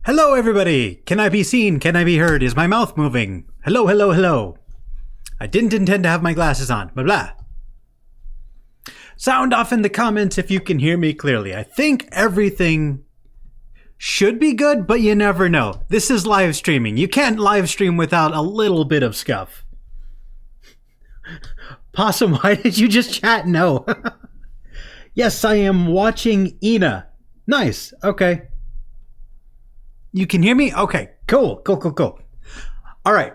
Hello, everybody! Can I be seen? Can I be heard? Is my mouth moving? Hello, hello, hello. I didn't intend to have my glasses on. Blah, blah. Sound off in the comments if you can hear me clearly. I think everything should be good, but you never know. This is live streaming. You can't live stream without a little bit of scuff. Possum, why did you just chat? No. Yes, I am watching Ina. Nice. Okay. You can hear me? Okay, cool. All right.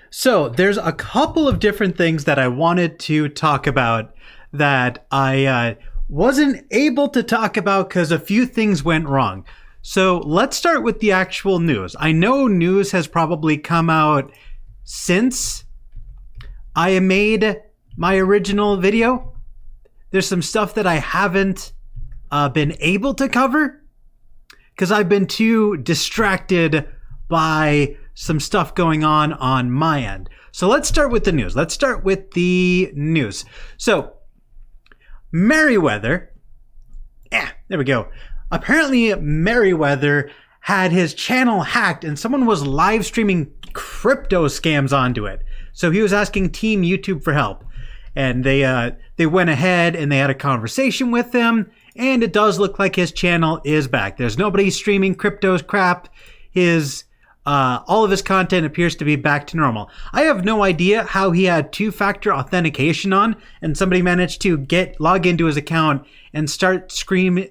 So there's a couple of different things that I wanted to talk about that I wasn't able to talk about because a few things went wrong. So let's start with the actual news. I know news has probably come out since I made my original video. There's some stuff that I haven't been able to cover because I've been too distracted by some stuff going on my end. So let's start with the news. So Merryweather, there we go. Apparently Merryweather had his channel hacked and someone was live streaming crypto scams onto it. So he was asking Team YouTube for help. And they went ahead and they had a conversation with him. And it does look like his channel is back. There's nobody streaming crypto crap. All of his content appears to be back to normal. I have no idea how he had two-factor authentication on and somebody managed to log into his account and start streaming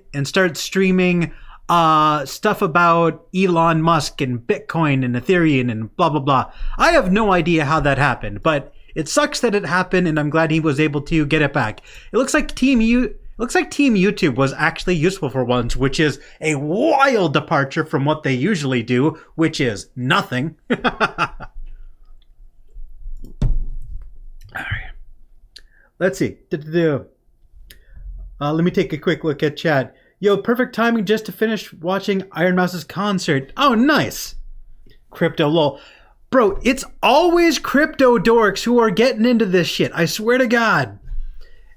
stuff about Elon Musk and Bitcoin and Ethereum and blah, blah, blah. I have no idea how that happened, but it sucks that it happened and I'm glad he was able to get it back. It looks like Team YouTube was actually useful for once, which is a wild departure from what they usually do, which is nothing. All right. Let's see. Let me take a quick look at chat. Yo, perfect timing just to finish watching Iron Mouse's concert. Oh, nice. Crypto lol. Bro, it's always crypto dorks who are getting into this shit. I swear to God.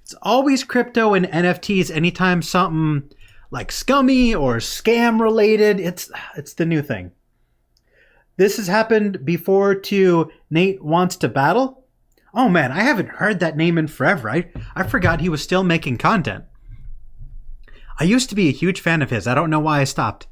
It's always crypto and NFTs anytime something like scummy or scam related. It's the new thing. This has happened before to Nate Wants to Battle. Oh man, I haven't heard that name in forever. I forgot he was still making content. I used to be a huge fan of his. I don't know why I stopped.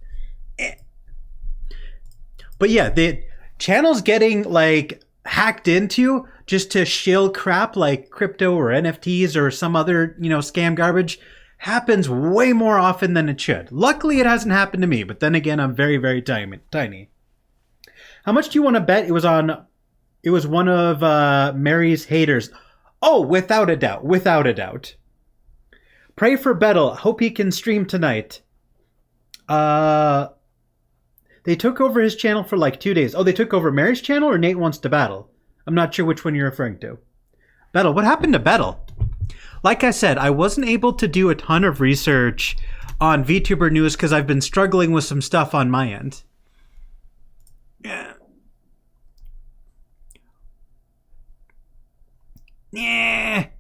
But yeah, the channel's getting like hacked into just to shill crap like crypto or NFTs or some other, scam garbage happens way more often than it should. Luckily, it hasn't happened to me, but then again, I'm very, very tiny. How much do you want to bet it was one of Mary's haters? Oh, without a doubt. Pray for Bettle. Hope he can stream tonight. They took over his channel for like 2 days. Oh, they took over Mary's channel or Nate Wants to Battle? I'm not sure which one you're referring to. Battle. What happened to Battle? Like I said, I wasn't able to do a ton of research on VTuber news because I've been struggling with some stuff on my end. Yeah. Let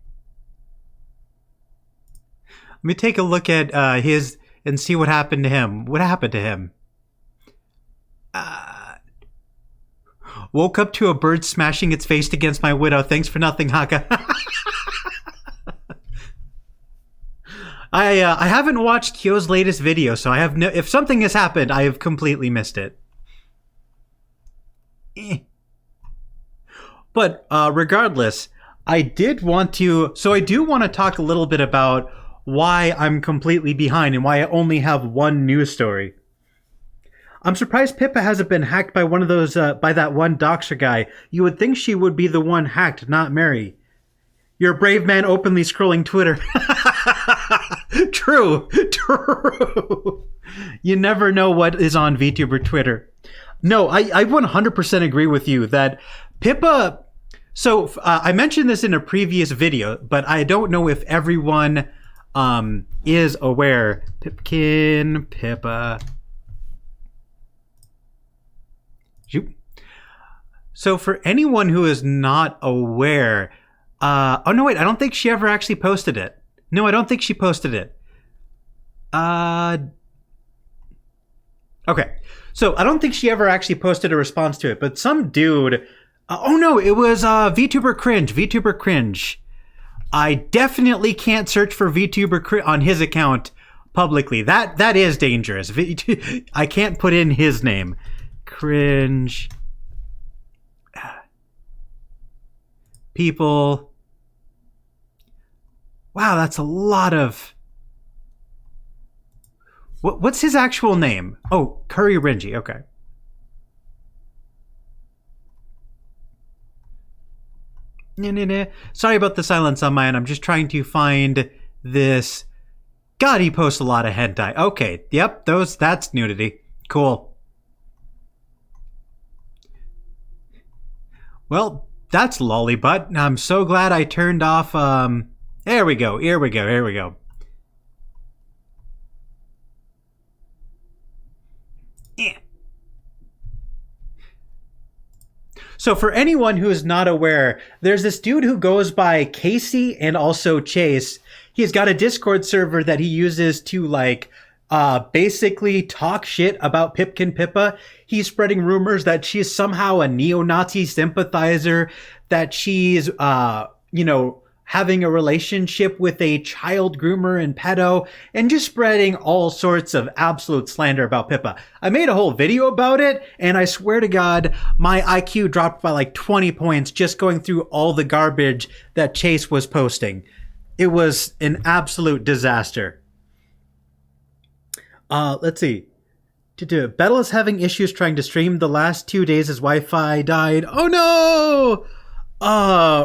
me take a look at his and see what happened to him. What happened to him? Woke up to a bird smashing its face against my widow. Thanks for nothing, Haka. I haven't watched Kyo's latest video, so I have no. If something has happened, I have completely missed it. But regardless, I do want to talk a little bit about why I'm completely behind and why I only have one news story. I'm surprised Pippa hasn't been hacked by one of those, by that one doxer guy. You would think she would be the one hacked, not Mary. You're a brave man openly scrolling Twitter. True. You never know what is on VTuber Twitter. No, I 100% agree with you that Pippa... So, I mentioned this in a previous video, but I don't know if everyone is aware. Pipkin Pippa... So for anyone who is not aware, oh no, wait, I don't think she ever actually posted it. No, I don't think she posted it. Okay. So I don't think she ever actually posted a response to it, but some dude. Oh no, it was VTuber Cringe. VTuber Cringe. I definitely can't search for VTuber on his account publicly. That is dangerous. I can't put in his name. Cringe. People. Wow, that's a lot of. What's his actual name? Oh, Curry Renji. Okay. Sorry about the silence on my end. I'm just trying to find this. God, he posts a lot of hentai. Okay. Yep. That's nudity. Cool. Well, that's lollybutt. I'm so glad I turned off. There we go. Here we go. Yeah. So for anyone who is not aware, there's this dude who goes by Casey and also Chase. He's got a Discord server that he uses to basically talk shit about Pipkin Pippa. He's spreading rumors that she's somehow a neo-Nazi sympathizer, that she's, having a relationship with a child groomer and pedo, and just spreading all sorts of absolute slander about Pippa. I made a whole video about it, and I swear to God, my IQ dropped by like 20 points just going through all the garbage that Chase was posting. It was an absolute disaster. Let's see. Battle is having issues trying to stream the last 2 days. His Wi-Fi died. Oh no!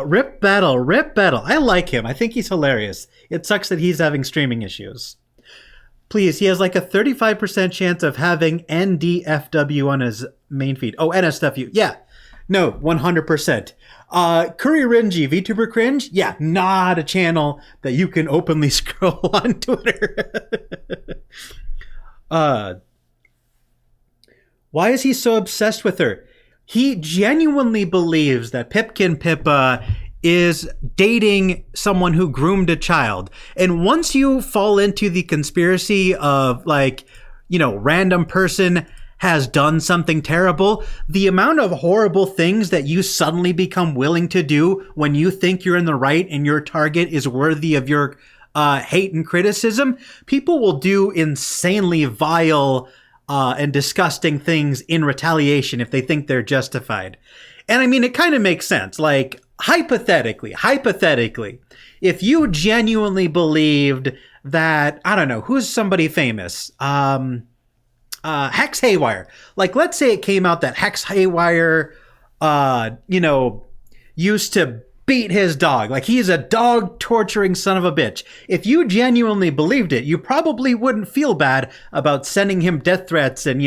Rip Battle. I like him. I think he's hilarious. It sucks that he's having streaming issues. Please, he has like a 35% chance of having NDFW on his main feed. Oh, NSW. Yeah. No, 100%. Curry Renji, VTuber Cringe? Yeah, not a channel that you can openly scroll on Twitter. Why is he so obsessed with her? He genuinely believes that Pipkin Pippa is dating someone who groomed a child. And once you fall into the conspiracy of random person has done something terrible, the amount of horrible things that you suddenly become willing to do when you think you're in the right and your target is worthy of your hate and criticism, people will do insanely vile and disgusting things in retaliation if they think they're justified. And I mean, it kind of makes sense. Like, hypothetically, if you genuinely believed that, I don't know, who's somebody famous? Hex Haywire. Like, let's say it came out that Hex Haywire, used to beat his dog. Like, he's a dog torturing son of a bitch. If you genuinely believed it, you probably wouldn't feel bad about sending him death threats and,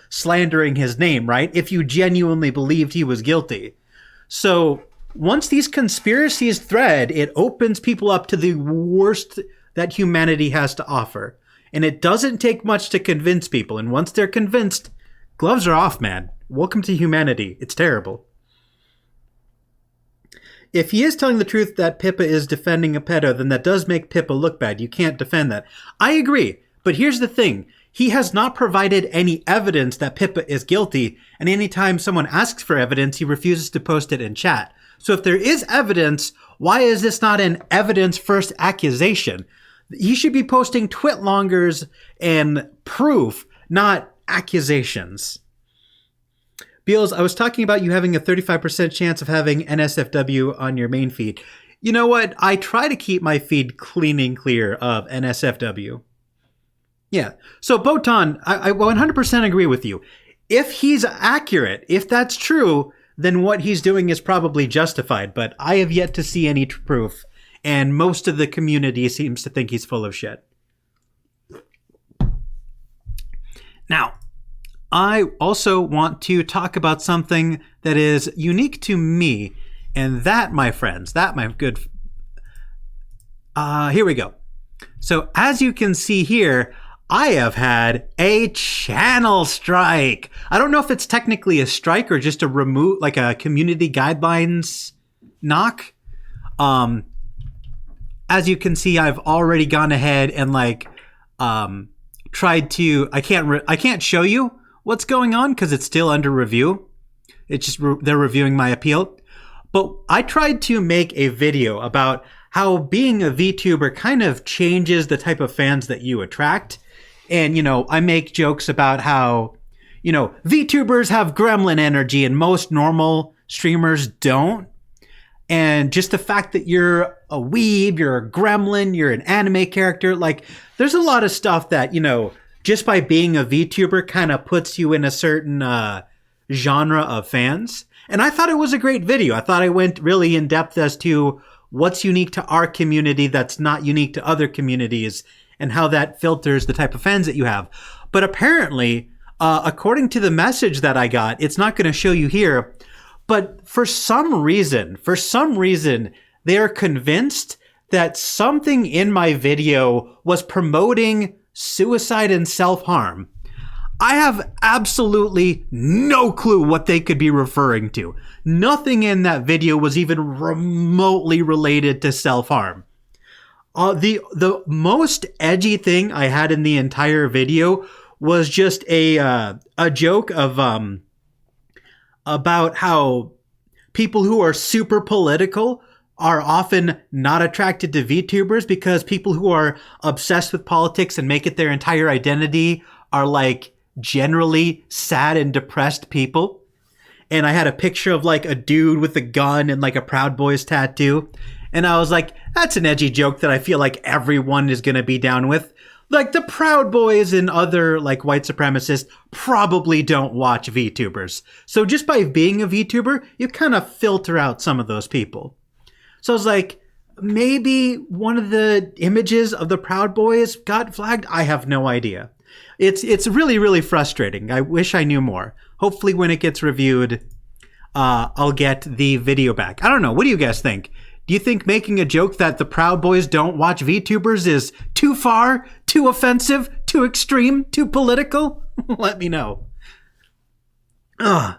slandering his name, right? If you genuinely believed he was guilty. So once these conspiracies thread, it opens people up to the worst that humanity has to offer. And it doesn't take much to convince people. And once they're convinced, gloves are off, man. Welcome to humanity. It's terrible. If he is telling the truth that Pippa is defending a pedo, then that does make Pippa look bad. You can't defend that. I agree. But here's the thing. He has not provided any evidence that Pippa is guilty. And anytime someone asks for evidence, he refuses to post it in chat. So if there is evidence, why is this not an evidence-first accusation? He should be posting twitlongers and proof, not accusations. Beals, I was talking about you having a 35% chance of having NSFW on your main feed. You know what? I try to keep my feed clean and clear of NSFW. Yeah. So, Botan, I 100% agree with you. If he's accurate, if that's true, then what he's doing is probably justified. But I have yet to see any proof. And most of the community seems to think he's full of shit. Now, I also want to talk about something that is unique to me. And that, my friends, here we go. So as you can see here, I have had a channel strike. I don't know if it's technically a strike or just a community guidelines knock. As you can see, I've already gone ahead and tried to, I can't show you, what's going on because it's still under review. It's just they're reviewing my appeal. But I tried to make a video about how being a VTuber kind of changes the type of fans that you attract. And, I make jokes about how, VTubers have gremlin energy and most normal streamers don't. And just the fact that you're a weeb, you're a gremlin, you're an anime character, like there's a lot of stuff that, just by being a VTuber kind of puts you in a certain genre of fans. And I thought it was a great video. I thought I went really in depth as to what's unique to our community that's not unique to other communities and how that filters the type of fans that you have. But apparently, according to the message that I got, it's not going to show you here, but for some reason, they are convinced that something in my video was promoting suicide and self-harm. I have absolutely no clue what they could be referring to. Nothing in that video was even remotely related to self-harm. The most edgy thing I had in the entire video was just a joke of about how people who are super political are often not attracted to VTubers because people who are obsessed with politics and make it their entire identity are like generally sad and depressed people. And I had a picture of like a dude with a gun and like a Proud Boys tattoo. And I was like, that's an edgy joke that I feel like everyone is going to be down with. Like the Proud Boys and other like white supremacists probably don't watch VTubers. So just by being a VTuber, you kind of filter out some of those people. So I was like, maybe one of the images of the Proud Boys got flagged. I have no idea. It's really, really frustrating. I wish I knew more. Hopefully when it gets reviewed, I'll get the video back. I don't know. What do you guys think? Do you think making a joke that the Proud Boys don't watch VTubers is too far, too offensive, too extreme, too political? Let me know. All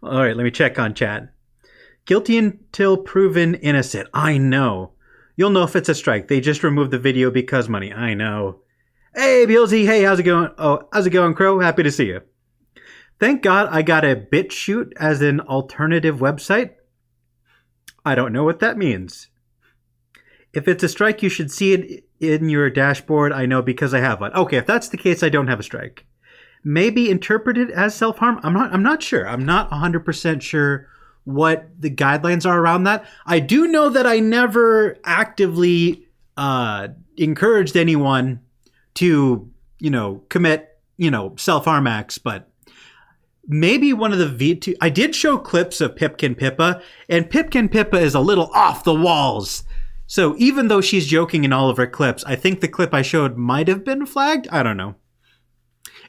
right, let me check on chat. Guilty until proven innocent. I know. You'll know if it's a strike. They just removed the video because money. I know. Hey, Beelzy. Hey, how's it going? Oh, how's it going, Crow? Happy to see you. Thank God I got a BitChute as an alternative website. I don't know what that means. If it's a strike, you should see it in your dashboard. I know because I have one. Okay, if that's the case, I don't have a strike. Maybe interpreted as self-harm. I'm not sure. I'm not 100% sure what the guidelines are around that. I do know that I never actively encouraged anyone to, commit, self-harm acts, but maybe one of the I did show clips of Pipkin Pippa, and Pipkin Pippa is a little off the walls. So even though she's joking in all of her clips, I think the clip I showed might have been flagged. I don't know.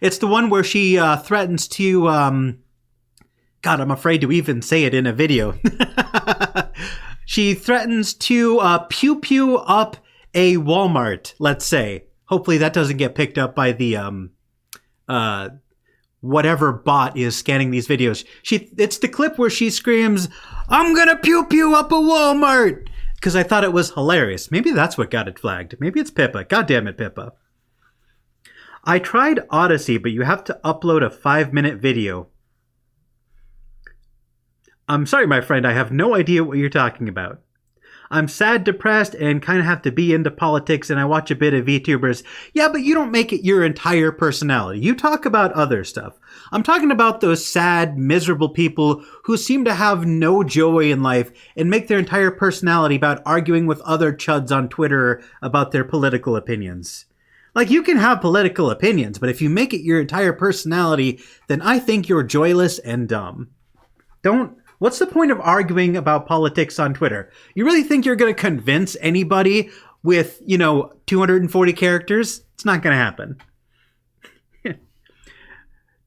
It's the one where she threatens to, God, I'm afraid to even say it in a video. She threatens to pew pew up a Walmart, let's say. Hopefully that doesn't get picked up by the whatever bot is scanning these videos. It's the clip where she screams, "I'm gonna pew pew up a Walmart," because I thought it was hilarious. Maybe that's what got it flagged. Maybe it's Pippa. God damn it, Pippa. I tried Odyssey, but you have to upload a 5-minute video. I'm sorry, my friend. I have no idea what you're talking about. I'm sad, depressed, and kind of have to be into politics, and I watch a bit of VTubers. Yeah, but you don't make it your entire personality. You talk about other stuff. I'm talking about those sad, miserable people who seem to have no joy in life and make their entire personality about arguing with other chuds on Twitter about their political opinions. Like, you can have political opinions, but if you make it your entire personality, then I think you're joyless and dumb. What's the point of arguing about politics on Twitter? You really think you're going to convince anybody with, 240 characters? It's not going to happen.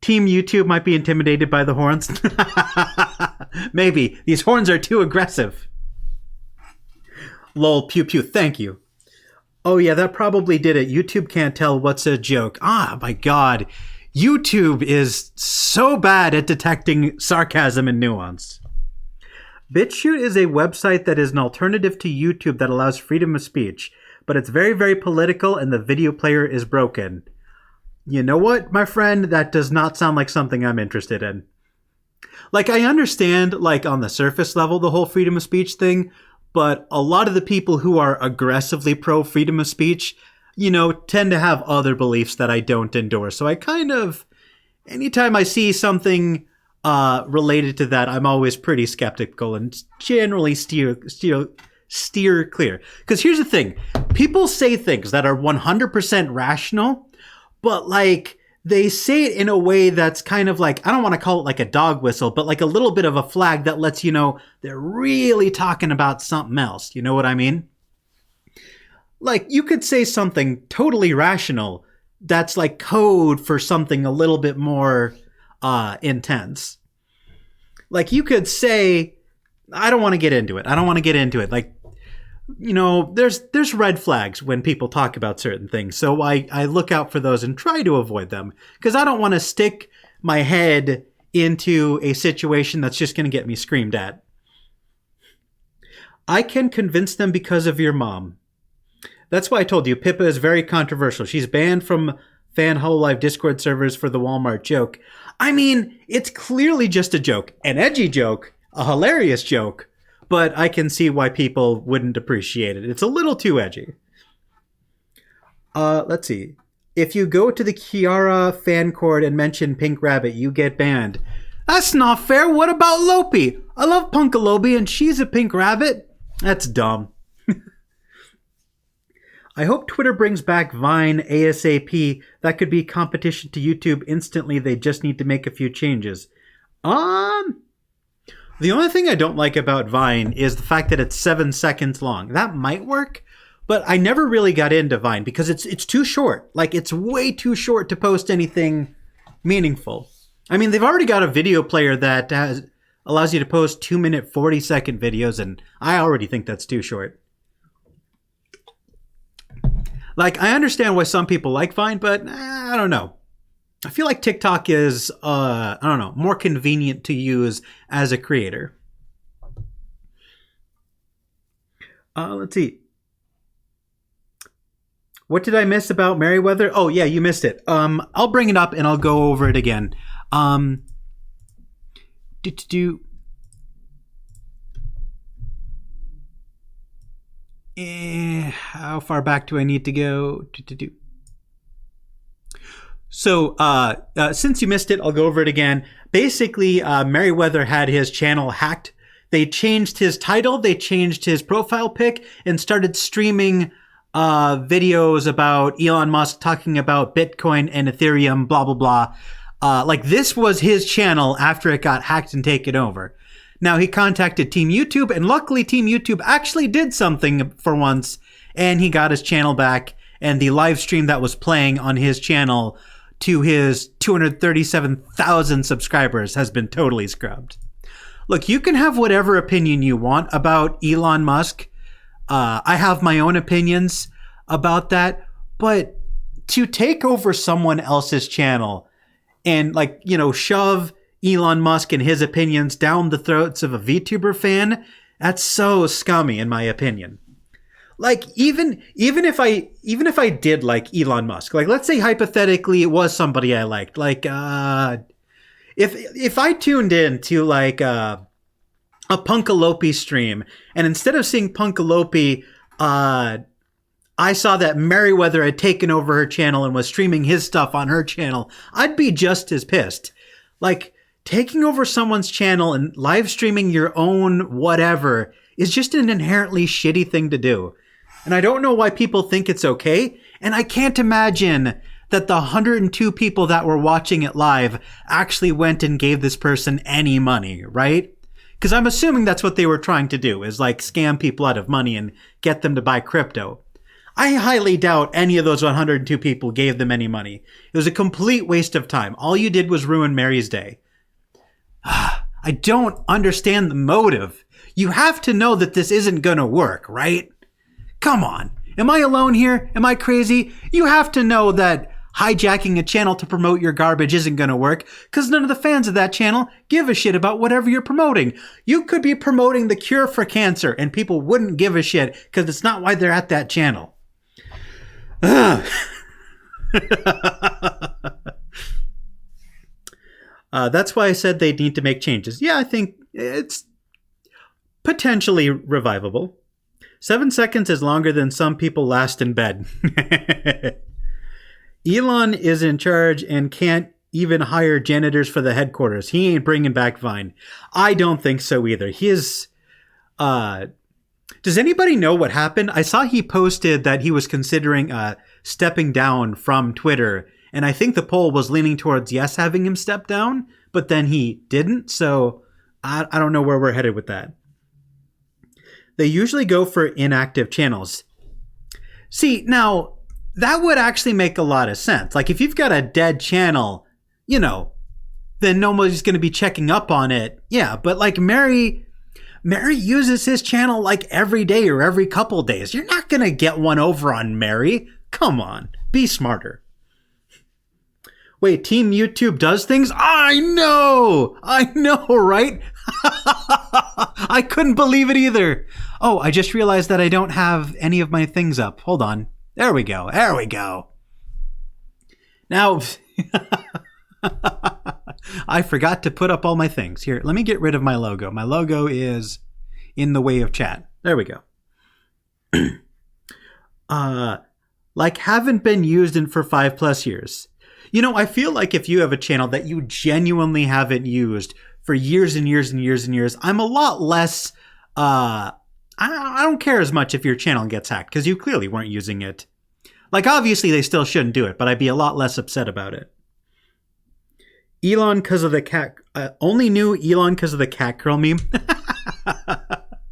Team YouTube might be intimidated by the horns. Maybe. These horns are too aggressive. Lol, pew pew, thank you. Oh yeah, that probably did it. YouTube can't tell what's a joke. Ah, my God. YouTube is so bad at detecting sarcasm and nuance. BitChute is a website that is an alternative to YouTube that allows freedom of speech, but it's very, very political and the video player is broken. You know what, my friend? That does not sound like something I'm interested in. Like, I understand, like, on the surface level, the whole freedom of speech thing, but a lot of the people who are aggressively pro freedom of speech, you know, tend to have other beliefs that I don't endorse. So I kind of, anytime I see something related to that, I'm always pretty skeptical and generally steer clear. Because here's the thing. People say things that are 100% rational, but like they say it in a way that's kind of like, I don't want to call it like a dog whistle, but like a little bit of a flag that lets you know they're really talking about something else. You know what I mean? Like, you could say something totally rational that's like code for something a little bit more intense. Like, you could say, I don't want to get into it. Like, you know, there's red flags when people talk about certain things. So I look out for those and try to avoid them because I don't want to stick my head into a situation that's just going to get me screamed at. I can convince them because of your mom. That's why I told you Pippa is very controversial. She's banned from Fan Hololive Discord servers for the Walmart joke. I mean, it's clearly just a joke, an edgy joke, a hilarious joke, but I can see why people wouldn't appreciate it. It's a little too edgy. Let's see. If you go to the Kiara fan court and mention Pink Rabbit, you get banned. That's not fair. What about Lopi? I love Punkalobi and she's a pink rabbit. That's dumb. I hope Twitter brings back Vine ASAP. That could be competition to YouTube instantly. They just need to make a few changes. The only thing I don't like about Vine is the fact that it's 7 seconds long. That might work, but I never really got into Vine because it's too short. Like, it's way too short to post anything meaningful. I mean, they've already got a video player that allows you to post 2-minute, 40-second videos, and I already think that's too short. Like, I understand why some people like Vine, but I don't know. I feel like TikTok is, I don't know, more convenient to use as a creator. Let's see. What did I miss about Merryweather? Oh, yeah, you missed it. I'll bring it up and I'll go over it again. How far back do I need to go? So, since you missed it, I'll go over it again. Basically, Merryweather had his channel hacked. They changed his title, they changed his profile pic, and started streaming videos about Elon Musk talking about Bitcoin and Ethereum, blah, blah, blah. Like, this was his channel after it got hacked and taken over. Now, he contacted Team YouTube, and luckily Team YouTube actually did something for once, and he got his channel back, and the live stream that was playing on his channel to his 237,000 subscribers has been totally scrubbed. Look, you can have whatever opinion you want about Elon Musk. I have my own opinions about that, but to take over someone else's channel and, like, you know, shove Elon Musk and his opinions down the throats of a VTuber fan, that's so scummy in my opinion. Like, even if I did like Elon Musk, like, let's say hypothetically it was somebody I liked, like if I tuned in to like a Punkalopi stream, and instead of seeing Punkalopi, I saw that Merryweather had taken over her channel and was streaming his stuff on her channel, I'd be just as pissed. Like, taking over someone's channel and live streaming your own whatever is just an inherently shitty thing to do. And I don't know why people think it's okay. And I can't imagine that the 102 people that were watching it live actually went and gave this person any money, right? Because I'm assuming that's what they were trying to do, is like scam people out of money and get them to buy crypto. I highly doubt any of those 102 people gave them any money. It was a complete waste of time. All you did was ruin Mary's day. I don't understand the motive. You have to know that this isn't gonna work, right? Come on. Am I alone here? Am I crazy? You have to know that hijacking a channel to promote your garbage isn't gonna work, because none of the fans of that channel give a shit about whatever you're promoting. You could be promoting the cure for cancer and people wouldn't give a shit because it's not why they're at that channel. That's why I said they need to make changes. Yeah, I think it's potentially revivable. 7 seconds is longer than some people last in bed. Elon is in charge and can't even hire janitors for the headquarters. He ain't bringing back Vine. I don't think so either. Does anybody know what happened? I saw he posted that he was considering stepping down from Twitter. And I think the poll was leaning towards yes, having him step down, but then he didn't. So I don't know where we're headed with that. They usually go for inactive channels. See, now that would actually make a lot of sense. Like if you've got a dead channel, you know, then nobody's going to be checking up on it. Yeah, but like Merry uses his channel like every day or every couple days. You're not going to get one over on Merry. Come on, be smarter. Wait, Team YouTube does things? I know, right? I couldn't believe it either. Oh, I just realized that I don't have any of my things up. Hold on. There we go. Now, I forgot to put up all my things. Here, let me get rid of my logo. My logo is in the way of chat. There we go. Like haven't been used for 5+ years. You know, I feel like if you have a channel that you genuinely haven't used for years and years and years and years, I'm a lot less, I don't care as much if your channel gets hacked because you clearly weren't using it. Like, obviously they still shouldn't do it, but I'd be a lot less upset about it. Elon because of the cat, only knew Elon because of the cat girl meme.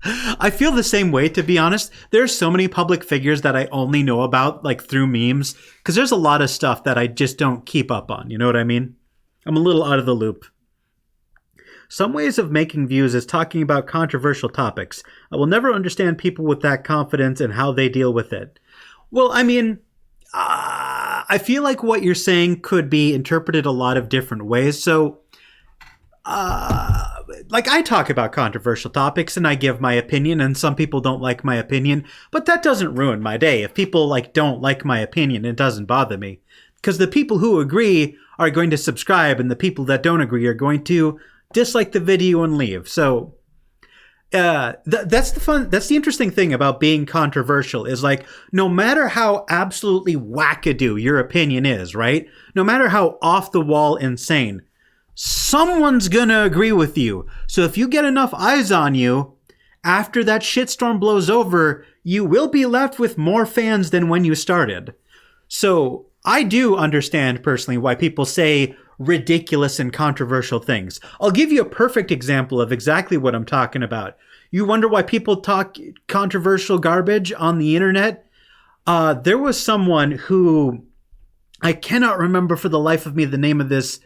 I feel the same way, to be honest. There's so many public figures that I only know about like through memes because there's a lot of stuff that I just don't keep up on. You know what I mean? I'm a little out of the loop. Some ways of making views is talking about controversial topics. I will never understand people with that confidence and how they deal with it. Well, I mean, I feel like what you're saying could be interpreted a lot of different ways. So, like I talk about controversial topics and I give my opinion and some people don't like my opinion, but that doesn't ruin my day. If people like don't like my opinion, it doesn't bother me because the people who agree are going to subscribe and the people that don't agree are going to dislike the video and leave. So that's the interesting thing about being controversial is like, no matter how absolutely wackadoo your opinion is, right? No matter how off the wall insane, someone's gonna agree with you. So if you get enough eyes on you, after that shitstorm blows over, you will be left with more fans than when you started. So I do understand personally why people say ridiculous and controversial things. I'll give you a perfect example of exactly what I'm talking about. You wonder why people talk controversial garbage on the internet? There was someone who, I cannot remember for the life of me the name of this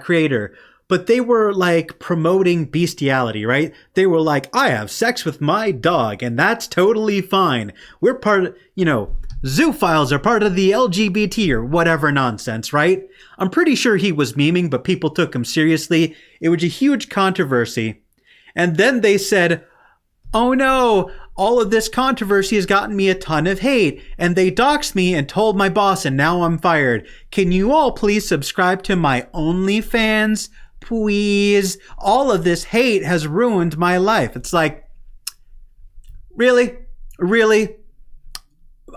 creator, but they were like promoting bestiality, right? They were like, I have sex with my dog and that's totally fine. We're part of, zoophiles are part of the LGBT or whatever nonsense, right? I'm pretty sure he was memeing, but people took him seriously. It was a huge controversy. And then they said, oh no, all of this controversy has gotten me a ton of hate. And they doxed me and told my boss and now I'm fired. Can you all please subscribe to my OnlyFans? Please. All of this hate has ruined my life. It's like, really? Really?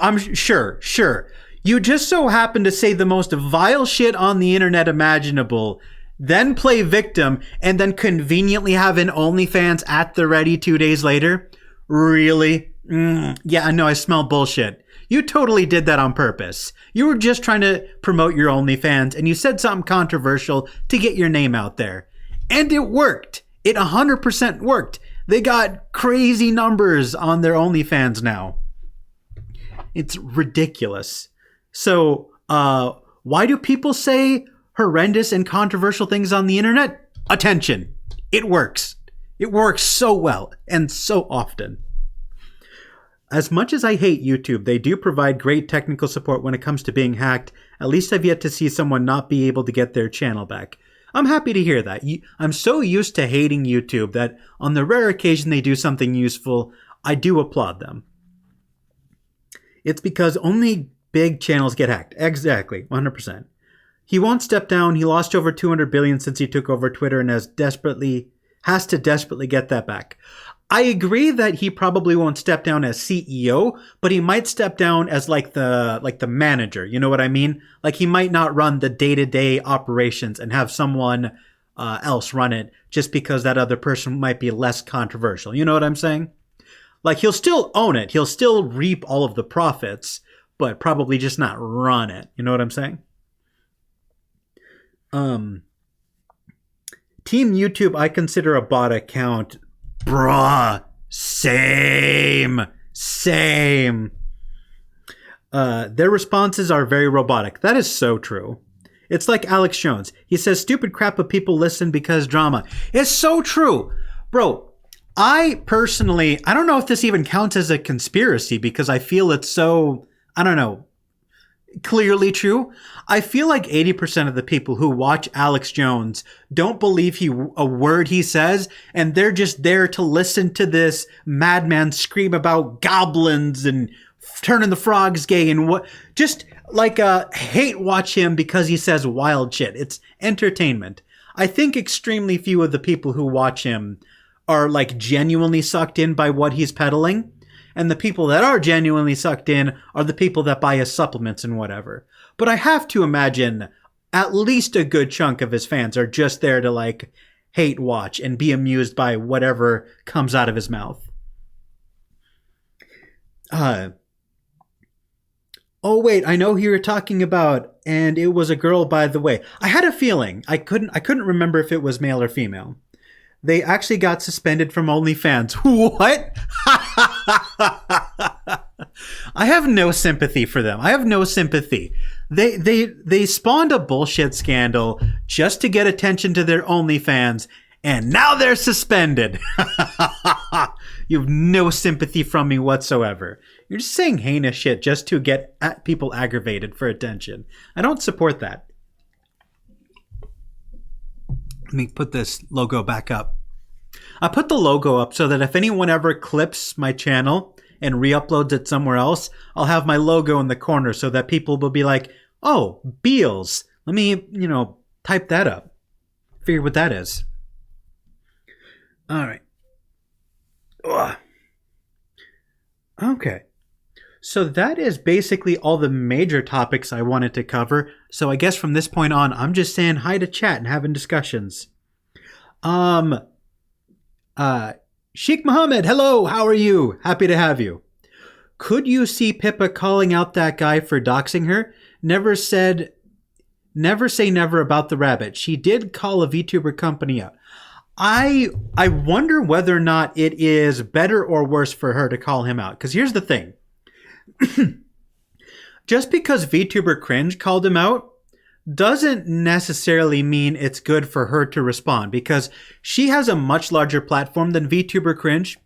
I'm sure. You just so happen to say the most vile shit on the internet imaginable, then play victim, and then conveniently have an OnlyFans at the ready 2 days later? Really? Yeah, I know, I smell bullshit. You totally did that on purpose. You were just trying to promote your OnlyFans, and you said something controversial to get your name out there. And it worked. It 100% worked. They got crazy numbers on their OnlyFans now. It's ridiculous. So, why do people say horrendous and controversial things on the internet? Attention. It works. It works so well and so often. As much as I hate YouTube, they do provide great technical support when it comes to being hacked. At least I've yet to see someone not be able to get their channel back. I'm happy to hear that. I'm so used to hating YouTube that on the rare occasion they do something useful, I do applaud them. It's because only big channels get hacked. Exactly, 100%. He won't step down. He lost over 200 billion since he took over Twitter and has to desperately get that back. I agree that he probably won't step down as CEO, but he might step down as like the manager. You know what I mean? Like he might not run the day-to-day operations and have someone else run it just because that other person might be less controversial. You know what I'm saying? Like he'll still own it. He'll still reap all of the profits, but probably just not run it. You know what I'm saying? Team YouTube, I consider a bot account. Bruh. Same. Their responses are very robotic. That is so true. It's like Alex Jones. He says stupid crap, but people listen because drama. It's so true. Bro, I personally, I don't know if this even counts as a conspiracy because I feel it's so, I don't know, clearly true. I feel like 80% of the people who watch Alex Jones don't believe a word he says, and they're just there to listen to this madman scream about goblins and turning the frogs gay and what, just like hate watch him because he says wild shit. It's entertainment. I think extremely few of the people who watch him are like genuinely sucked in by what he's peddling. And the people that are genuinely sucked in are the people that buy his supplements and whatever. But I have to imagine at least a good chunk of his fans are just there to like hate watch and be amused by whatever comes out of his mouth. Oh wait, I know who you're talking about, and it was a girl, by the way. I had a feeling. I couldn't remember if it was male or female. They actually got suspended from OnlyFans. What? I have no sympathy for them. I have no sympathy. They spawned a bullshit scandal just to get attention to their OnlyFans, and now they're suspended. You have no sympathy from me whatsoever. You're just saying heinous shit just to get people aggravated for attention. I don't support that. Let me put this logo back up. I put the logo up so that if anyone ever clips my channel and re-uploads it somewhere else, I'll have my logo in the corner so that people will be like, oh, Beals. Let me, type that up. Figure what that is. All right. Ugh. Okay. So that is basically all the major topics I wanted to cover. So I guess from this point on, I'm just saying hi to chat and having discussions. Sheikh Mohammed, hello, how are you? Happy to have you. Could you see Pippa calling out that guy for doxing her? Never say never about the rabbit. She did call a VTuber company out. I wonder whether or not it is better or worse for her to call him out. Because here's the thing. Just because VTuber Cringe called him out doesn't necessarily mean it's good for her to respond, because she has a much larger platform than VTuber Cringe.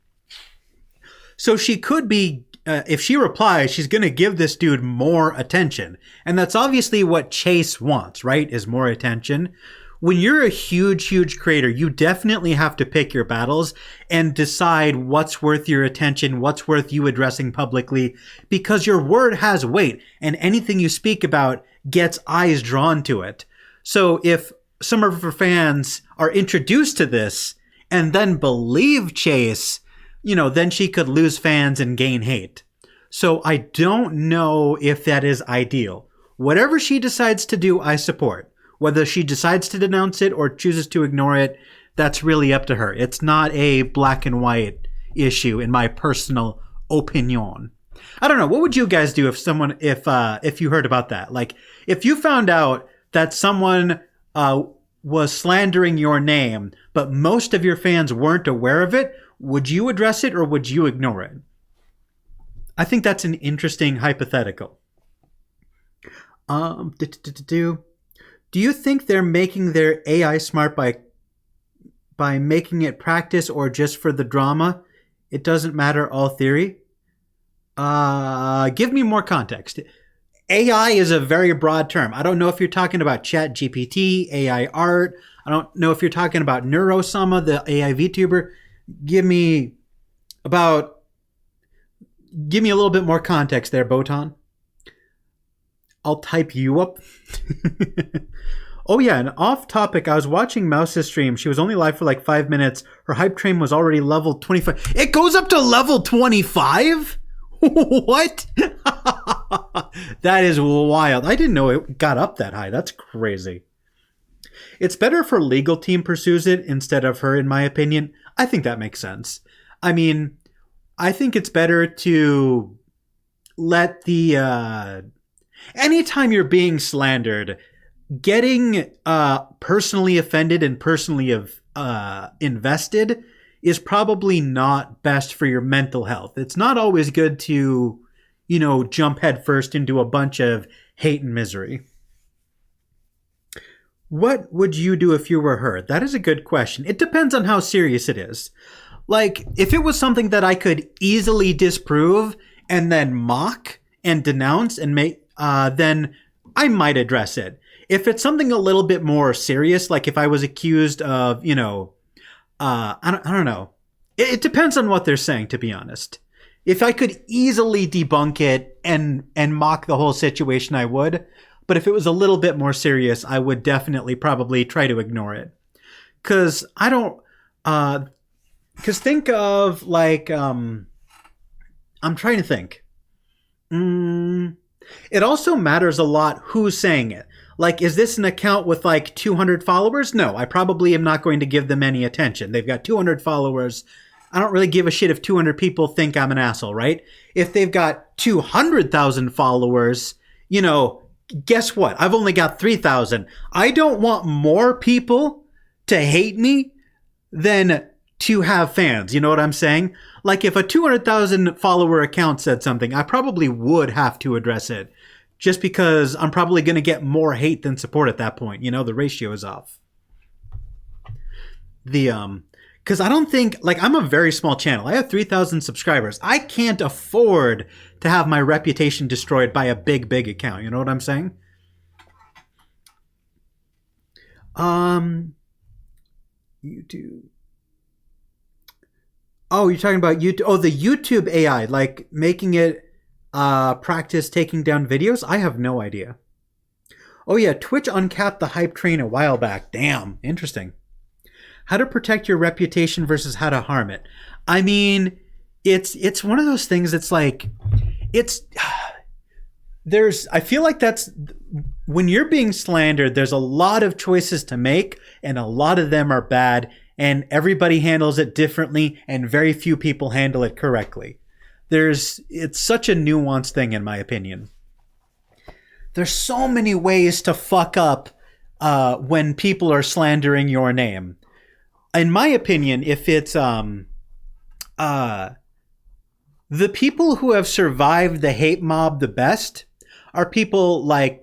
So she could be, if she replies, she's going to give this dude more attention. And that's obviously what Chase wants, right? Is more attention. When you're a huge creator, you definitely have to pick your battles and decide what's worth your attention, what's worth you addressing publicly, because your word has weight and anything you speak about gets eyes drawn to it. So if some of her fans are introduced to this and then believe Chase, then she could lose fans and gain hate. So I don't know if that is ideal. Whatever she decides to do, I support. Whether she decides to denounce it or chooses to ignore it, that's really up to her. It's not a black and white issue, in my personal opinion. I don't know. What would you guys do if you heard about that? Like, if you found out that someone was slandering your name, but most of your fans weren't aware of it, would you address it or would you ignore it? I think that's an interesting hypothetical. Do you think they're making their AI smart by making it practice or just for the drama? It doesn't matter, all theory. Give me more context. AI is a very broad term. I don't know if you're talking about Chat GPT, AI art. I don't know if you're talking about Neurosama, the AI VTuber. Give me a little bit more context there, Botan. I'll type you up. Oh yeah, and off topic, I was watching Mouse's stream. She was only live for like 5 minutes. Her hype train was already level 25. It goes up to level 25? What? That is wild. I didn't know it got up that high. That's crazy. It's better if her legal team pursues it instead of her, in my opinion. I think that makes sense. I mean, I think it's better to let the... anytime you're being slandered, getting personally offended and personally invested is probably not best for your mental health. It's not always good to, jump headfirst into a bunch of hate and misery. What would you do if you were her? That is a good question. It depends on how serious it is. Like, if it was something that I could easily disprove and then mock and denounce and make, then I might address it. If it's something a little bit more serious, like if I was accused of, I don't know. It depends on what they're saying, to be honest. If I could easily debunk it and mock the whole situation, I would. But if it was a little bit more serious, I would definitely probably try to ignore it. Because I don't... Because think of, like... I'm trying to think. It also matters a lot who's saying it. Like, is this an account with like 200 followers? No, I probably am not going to give them any attention. They've got 200 followers. I don't really give a shit if 200 people think I'm an asshole, right? If they've got 200,000 followers, guess what? I've only got 3,000. I don't want more people to hate me than to have fans. You know what I'm saying? Like, if a 200,000 follower account said something, I probably would have to address it. Just because I'm probably going to get more hate than support at that point. The ratio is off. Because I don't think, like, I'm a very small channel. I have 3,000 subscribers. I can't afford to have my reputation destroyed by a big account. You know what I'm saying? YouTube. Oh, you're talking about YouTube. Oh, the YouTube AI, like making it practice taking down videos? I have no idea. Oh yeah, Twitch uncapped the hype train a while back. Damn, interesting. How to protect your reputation versus how to harm it. I mean, it's one of those things that's like, I feel like that's, when you're being slandered, there's a lot of choices to make and a lot of them are bad and everybody handles it differently and very few people handle it correctly. It's such a nuanced thing, in my opinion. There's so many ways to fuck up when people are slandering your name. In my opinion, if it's the people who have survived the hate mob the best are people like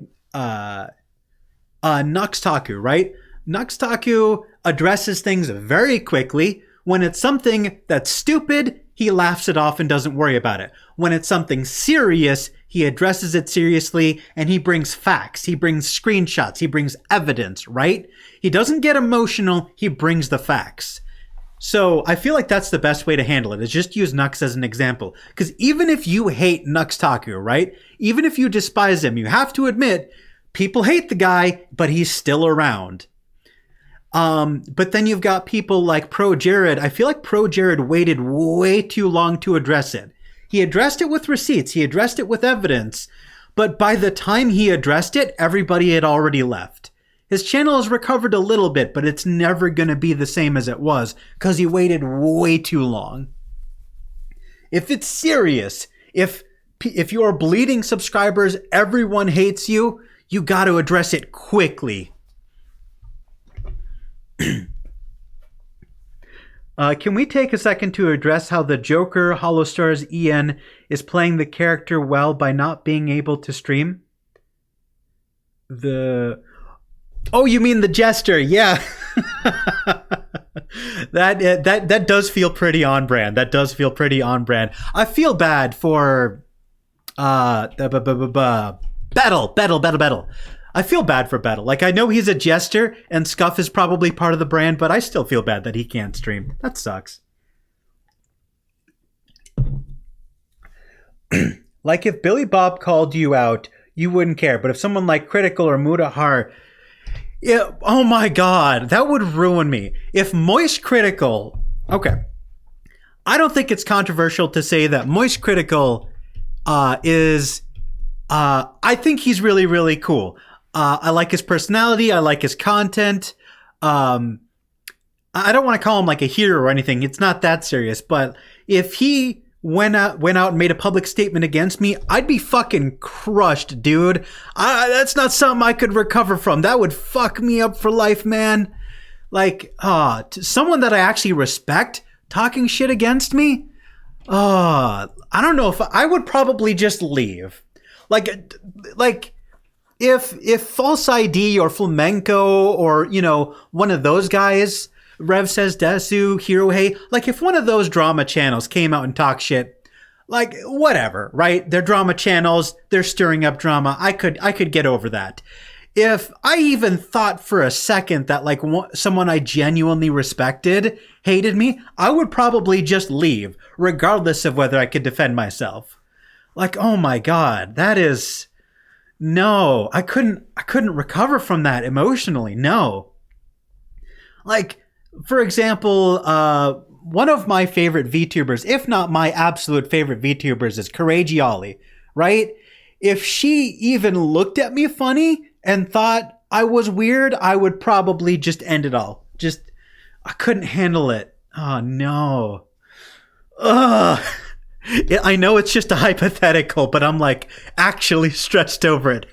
Nuxtaku, right? Nuxtaku addresses things very quickly. When it's something that's stupid, he laughs it off and doesn't worry about it. When it's something serious, he addresses it seriously and he brings facts. He brings screenshots. He brings evidence, right? He doesn't get emotional. He brings the facts. So I feel like that's the best way to handle it, is just use Nux as an example. Because even if you hate Nuxtaku, right? Even if you despise him, you have to admit, people hate the guy, but he's still around. But then you've got people like Pro Jared. I feel like Pro Jared waited way too long to address it. He addressed it with receipts. He addressed it with evidence. But by the time he addressed it, everybody had already left. His channel has recovered a little bit, but it's never going to be the same as it was because he waited way too long. If it's serious, if you are bleeding subscribers, everyone hates you, you got to address it quickly. Can we take a second to address how the Joker Hollowstars EN is playing the character well by not being able to stream? Oh, you mean the jester? Yeah. That does feel pretty on brand. That does feel pretty on brand. I feel bad for Battle. I feel bad for Battle. Like, I know he's a jester and Scuff is probably part of the brand, but I still feel bad that he can't stream. That sucks. Like, if Billy Bob called you out, you wouldn't care. But if someone like Critical or Mudahar, yeah, oh my god, that would ruin me. If Moist Critical, okay, I don't think it's controversial to say that Moist Critical is, I think he's really, really cool. I like his personality. I like his content. I don't want to call him like a hero or anything. It's not that serious. But if he went out and made a public statement against me, I'd be fucking crushed, dude. That's not something I could recover from. That would fuck me up for life, man. Like, someone that I actually respect talking shit against me. I don't know if I would probably just leave. Like if False ID or Flamenco or, you know, one of those guys, Rev Says Desu, Hero Hey, like if one of those drama channels came out and talked shit, like whatever, right? They're drama channels, they're stirring up drama. I could get over that. If I even thought for a second that like someone I genuinely respected hated me, I would probably just leave, regardless of whether I could defend myself. Like, oh my God, that is, no, I couldn't recover from that emotionally. No. Like, for example, one of my favorite VTubers, if not my absolute favorite VTubers, is Courage Ollie, right? If she even looked at me funny and thought I was weird, I would probably just end it all. Just, I couldn't handle it. Oh no. Ugh. I know it's just a hypothetical, but I'm like actually stressed over it.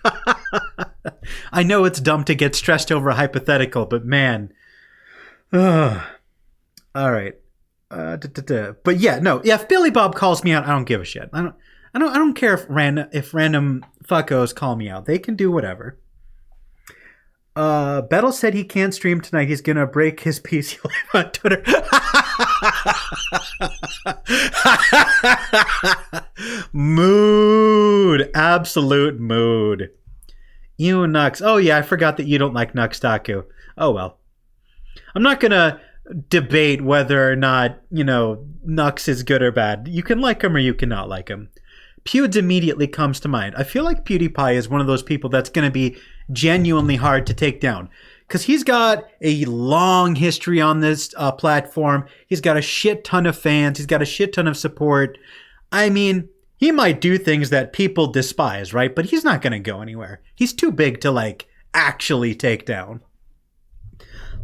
I know it's dumb to get stressed over a hypothetical, but man. Ugh. All right. But yeah, no. Yeah, if Billy Bob calls me out, I don't give a shit. I don't care if random fuckos call me out. They can do whatever. Bettel said he can't stream tonight. He's gonna break his PC live on Twitter. Mood. Absolute mood. You Nux. Oh yeah, I forgot that you don't like Nux Taku. Oh well. I'm not gonna debate whether or not, you know, Nux is good or bad. You can like him or you cannot like him. Pewds immediately comes to mind. I feel like PewDiePie is one of those people that's going to be genuinely hard to take down because he's got a long history on this platform. He's got a shit ton of fans. He's got a shit ton of support. I mean, he might do things that people despise, right? But he's not going to go anywhere. He's too big to like actually take down.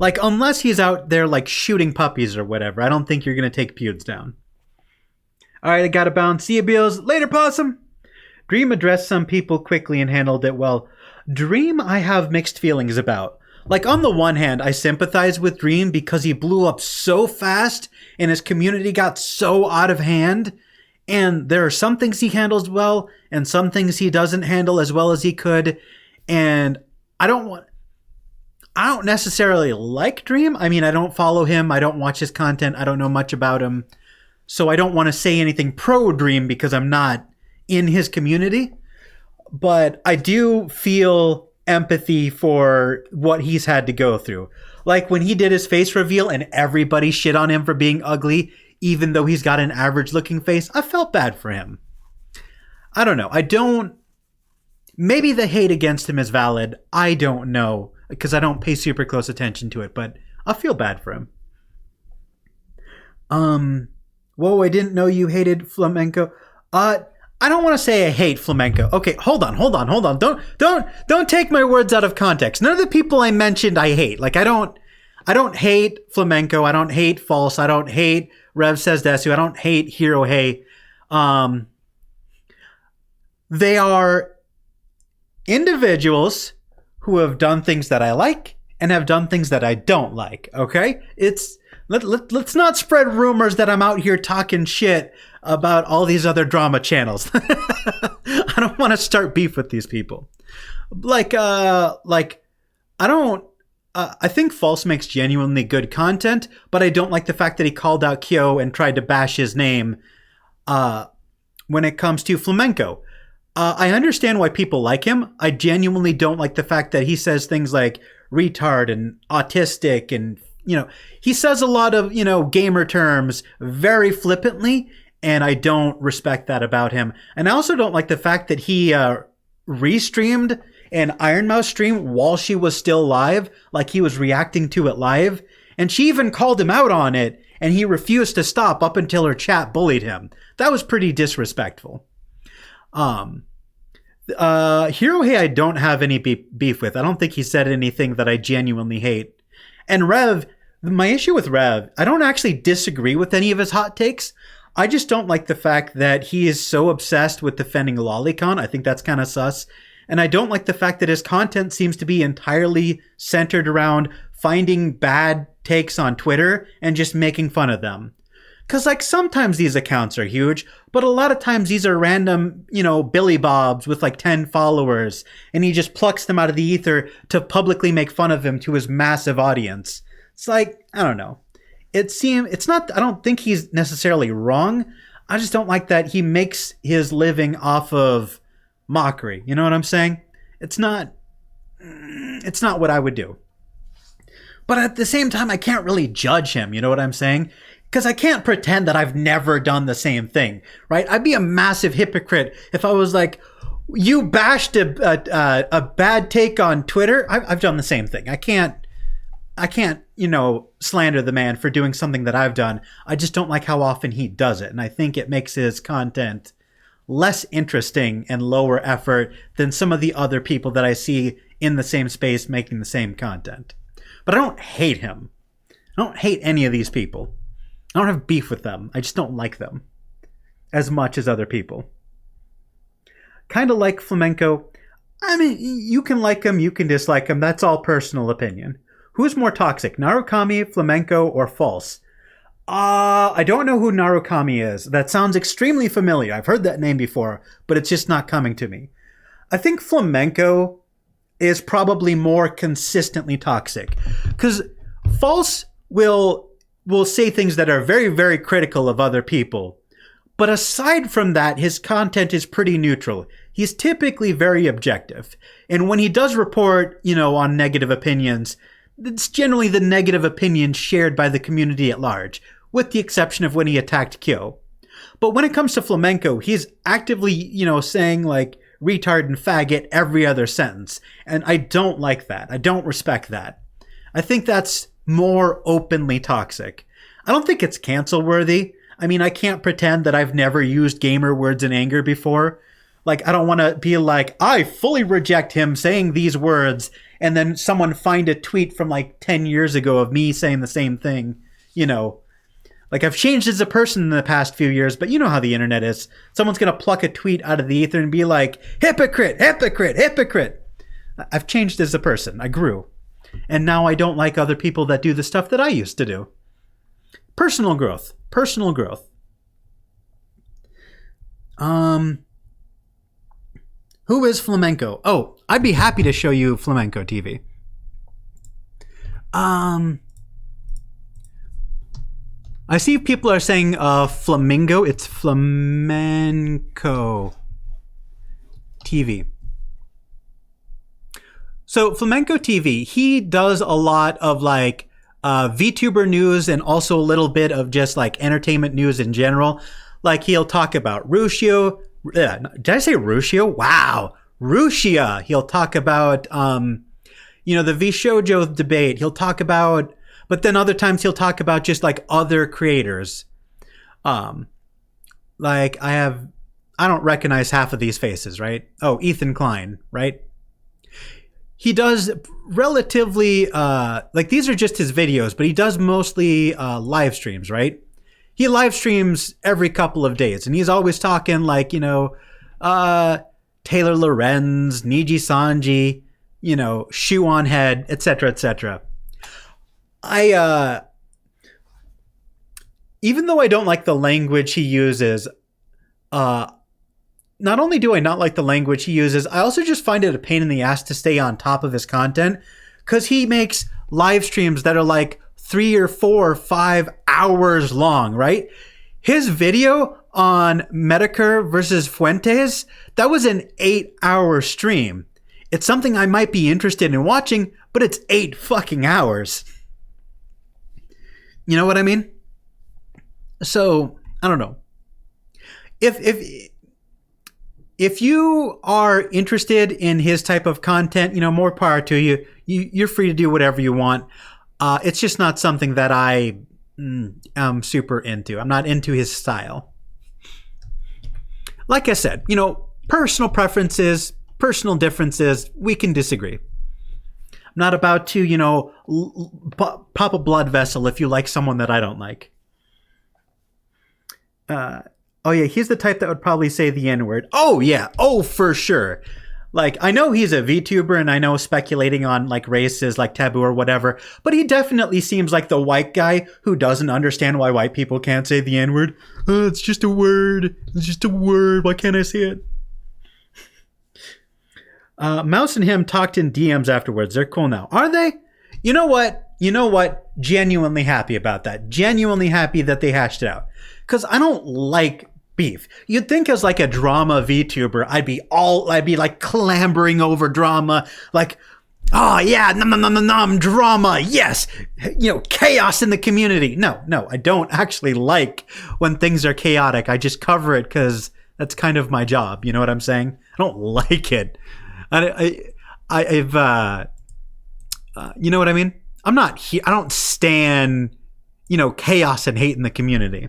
Like, unless he's out there like shooting puppies or whatever, I don't think you're going to take Pewds down. All right, I got to bounce. See you, Beals. Later, Possum. Dream addressed some people quickly and handled it well. Dream, I have mixed feelings about. Like, on the one hand, I sympathize with Dream because he blew up so fast and his community got so out of hand. And there are some things he handles well and some things he doesn't handle as well as he could. And I don't necessarily like Dream. I mean, I don't follow him. I don't watch his content. I don't know much about him. So I don't want to say anything pro Dream because I'm not in his community. But I do feel empathy for what he's had to go through. Like when he did his face reveal and everybody shit on him for being ugly, even though he's got an average looking face, I felt bad for him. I don't know. Maybe the hate against him is valid. I don't know because I don't pay super close attention to it, but I feel bad for him. Whoa, I didn't know you hated flamenco. I don't want to say I hate flamenco. Okay, hold on. Don't take my words out of context. None of the people I mentioned I hate. Like I don't hate flamenco. I don't hate false. I don't hate Rev Says Desu. I don't hate Hero Hey. They are individuals who have done things that I like and have done things that I don't like. Okay? Let's not spread rumors that I'm out here talking shit about all these other drama channels. I don't want to start beef with these people. I think False makes genuinely good content, but I don't like the fact that he called out Kyo and tried to bash his name when it comes to flamenco. I understand why people like him. I genuinely don't like the fact that he says things like retard and autistic and, you know, he says a lot of, you know, gamer terms very flippantly, and I don't respect that about him. And I also don't like the fact that he restreamed an Iron Mouse stream while she was still live, like he was reacting to it live, and she even called him out on it, and he refused to stop up until her chat bullied him. That was pretty disrespectful. Hirohei I don't have any beef with. I don't think he said anything that I genuinely hate. And Rev, my issue with Rev, I don't actually disagree with any of his hot takes. I just don't like the fact that he is so obsessed with defending Lolicon. I think that's kind of sus. And I don't like the fact that his content seems to be entirely centered around finding bad takes on Twitter and just making fun of them. Because, like, sometimes these accounts are huge, but a lot of times these are random, Billy Bobs with, like, 10 followers, and he just plucks them out of the ether to publicly make fun of him to his massive audience. It's like, I don't know. I don't think he's necessarily wrong. I just don't like that he makes his living off of mockery. You know what I'm saying? It's not what I would do. But at the same time, I can't really judge him. You know what I'm saying? Because I can't pretend that I've never done the same thing, right? I'd be a massive hypocrite if I was like, you bashed a bad take on Twitter. I've done the same thing. I can't, slander the man for doing something that I've done. I just don't like how often he does it. And I think it makes his content less interesting and lower effort than some of the other people that I see in the same space making the same content. But I don't hate him. I don't hate any of these people. I don't have beef with them. I just don't like them as much as other people. Kind of like Flamenco. I mean, you can like him, you can dislike him. That's all personal opinion. Who's more toxic, Narukami, Flamenco, or False? I don't know who Narukami is. That sounds extremely familiar. I've heard that name before, but it's just not coming to me. I think Flamenco is probably more consistently toxic. Because False will say things that are very, very critical of other people. But aside from that, his content is pretty neutral. He's typically very objective. And when he does report, on negative opinions, it's generally the negative opinion shared by the community at large, with the exception of when he attacked Kyo. But when it comes to Flamenco, he's actively, saying like retard and faggot every other sentence. And I don't like that. I don't respect that. I think that's more openly toxic. I don't think it's cancel worthy. I mean, I can't pretend that I've never used gamer words in anger before. Like, I don't want to be like, I fully reject him saying these words, and then someone find a tweet from like 10 years ago of me saying the same thing. Like, I've changed as a person in the past few years, but you know how the internet is. Someone's going to pluck a tweet out of the ether and be like, hypocrite, hypocrite, hypocrite. I've changed as a person. I grew. And now I don't like other people that do the stuff that I used to do. Personal growth. Personal growth. Who is Flamenco? Oh, I'd be happy to show you Flamenco TV. I see people are saying flamingo. It's Flamenco TV. So Flamenco TV, he does a lot of like VTuber news and also a little bit of just like entertainment news in general. Like he'll talk about Ruscio. Did I say Ruscio? Wow. Rusia. He'll talk about, the VShojo debate. He'll talk about, but then other times he'll talk about just like other creators. Like I don't recognize half of these faces, right? Oh, Ethan Klein, right? He does relatively, these are just his videos, but he does mostly live streams, right? He live streams every couple of days, and he's always talking like, Taylor Lorenz, Niji Sanji, Shoe on Head, etc., etc. Even though I don't like the language he uses, not only do I not like the language he uses, I also just find it a pain in the ass to stay on top of his content, because he makes live streams that are like 3 or 4 or 5 hours long, right? His video on Medicare versus Fuentes, that was an 8-hour stream. It's something I might be interested in watching, but it's 8 fucking hours. You know what I mean? if you are interested in his type of content, more power to you. You're free to do whatever you want. It's just not something that I am super into. I'm not into his style. Like I said, personal preferences, personal differences, we can disagree. I'm not about to, pop a blood vessel if you like someone that I don't like. Oh yeah, he's the type that would probably say the N-word. Oh yeah, oh for sure. Like, I know he's a VTuber and I know speculating on like race is like taboo or whatever, but he definitely seems like the white guy who doesn't understand why white people can't say the N-word. Oh, it's just a word. It's just a word. Why can't I say it? Mouse and him talked in DMs afterwards. They're cool now. Are they? You know what? Genuinely happy about that. Genuinely happy that they hashed it out. Because I don't like beef. You'd think as like a drama VTuber, I'd be like clambering over drama. Like, oh yeah, nom, drama. Yes. Chaos in the community. No, I don't actually like when things are chaotic. I just cover it because that's kind of my job. You know what I'm saying? I don't like it. I've you know what I mean? I'm not here. I don't stand, chaos and hate in the community.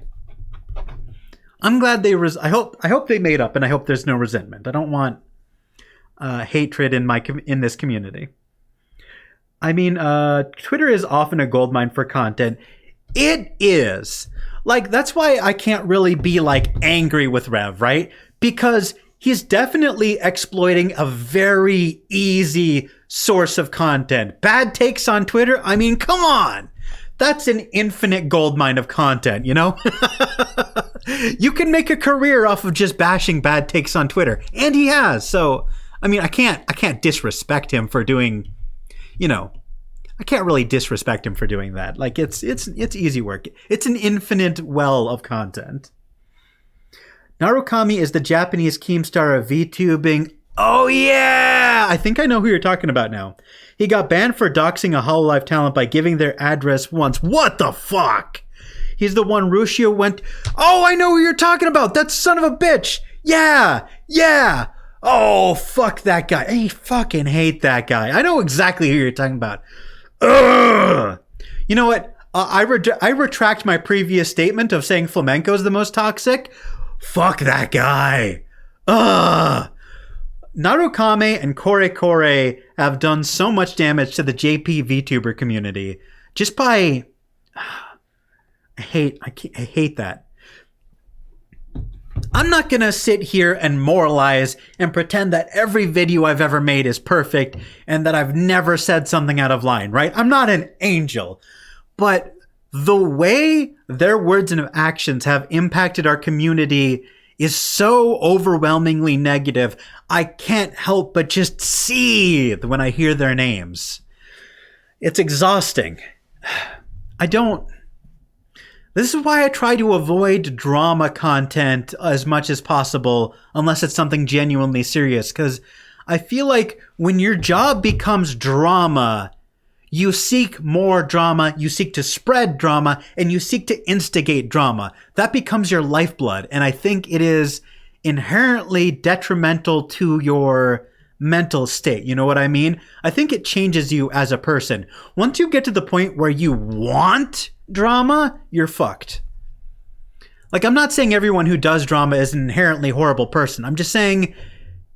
I'm glad I hope they made up, and I hope there's no resentment. I don't want hatred in this community. I mean, Twitter is often a goldmine for content. It is. Like, that's why I can't really be like angry with Rev, right? Because he's definitely exploiting a very easy source of content. Bad takes on Twitter? I mean, come on. That's an infinite goldmine of content, You can make a career off of just bashing bad takes on Twitter. And he has. So, I mean, I can't disrespect him for doing, I can't really disrespect him for doing that. Like, it's easy work. It's an infinite well of content. Narukami is the Japanese Keemstar of VTubing. Oh yeah! I think I know who you're talking about now. He got banned for doxing a Hololive talent by giving their address once. What the fuck? He's the one Rushio went... Oh, I know who you're talking about! That son of a bitch! Yeah! Oh, fuck that guy. I fucking hate that guy. I know exactly who you're talking about. Ugh! You know what? I retract my previous statement of saying flamenco's the most toxic. Fuck that guy. Ugh. Narukame and Kore have done so much damage to the JP VTuber community just by... I hate that. I'm not gonna sit here and moralize and pretend that every video I've ever made is perfect and that I've never said something out of line, right? I'm not an angel. But the way their words and actions have impacted our community is so overwhelmingly negative, I can't help but just seethe when I hear their names. It's exhausting. This is why I try to avoid drama content as much as possible, unless it's something genuinely serious, because I feel like when your job becomes drama, you seek more drama, you seek to spread drama, and you seek to instigate drama. That becomes your lifeblood, and I think it is inherently detrimental to your mental state. You know what I mean? I think it changes you as a person. Once you get to the point where you want drama, you're fucked. Like, I'm not saying everyone who does drama is an inherently horrible person. I'm just saying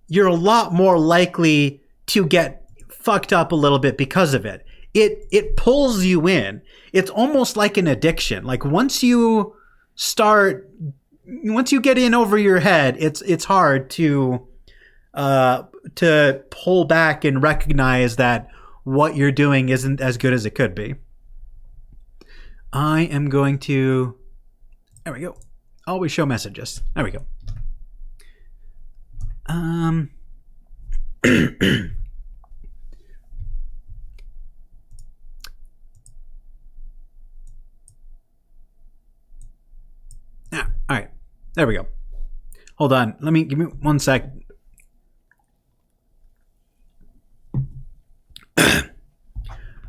you're a lot more likely to get fucked up a little bit because of it. It pulls you in. It's almost like an addiction. Like, once you get in over your head, it's hard to pull back and recognize that what you're doing isn't as good as it could be. I am going to... There we go. Always show messages. There we go. All right. There we go. Hold on. Give me 1 sec.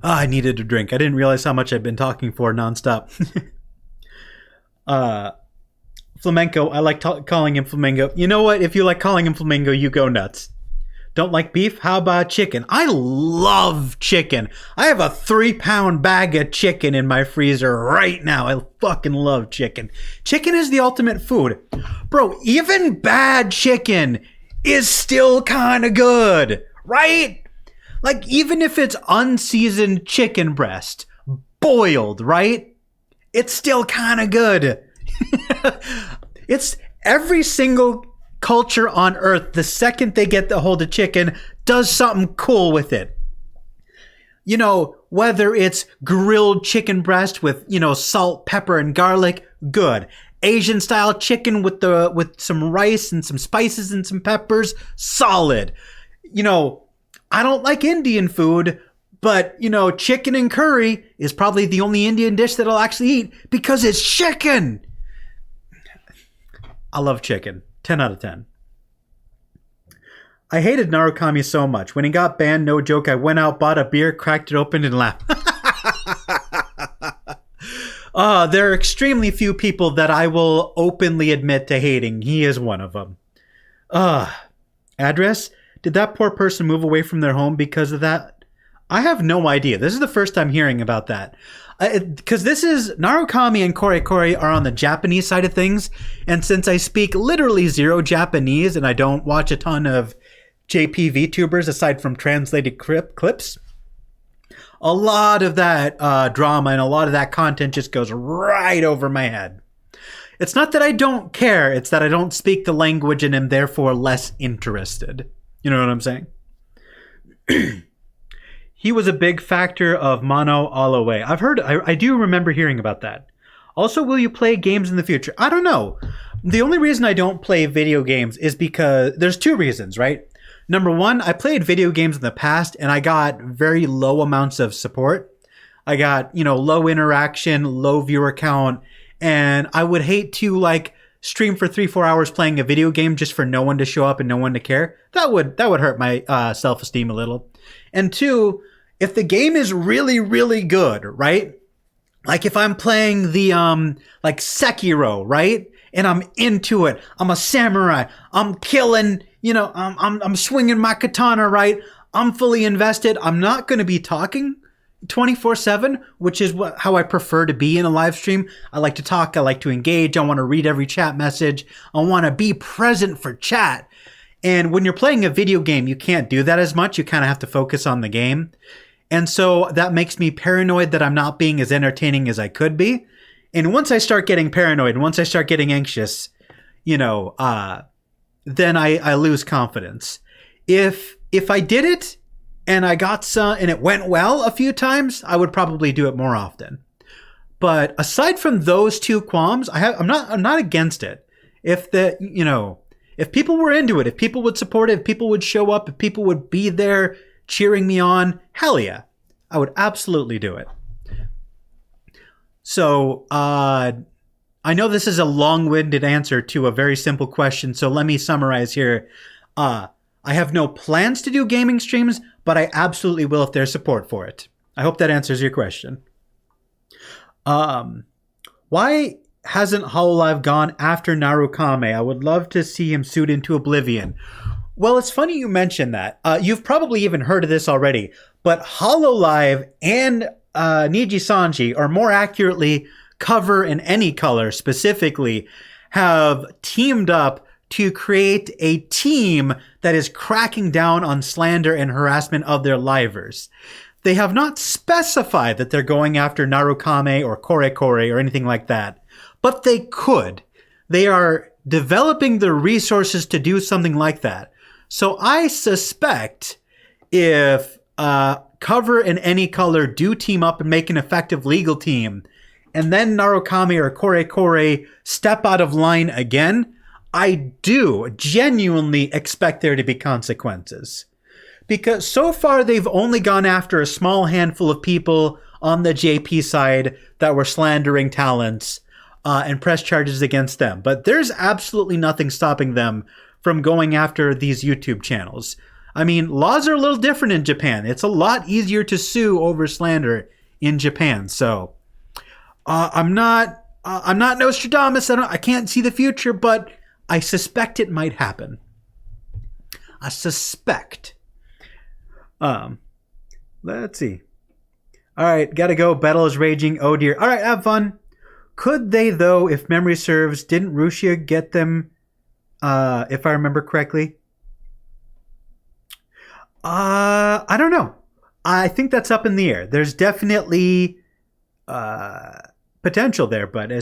I needed a drink. I didn't realize how much I've been talking for nonstop. Flamenco. I like calling him Flamingo. You know what? If you like calling him Flamingo, you go nuts. Don't like beef? How about chicken? I love chicken. I have a 3-pound bag of chicken in my freezer right now. I fucking love chicken. Chicken is the ultimate food. Bro, even bad chicken is still kind of good, right? Like, even if it's unseasoned chicken breast, boiled, right? It's still kind of good. It's every single culture on earth, the second they get the hold of chicken, does something cool with it. You know, whether it's grilled chicken breast with, you know, salt, pepper, and garlic, good. Asian style chicken with some rice and some spices and some peppers, solid. You know, I don't like Indian food, but, you know, chicken and curry is probably the only Indian dish that I'll actually eat because it's chicken. I love chicken. 10 out of 10. I hated Narukami so much. When he got banned, no joke, I went out, bought a beer, cracked it open, and laughed. There are extremely few people that I will openly admit to hating. He is one of them. Address? Did that poor person move away from their home because of that? I have no idea. This is the first time hearing about that. Because this is Narukami and Kore Kore are on the Japanese side of things, and since I speak literally zero Japanese and I don't watch a ton of JP VTubers aside from translated clips, a lot of that drama and a lot of that content just goes right over my head. It's not that I don't care, it's that I don't speak the language and am therefore less interested. You know what I'm saying? He was a big factor of mono all the way. I do remember hearing about that. Also, will you play games in the future? I don't know. The only reason I don't play video games is because there's two reasons, right? Number one, I played video games in the past and I got very low amounts of support. I got, you know, low interaction, low viewer count, and I would hate to like stream for 3-4 hours playing a video game just for no one to show up and no one to care. That would hurt my self-esteem a little. And two, if the game is really, really good, right? Like if I'm playing the like Sekiro, right? And I'm into it. I'm a samurai. I'm killing, you know, I'm swinging my katana, right? I'm fully invested. I'm not going to be talking 24/7, which is how I prefer to be in a live stream. I like to talk. I like to engage. I want to read every chat message. I want to be present for chat. And when you're playing a video game, you can't do that as much. You kind of have to focus on the game. And so that makes me paranoid that I'm not being as entertaining as I could be. And once I start getting paranoid, and once I start getting anxious, you know, then I lose confidence. If I did it and I got some and it went well a few times, I would probably do it more often. But aside from those two qualms, I'm not against it. If people were into it, if people would support it, if people would show up, if people would be there cheering me on, hell yeah, I would absolutely do it. So I know this is a long-winded answer to a very simple question, so let me summarize here. I have no plans to do gaming streams, but I absolutely will if there's support for it. I hope that answers your question. Why hasn't Hololive gone after Narukame? I would love to see him suit into oblivion. Well, it's funny you mentioned that. You've probably even heard of this already, but Hololive and Niji Sanji, or more accurately, Cover in Any Color specifically, have teamed up to create a team that is cracking down on slander and harassment of their livers. They have not specified that they're going after Narukame or Kore Kore or anything like that, but they could. They are developing the resources to do something like that. So I suspect if Cover in Any Color do team up and make an effective legal team, and then Narukami or Kore Kore step out of line again, I do genuinely expect there to be consequences. Because so far they've only gone after a small handful of people on the JP side that were slandering talents and press charges against them. But there's absolutely nothing stopping them from going after these YouTube channels. I mean, laws are a little different in Japan. It's a lot easier to sue over slander in Japan. So I'm not I'm not Nostradamus. I can't see the future, but I suspect it might happen. I suspect. Let's see. All right, gotta go. Battle is raging. Oh dear. All right, have fun. Could they, though, if memory serves, didn't Rusia get them, if I remember correctly? I don't know. I think that's up in the air. There's definitely potential there, but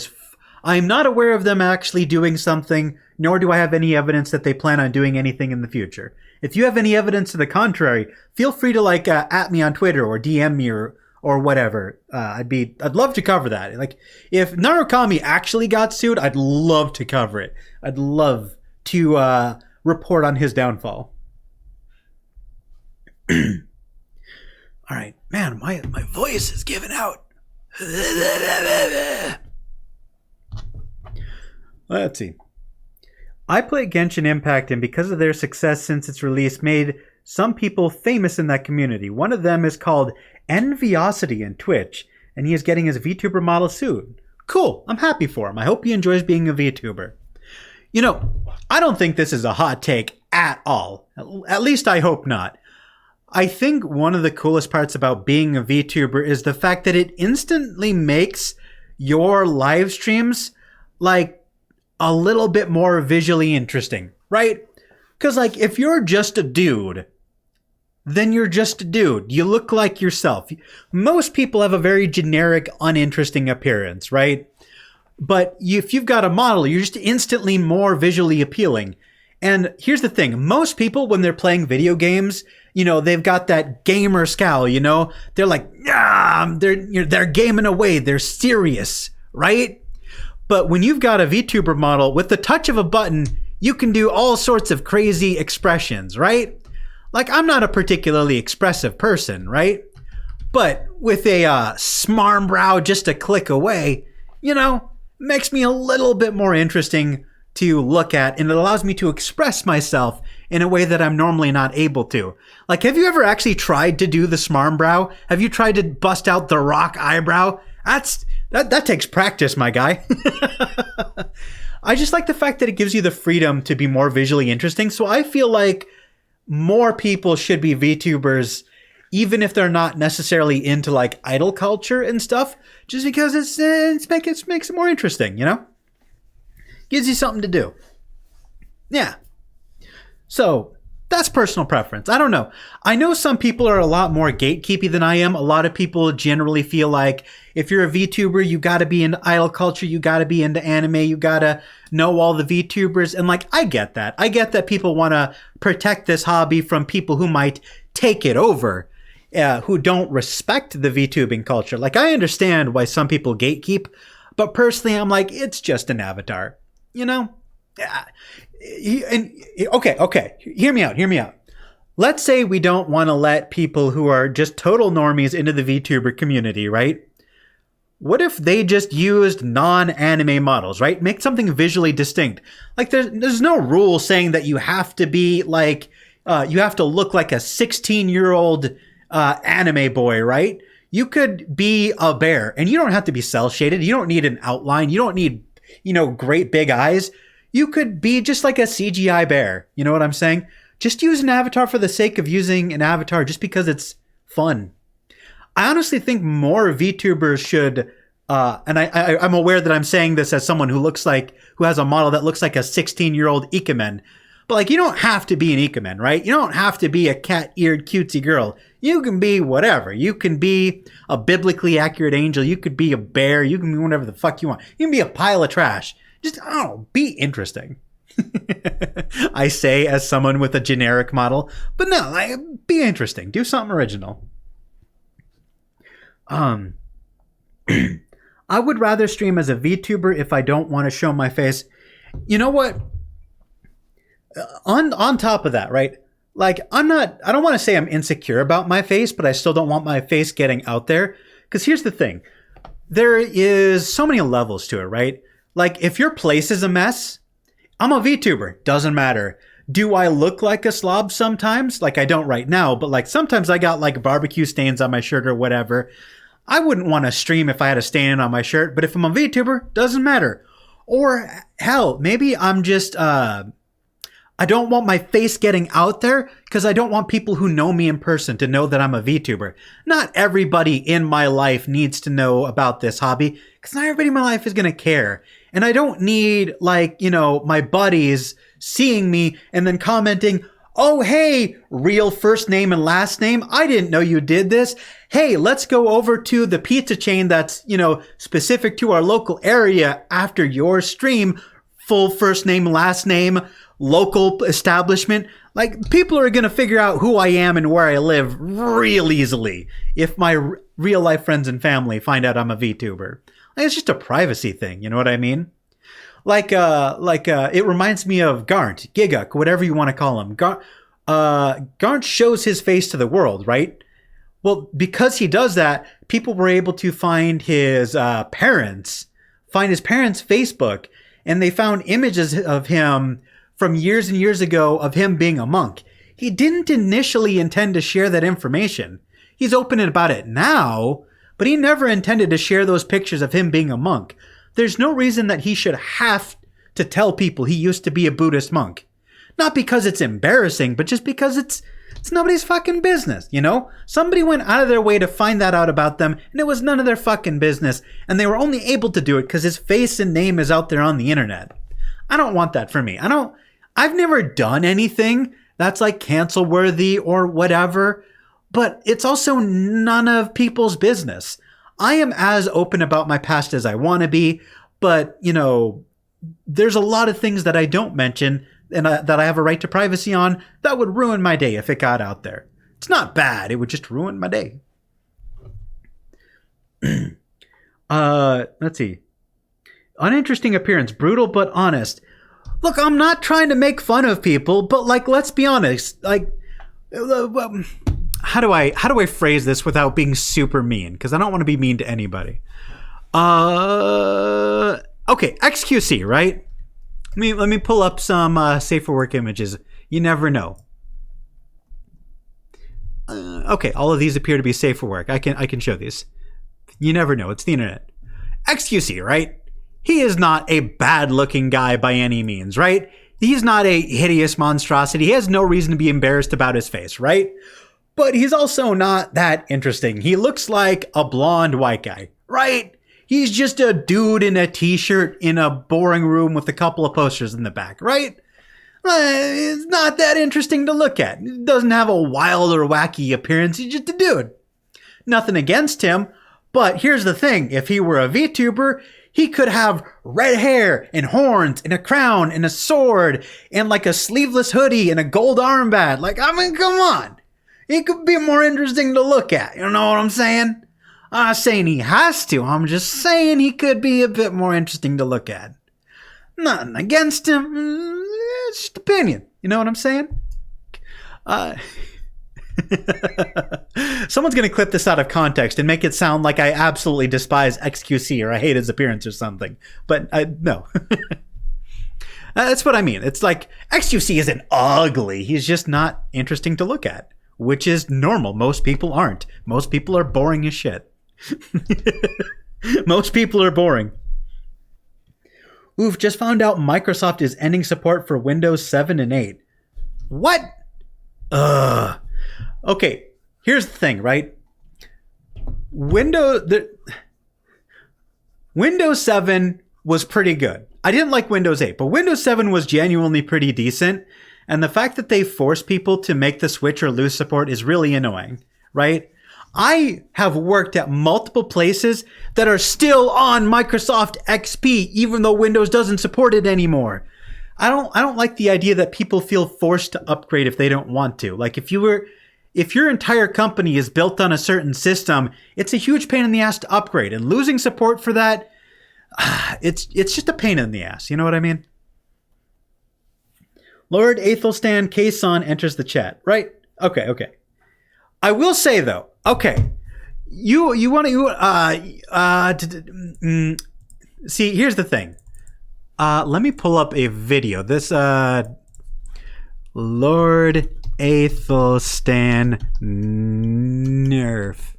I'm not aware of them actually doing something, nor do I have any evidence that they plan on doing anything in the future. If you have any evidence to the contrary, feel free to at me on Twitter or DM me or whatever. I'd love to cover that. Like, if Narukami actually got sued, I'd love to cover it. I'd love to report on his downfall. All right, man, my voice is giving out. Let's see. I play Genshin Impact, and because of their success since its release, made some people famous in that community. One of them is called Enviosity in Twitch, and he is getting his VTuber model soon. Cool, I'm happy for him. I hope he enjoys being a VTuber. You know, I don't think this is a hot take at all. At least I hope not. I think one of the coolest parts about being a VTuber is the fact that it instantly makes your live streams like a little bit more visually interesting, right? Because like if you're just a dude, then you're just a dude. You look like yourself. Most people have a very generic, uninteresting appearance, right? But if you've got a model, you're just instantly more visually appealing. And here's the thing. Most people, when they're playing video games, you know, they've got that gamer scowl, you know? They're like, they're gaming away. They're serious, right? But when you've got a VTuber model, with the touch of a button, you can do all sorts of crazy expressions, right? Like, I'm not a particularly expressive person, right? But with a smarm brow just a click away, you know, makes me a little bit more interesting to look at, and it allows me to express myself in a way that I'm normally not able to. Like, have you ever actually tried to do the smarm brow? Have you tried to bust out the rock eyebrow? That takes practice, my guy. I just like the fact that it gives you the freedom to be more visually interesting. So I feel like more people should be VTubers, even if they're not necessarily into like idol culture and stuff, just because it makes it more interesting, you know? Gives you something to do. Yeah. So that's personal preference. I don't know. I know some people are a lot more gatekeepy than I am. A lot of people generally feel like if you're a VTuber, you got to be into idol culture. You got to be into anime. You got to know all the VTubers. And like, I get that. I get that people want to protect this hobby from people who might take it over, who don't respect the VTubing culture. Like, I understand why some people gatekeep, but personally, I'm like, it's just an avatar, you know? And okay. Hear me out. Let's say we don't want to let people who are just total normies into the VTuber community, right? What if they just used non-anime models, right? Make something visually distinct. Like there's no rule saying that you have to be like, you have to look like a 16-year-old anime boy, right? You could be a bear, and you don't have to be cel shaded. You don't need an outline. You don't need, great big eyes. You could be just like a CGI bear. You know what I'm saying? Just use an avatar for the sake of using an avatar just because it's fun. I honestly think more VTubers should, and I'm aware that I'm saying this as someone who has a model that looks like a 16-year-old Ikemen. But like, you don't have to be an Ikemen, right? You don't have to be a cat-eared cutesy girl. You can be whatever. You can be a biblically accurate angel. You could be a bear. You can be whatever the fuck you want. You can be a pile of trash. Just, I don't know, be interesting. I say as someone with a generic model, but no, be interesting. Do something original. I would rather stream as a VTuber if I don't want to show my face. You know what? On top of that, right? Like, I don't want to say I'm insecure about my face, but I still don't want my face getting out there. Because here's the thing. There is so many levels to it, right? Like, if your place is a mess, I'm a VTuber. Doesn't matter. Do I look like a slob sometimes? Like, I don't right now, but like sometimes I got like barbecue stains on my shirt or whatever. I wouldn't want to stream if I had a stain on my shirt, but if I'm a VTuber, doesn't matter. Or hell, maybe I'm just I don't want my face getting out there because I don't want people who know me in person to know that I'm a VTuber. Not everybody in my life needs to know about this hobby because not everybody in my life is going to care. And I don't need, like, you know, my buddies seeing me and then commenting, oh, hey, real first name and last name. I didn't know you did this. Hey, let's go over to the pizza chain that's, you know, specific to our local area after your stream. Full first name, last name, local establishment. Like, people are going to figure out who I am and where I live real easily if my real life friends and family find out I'm a VTuber. Like, it's just a privacy thing, you know what I mean? Like it reminds me of Garnt, Giguk, whatever you want to call him. Garnt shows his face to the world, right? Well, because he does that, people were able to find his parents' Facebook, and they found images of him from years and years ago of him being a monk. He didn't initially intend to share that information. He's open about it now, but he never intended to share those pictures of him being a monk. There's no reason that he should have to tell people he used to be a Buddhist monk. Not because it's embarrassing, but just because it's nobody's fucking business, you know? Somebody went out of their way to find that out about them, and it was none of their fucking business, and they were only able to do it because his face and name is out there on the internet. I don't want that for me. I've never done anything that's like cancel worthy or whatever, but it's also none of people's business. I am as open about my past as I want to be, but, you know, there's a lot of things that I don't mention and that I have a right to privacy on that would ruin my day if it got out there. It's not bad. It would just ruin my day. Let's see. Uninteresting appearance, brutal but honest. Look, I'm not trying to make fun of people, but, like, let's be honest. Like, how do I phrase this without being super mean? Because I don't want to be mean to anybody. Okay, XQC, right? Let me pull up some safe for work images. You never know. Okay, all of these appear to be safe for work. I can show these. You never know. It's the internet. XQC, right? He is not a bad-looking guy by any means, right? He's not a hideous monstrosity. He has no reason to be embarrassed about his face, right? But he's also not that interesting. He looks like a blonde white guy, right? He's just a dude in a t-shirt in a boring room with a couple of posters in the back, right? It's not that interesting to look at. He doesn't have a wild or wacky appearance. He's just a dude. Nothing against him, but here's the thing. If he were a VTuber, he could have red hair and horns and a crown and a sword and like a sleeveless hoodie and a gold armband. Like, I mean, come on. He could be more interesting to look at. You know what I'm saying? I'm not saying he has to. I'm just saying he could be a bit more interesting to look at. Nothing against him. It's just opinion. You know what I'm saying? Someone's going to clip this out of context and make it sound like I absolutely despise XQC or I hate his appearance or something. But no. That's what I mean. It's like XQC isn't ugly. He's just not interesting to look at, which is normal. Most people aren't. Most people are boring as shit. Most people are boring. Oof, just found out Microsoft is ending support for Windows 7 and 8. What? Okay, here's the thing, right? Windows 7 was pretty good. I didn't like Windows 8, but Windows 7 was genuinely pretty decent. And the fact that they force people to make the switch or lose support is really annoying, right? I have worked at multiple places that are still on Microsoft XP, even though Windows doesn't support it anymore. I don't like the idea that people feel forced to upgrade if they don't want to. Like, if your entire company is built on a certain system, it's a huge pain in the ass to upgrade. And losing support for that, it's just a pain in the ass. You know what I mean? Lord Athelstan Kayson enters the chat, right? Okay. I will say though, okay, you want to see. Here's the thing. Let me pull up a video. This Lord Athelstan Nerf.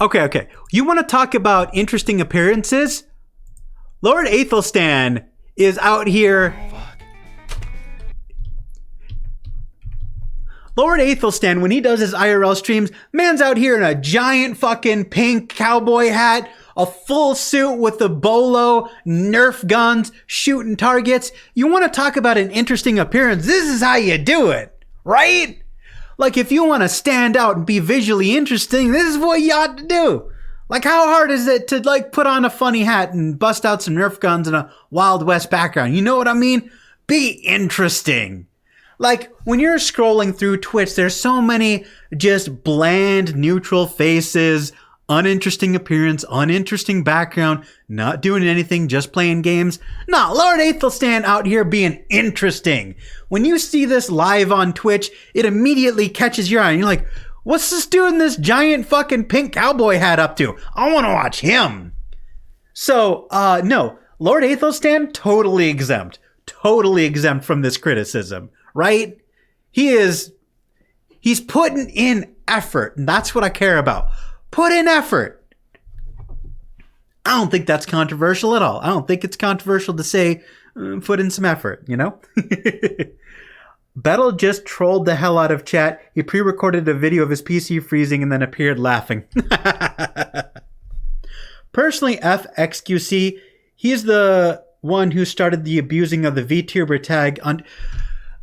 Okay. You want to talk about interesting appearances? Lord Athelstan is out here. Lord Athelstan, when he does his IRL streams, man's out here in a giant fucking pink cowboy hat, a full suit with the bolo, Nerf guns, shooting targets. You want to talk about an interesting appearance? This is how you do it, right? Like, if you want to stand out and be visually interesting, this is what you ought to do. Like, how hard is it to, like, put on a funny hat and bust out some Nerf guns in a Wild West background? You know what I mean? Be interesting. Like, when you're scrolling through Twitch, there's so many just bland, neutral faces, uninteresting appearance, uninteresting background, not doing anything, just playing games. No, Lord Athelstan out here being interesting. When you see this live on Twitch, it immediately catches your eye, and you're like, what's this dude in this giant fucking pink cowboy hat up to? I want to watch him. So, no, Lord Athelstan, totally exempt from this criticism. Right? He's putting in effort, and that's what I care about. Put in effort. I don't think that's controversial at all. I don't think it's controversial to say, put in some effort, you know? Battle just trolled the hell out of chat. He pre-recorded a video of his PC freezing and then appeared laughing. Personally, FXQC, he's the one who started the abusing of the VTuber tag on...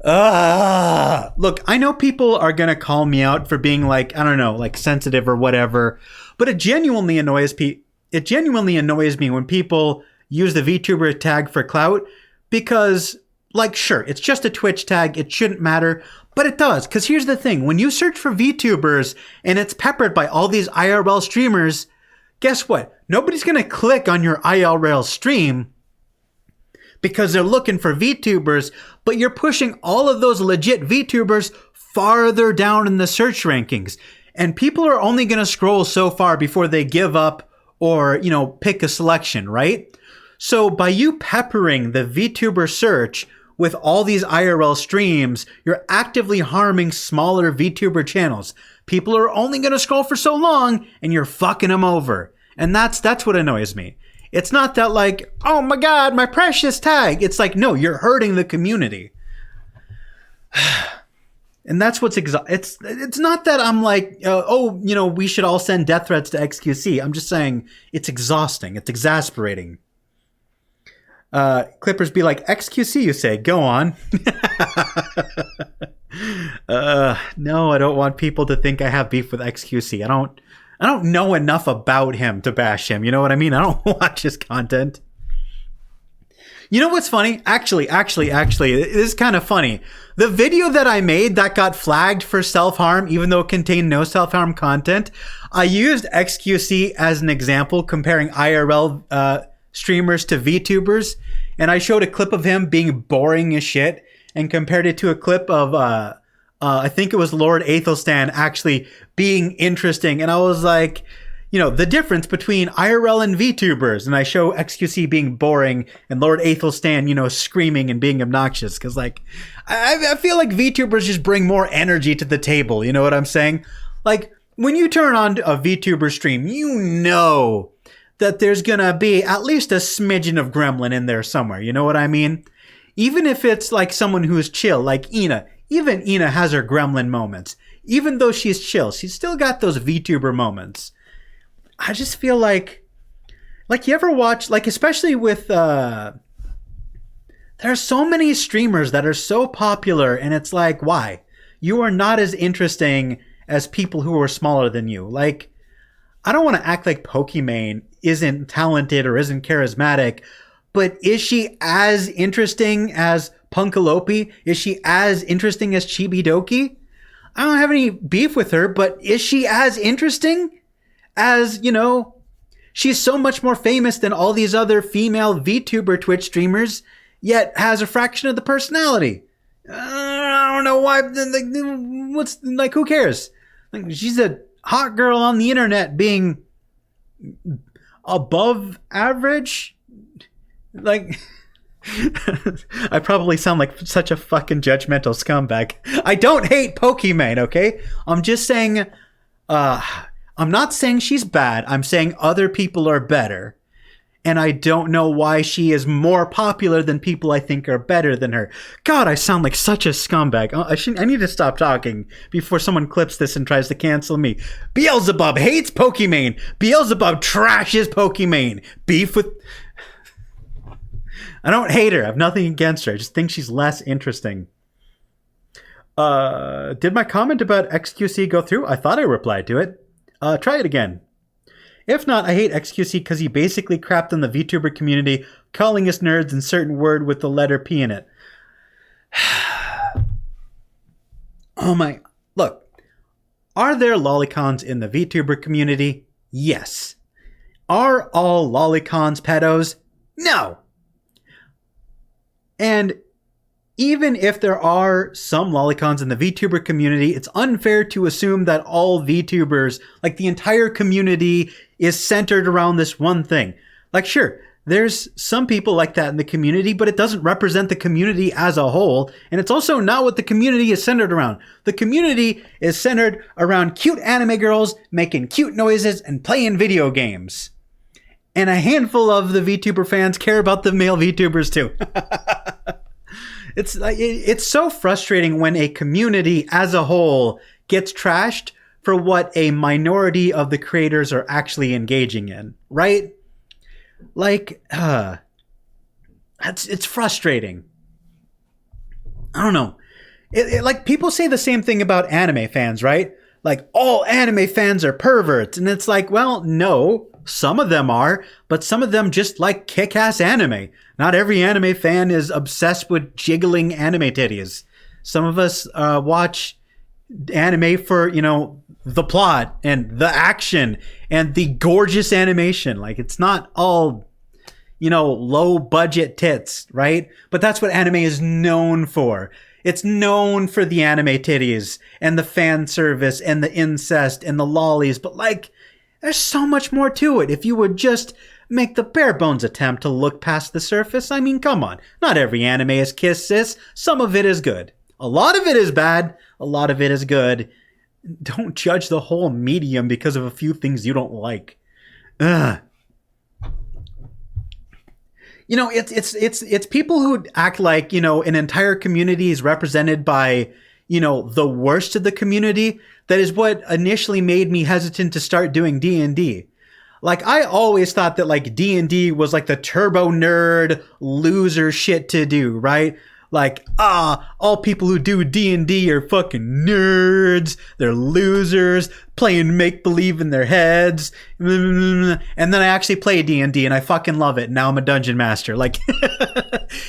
Look, I know people are going to call me out for being like, I don't know, like sensitive or whatever, but it genuinely annoys me when people use the VTuber tag for clout because, like, sure, it's just a Twitch tag. It shouldn't matter, but it does. Because here's the thing. When you search for VTubers and it's peppered by all these IRL streamers, guess what? Nobody's going to click on your IRL stream because they're looking for VTubers, but you're pushing all of those legit VTubers farther down in the search rankings. And people are only going to scroll so far before they give up or, you know, pick a selection, right? So by you peppering the VTuber search with all these IRL streams, you're actively harming smaller VTuber channels. People are only going to scroll for so long and you're fucking them over. And that's what annoys me. It's not that like, oh my God, my precious tag. It's like, no, you're hurting the community. And that's what's it's not that I'm like, oh, you know, we should all send death threats to XQC. I'm just saying it's exhausting. It's exasperating. Clippers be like, XQC, you say, go on. No, I don't want people to think I have beef with XQC. I don't know enough about him to bash him. You know what I mean? I don't watch his content. You know what's funny? Actually, it is kind of funny. The video that I made that got flagged for self-harm, even though it contained no self-harm content, I used XQC as an example comparing IRL streamers to VTubers. And I showed a clip of him being boring as shit and compared it to a clip of, I think it was Lord Athelstan actually being interesting. And I was like, you know, the difference between IRL and VTubers. And I show XQC being boring and Lord Athelstan, you know, screaming and being obnoxious. Cause like, I feel like VTubers just bring more energy to the table. You know what I'm saying? Like when you turn on a VTuber stream, you know that there's gonna be at least a smidgen of gremlin in there somewhere. You know what I mean? Even if it's like someone who's chill, like Ina. Even Ina has her gremlin moments. Even though she's chill, she's still got those VTuber moments. I just feel like you ever watch, like especially with, there are so many streamers that are so popular and it's like, why? You are not as interesting as people who are smaller than you. Like, I don't want to act like Pokimane isn't talented or isn't charismatic, but is she as interesting as Punkalopi? Is she as interesting as Chibidoki? I don't have any beef with her, but is she as interesting as, you know, she's so much more famous than all these other female VTuber Twitch streamers, yet has a fraction of the personality. I don't know why. What's like, who cares? Like, she's a hot girl on the internet being above average. Like, I probably sound like such a fucking judgmental scumbag. I don't hate Pokimane, okay? I'm just saying, I I'm not saying she's bad. I'm saying other people are better. And I don't know why she is more popular than people I think are better than her. God, I sound like such a scumbag. I need to stop talking before someone clips this and tries to cancel me. Beelzebub hates Pokimane. Beelzebub trashes Pokimane. Beef with... I don't hate her. I have nothing against her. I just think she's less interesting. Did my comment about XQC go through? I thought I replied to it. Try it again. If not, I hate XQC because he basically crapped on the VTuber community, calling us nerds and certain word with the letter P in it. Oh my... Look, are there lolicons in the VTuber community? Yes. Are all lolicons pedos? No. And even if there are some lolicons in the VTuber community, it's unfair to assume that all VTubers, like the entire community, is centered around this one thing. Like, sure, there's some people like that in the community, but it doesn't represent the community as a whole. And it's also not what the community is centered around. The community is centered around cute anime girls making cute noises and playing video games. And a handful of the VTuber fans care about the male VTubers too. It's so frustrating when a community as a whole gets trashed for what a minority of the creators are actually engaging in, right? Like, it's frustrating. I don't know. Like, people say the same thing about anime fans, right? Like, all anime fans are perverts. And it's like, well, no, some of them are, but some of them just like kick-ass anime. Not every anime fan is obsessed with jiggling anime titties. Some of us watch anime for, the plot and the action and the gorgeous animation. Like, it's not all, low budget tits, right? But that's what anime is known for. It's known for the anime titties and the fan service and the incest and the lollies. But like, there's so much more to it. If you would just make the bare bones attempt to look past the surface. I mean, come on. Not every anime is kiss sis. Some of it is good. A lot of it is bad. A lot of it is good. Don't judge the whole medium because of a few things you don't like. Ugh. It's people who act like, an entire community is represented by, the worst of the community. That is what initially made me hesitant to start doing D&D. Like, I always thought that, like, D&D was, like, the turbo nerd loser shit to do, right? Like, all people who do D&D are fucking nerds. They're losers, playing make-believe in their heads. And then I actually play D&D, and I fucking love it. Now I'm a dungeon master. Like,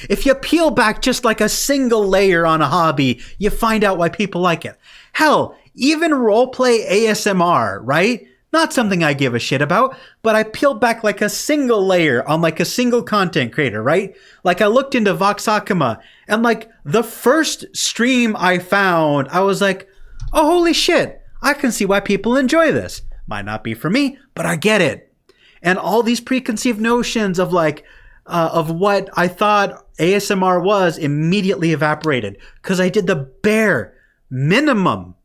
if you peel back just, like, a single layer on a hobby, you find out why people like it. Hell, even roleplay ASMR, right? Not something I give a shit about, but I peeled back like a single layer on like a single content creator, right? Like, I looked into Vox Akuma, and like the first stream I found, I was like, oh, holy shit, I can see why people enjoy this. Might not be for me, but I get it. And all these preconceived notions of like, of what I thought ASMR was immediately evaporated because I did the bare minimum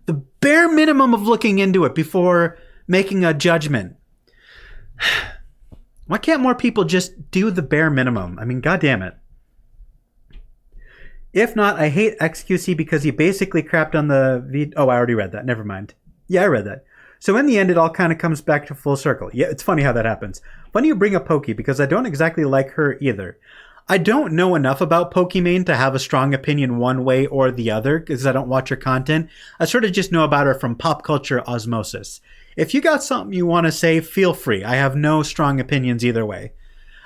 of looking into it before making a judgment. Why can't more people just do the bare minimum? I mean, goddamn it. If not, I hate XQC because he basically crapped on the Oh, I already read that. Never mind. Yeah, I read that. So in the end, it all kind of comes back to full circle. Yeah, it's funny how that happens. Funny you bring up Pokey because I don't exactly like her either. I don't know enough about Pokimane to have a strong opinion one way or the other because I don't watch her content. I sort of just know about her from pop culture osmosis. If you got something you want to say, feel free. I have no strong opinions either way.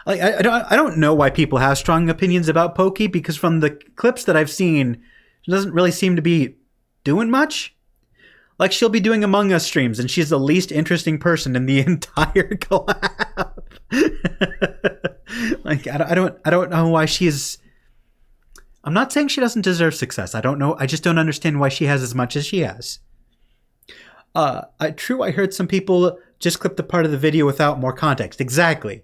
Like, I don't know why people have strong opinions about Pokey because from the clips that I've seen, she doesn't really seem to be doing much. Like, she'll be doing Among Us streams and she's the least interesting person in the entire collab. Like, I don't know why she's... I'm not saying she doesn't deserve success. I don't know. I just don't understand why she has as much as she has. True, I heard some people just clip the part of the video without more context. Exactly.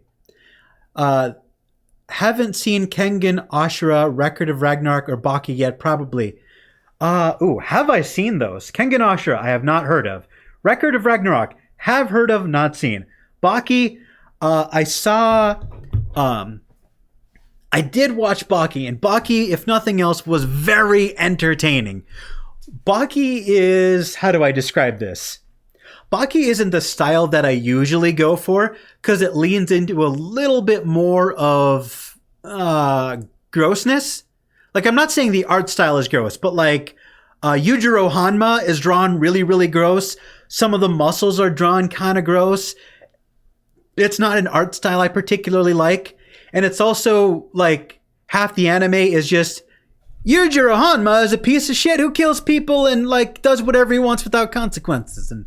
Haven't seen Kengan, Ashura, Record of Ragnarok, or Baki yet, probably. Have I seen those? Kengan Ashura, I have not heard of. Record of Ragnarok. Have heard of, not seen. Baki, I saw... I did watch Baki, and Baki, if nothing else, was very entertaining. Baki is... How do I describe this? Baki isn't the style that I usually go for, because it leans into a little bit more of grossness. Like, I'm not saying the art style is gross, but like... Yujiro Hanma is drawn really, really gross. Some of the muscles are drawn kind of gross. It's not an art style I particularly like. And it's also like half the anime is just Yujiro Hanma is a piece of shit who kills people and like does whatever he wants without consequences. And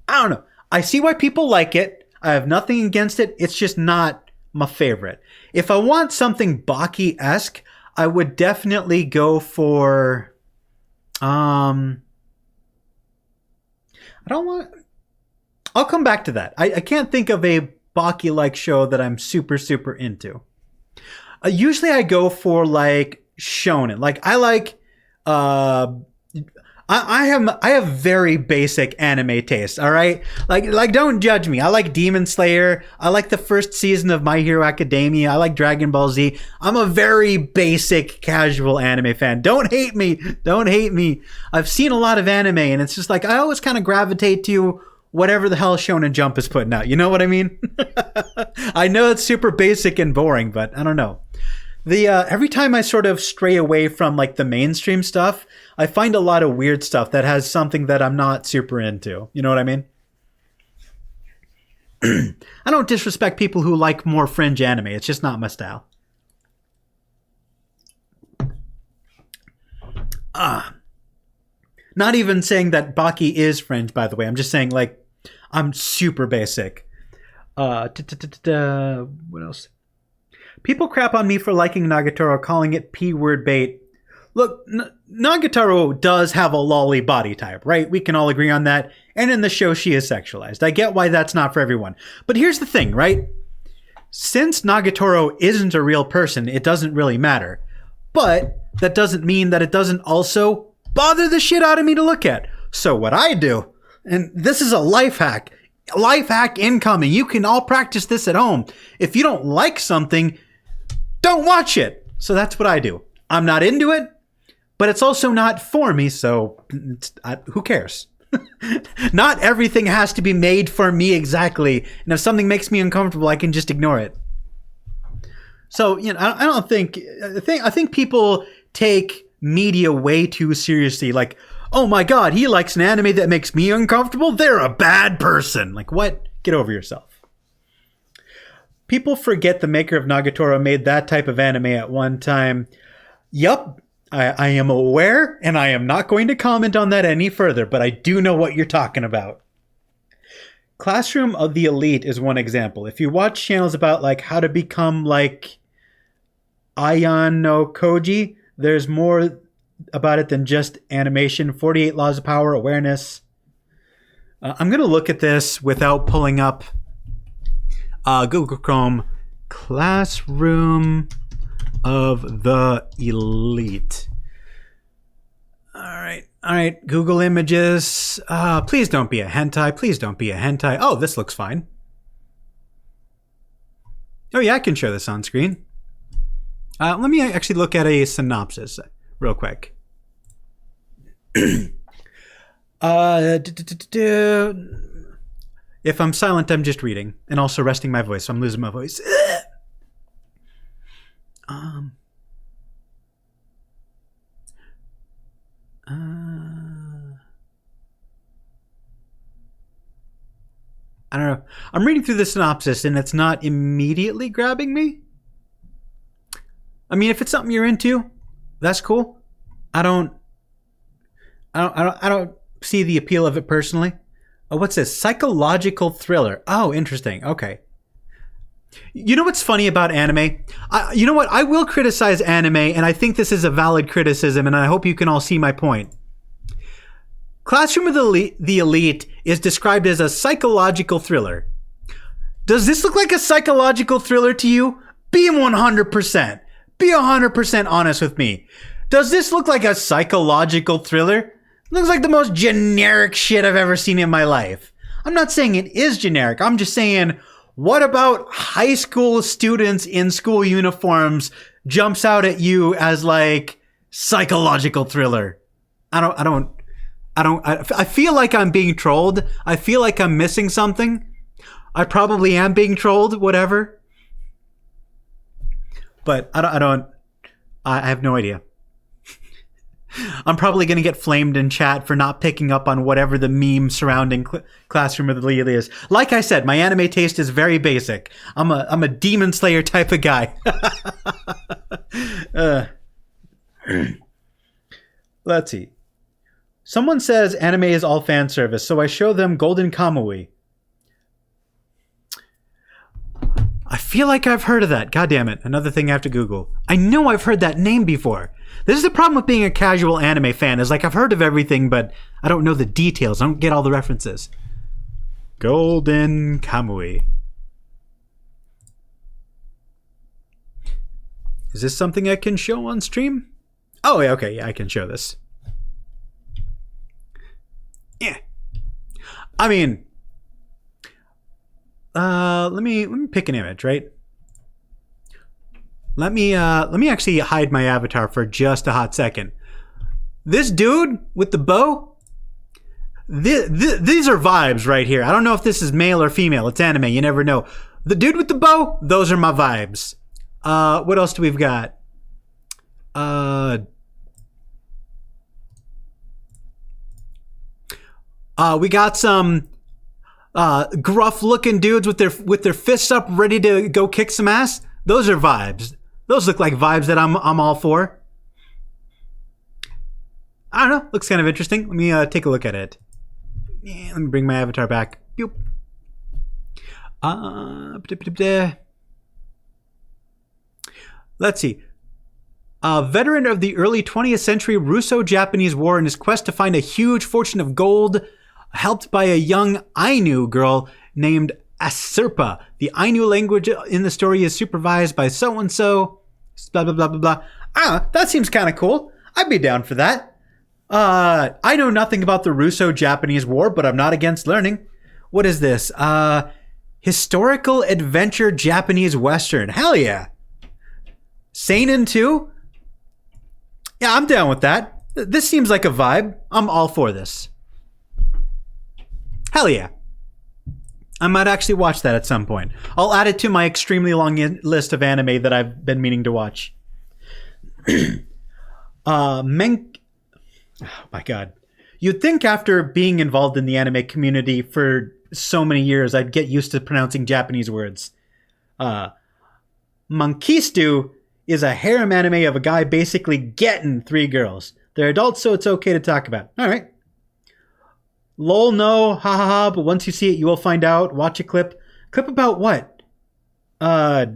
I don't know. I see why people like it. I have nothing against it. It's just not my favorite. If I want something Baki-esque, I would definitely go for... I don't want... I'll come back to that. I can't think of a Baki-like show that I'm super, super into. Usually I go for like shonen. Like I like... I have very basic anime taste, all right? Like don't judge me. I like Demon Slayer. I like the first season of My Hero Academia. I like Dragon Ball Z. I'm a very basic, casual anime fan. Don't hate me. Don't hate me. I've seen a lot of anime, and it's just like I always kind of gravitate to whatever the hell Shonen Jump is putting out. You know what I mean? I know it's super basic and boring, but I don't know. Every time I sort of stray away from like the mainstream stuff, I find a lot of weird stuff that has something that I'm not super into. You know what I mean? I don't disrespect people who like more fringe anime. It's just not my style. Not even saying that Baki is fringe, by the way. I'm just saying like I'm super basic. What else? People crap on me for liking Nagatoro, calling it P-word bait. Look, Nagatoro does have a lolly body type, right? We can all agree on that. And in the show, she is sexualized. I get why that's not for everyone. But here's the thing, right? Since Nagatoro isn't a real person, it doesn't really matter. But that doesn't mean that it doesn't also bother the shit out of me to look at. So what I do, and this is a life hack incoming. You can all practice this at home. If you don't like something, don't watch it. So that's what I do. I'm not into it, but it's also not for me, so who cares? Not everything has to be made for me exactly. And if something makes me uncomfortable, I can just ignore it. So, you know, I think people take media way too seriously. Like, oh my God, he likes an anime that makes me uncomfortable? They're a bad person. Like, what? Get over yourself. People forget the maker of Nagatoro made that type of anime at one time. Yup, I am aware, and I am not going to comment on that any further, but I do know what you're talking about. Classroom of the Elite is one example. If you watch channels about like how to become like Ayan no Koji, there's more about it than just animation. 48 Laws of Power, awareness. I'm going to look at this without pulling up Google Chrome. Classroom of the Elite. All right. Google Images. Please don't be a hentai. Please don't be a hentai. Oh, this looks fine. Oh yeah, I can show this on screen. Let me actually look at a synopsis real quick. If I'm silent, I'm just reading and also resting my voice, so I'm losing my voice. I don't know. I'm reading through the synopsis and it's not immediately grabbing me. I mean, if it's something you're into, that's cool. I don't see the appeal of it personally. Oh, what's this? Psychological thriller. Oh, interesting. Okay. You know what's funny about anime? You know what? I will criticize anime, and I think this is a valid criticism, and I hope you can all see my point. Classroom of the Elite is described as a psychological thriller. Does this look like a psychological thriller to you? Be 100%. Be 100% honest with me. Does this look like a psychological thriller? Looks like the most generic shit I've ever seen in my life. I'm not saying it is generic. I'm just saying, what about high school students in school uniforms jumps out at you as like psychological thriller? I feel like I'm being trolled. I feel like I'm missing something. I probably am being trolled, whatever. But I have no idea. I'm probably going to get flamed in chat for not picking up on whatever the meme surrounding Classroom of the Elite is. Like I said, my anime taste is very basic. I'm a Demon Slayer type of guy. Let's see. Someone says anime is all fan service, so I show them Golden Kamui. I feel like I've heard of that. God damn it. Another thing I have to Google. I know I've heard that name before. This is the problem with being a casual anime fan, is like I've heard of everything, but I don't know the details. I don't get all the references. Golden Kamui. Is this something I can show on stream? Oh, yeah, okay, yeah, I can show this. Yeah. I mean, let me pick an image, right? Let me actually hide my avatar for just a hot second. This dude with the bow, these are vibes right here. I don't know if this is male or female. It's anime. You never know. The dude with the bow, those are my vibes. What else do we've got? We got some gruff-looking dudes with their fists up, ready to go kick some ass. Those are vibes. Those look like vibes that I'm all for. I don't know. Looks kind of interesting. Let me take a look at it. Yeah, let me bring my avatar back. Boop. Let's see. A veteran of the early 20th century Russo-Japanese War in his quest to find a huge fortune of gold, helped by a young Ainu girl named Asirpa. The Ainu language in the story is supervised by so-and-so. Blah, blah, blah, blah, blah. That seems kind of cool. I'd be down for that. I know nothing about the Russo-Japanese War, but I'm not against learning. What is this? Historical adventure Japanese Western. Hell yeah. Seinen too? Yeah, I'm down with that. This seems like a vibe. I'm all for this. Hell yeah. I might actually watch that at some point. I'll add it to my extremely long list of anime that I've been meaning to watch. Oh my god. You'd think after being involved in the anime community for so many years, I'd get used to pronouncing Japanese words. Monkistu is a harem anime of a guy basically getting 3 girls. They're adults, so it's okay to talk about. All right. Lol, no, ha ha ha, but once you see it, you will find out. Watch a clip. Clip about what? High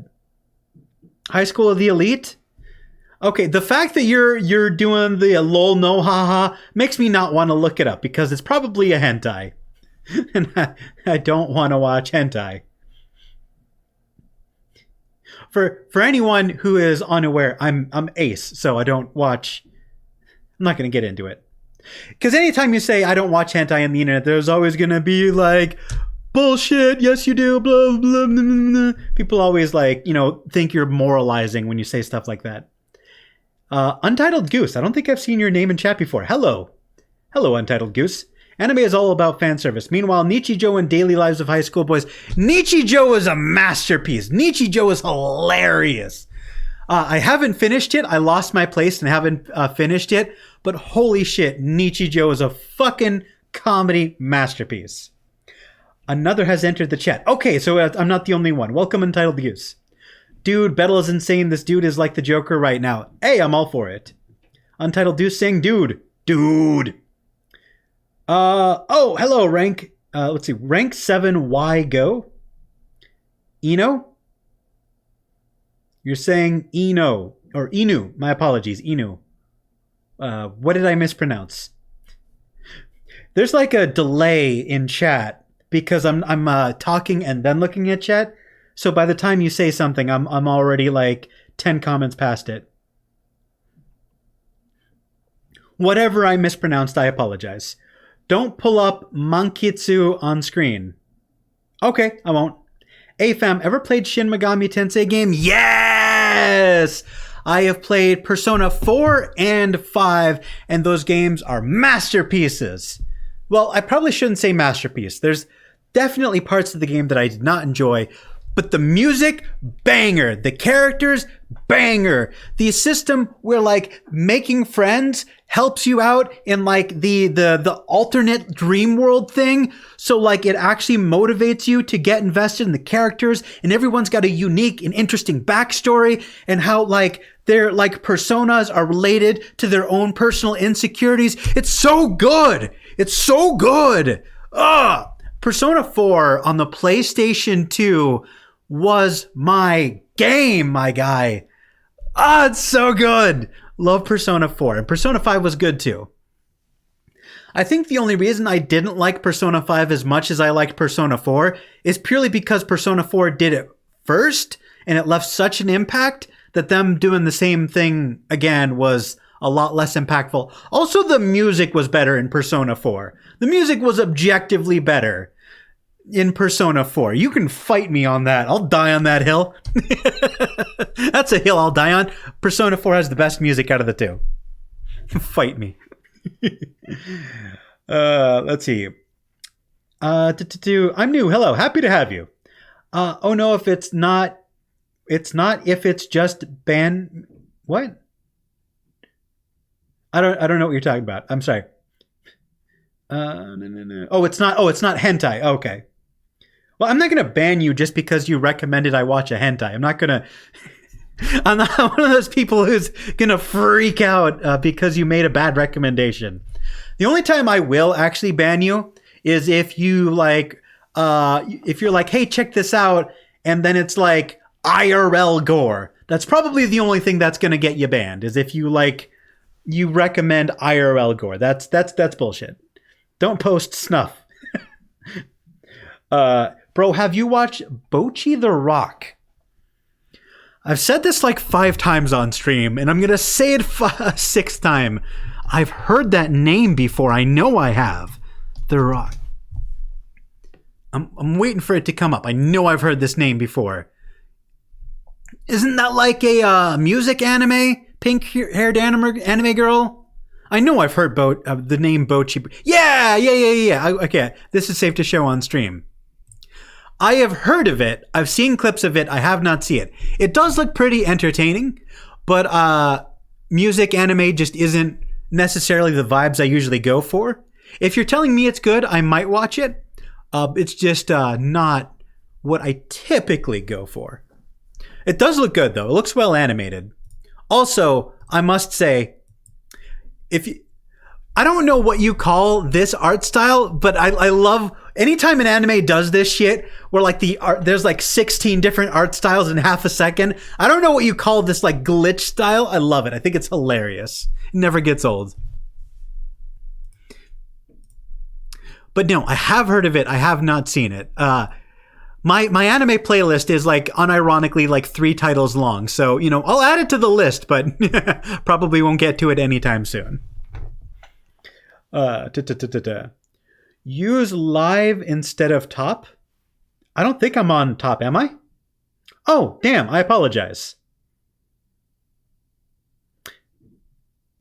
School of the Elite? Okay, the fact that you're doing the lol, no, ha ha, makes me not want to look it up, because it's probably a hentai. And I don't want to watch hentai. For anyone who is unaware, I'm ace, so I don't watch. I'm not going to get into it. Because anytime you say I don't watch hentai on the internet, there's always going to be like, bullshit, yes you do, blah, blah, blah, blah. People always like, think you're moralizing when you say stuff like that. Untitled Goose, I don't think I've seen your name in chat before. Hello. Hello, Untitled Goose. Anime is all about fan service. Meanwhile, Nichijou and Daily Lives of High School Boys. Nichijou is a masterpiece. Nichijou is hilarious. I haven't finished it. I lost my place and haven't finished it. But holy shit, Nichijou is a fucking comedy masterpiece. Another has entered the chat. Okay, so I'm not the only one. Welcome, Untitled Goose. Dude, Bettle is insane. This dude is like the Joker right now. Hey, I'm all for it. Untitled Goose saying, dude. Dude. Oh, hello, rank. Let's see. Rank 7 Y Go. Eno? You're saying Eno. Or Inu. My apologies. Inu. What did I mispronounce? There's like a delay in chat because I'm talking and then looking at chat. So by the time you say something, I'm already like 10 comments past it. Whatever I mispronounced, I apologize. Don't pull up Mankitsu on screen. Okay, I won't. Hey fam, ever played Shin Megami Tensei game? Yes! I have played Persona 4 and 5, and those games are masterpieces. Well, I probably shouldn't say masterpiece. There's definitely parts of the game that I did not enjoy, but the music, banger. The characters, banger. The system where like making friends helps you out in like the alternate dream world thing. So like it actually motivates you to get invested in the characters, and everyone's got a unique and interesting backstory, and how like their like personas are related to their own personal insecurities. It's so good. It's so good. Persona 4 on the PlayStation 2 was my game, my guy. It's so good. Love Persona 4. And Persona 5 was good too. I think the only reason I didn't like Persona 5 as much as I liked Persona 4 is purely because Persona 4 did it first, and it left such an impact that them doing the same thing again was a lot less impactful. Also, the music was better in Persona 4. The music was objectively better in Persona 4. You can fight me on that. I'll die on that hill. That's a hill I'll die on. Persona 4 has the best music out of the two. Fight me. Let's see. I'm new. Hello. Happy to have you. Oh no, if it's not if it's just ban. What? I don't know what you're talking about. I'm sorry. No. Oh, it's not hentai. Okay. Well, I'm not going to ban you just because you recommended I watch a hentai. I'm not one of those people who's going to freak out because you made a bad recommendation. The only time I will actually ban you is if you like, if you're like, hey, check this out, and then it's like IRL gore. That's probably the only thing that's going to get you banned, is if you like, you recommend IRL gore. That's bullshit. Don't post snuff. Bro, have you watched Bocchi the Rock? I've said this like 5 times on stream, and I'm going to say it a 6th time. I've heard that name before. I know I have. The Rock. I'm waiting for it to come up. I know I've heard this name before. Isn't that like a music anime? Pink-haired anime girl? I know I've heard the name Bocchi. Yeah. Okay, this is safe to show on stream. I have heard of it. I've seen clips of it. I have not seen it. It does look pretty entertaining, but music anime just isn't necessarily the vibes I usually go for. If you're telling me it's good, I might watch it. It's just not what I typically go for. It does look good, though. It looks well animated. Also, I must say, I don't know what you call this art style, but I love anytime an anime does this shit where like there's like 16 different art styles in half a second. I don't know what you call this like glitch style. I love it. I think it's hilarious. It never gets old. But no, I have heard of it. I have not seen it. My anime playlist is like unironically like 3 titles long. So, you know, I'll add it to the list, but probably won't get to it anytime soon. Use live instead of top. I don't think I'm on top, am I? Oh, damn, I apologize.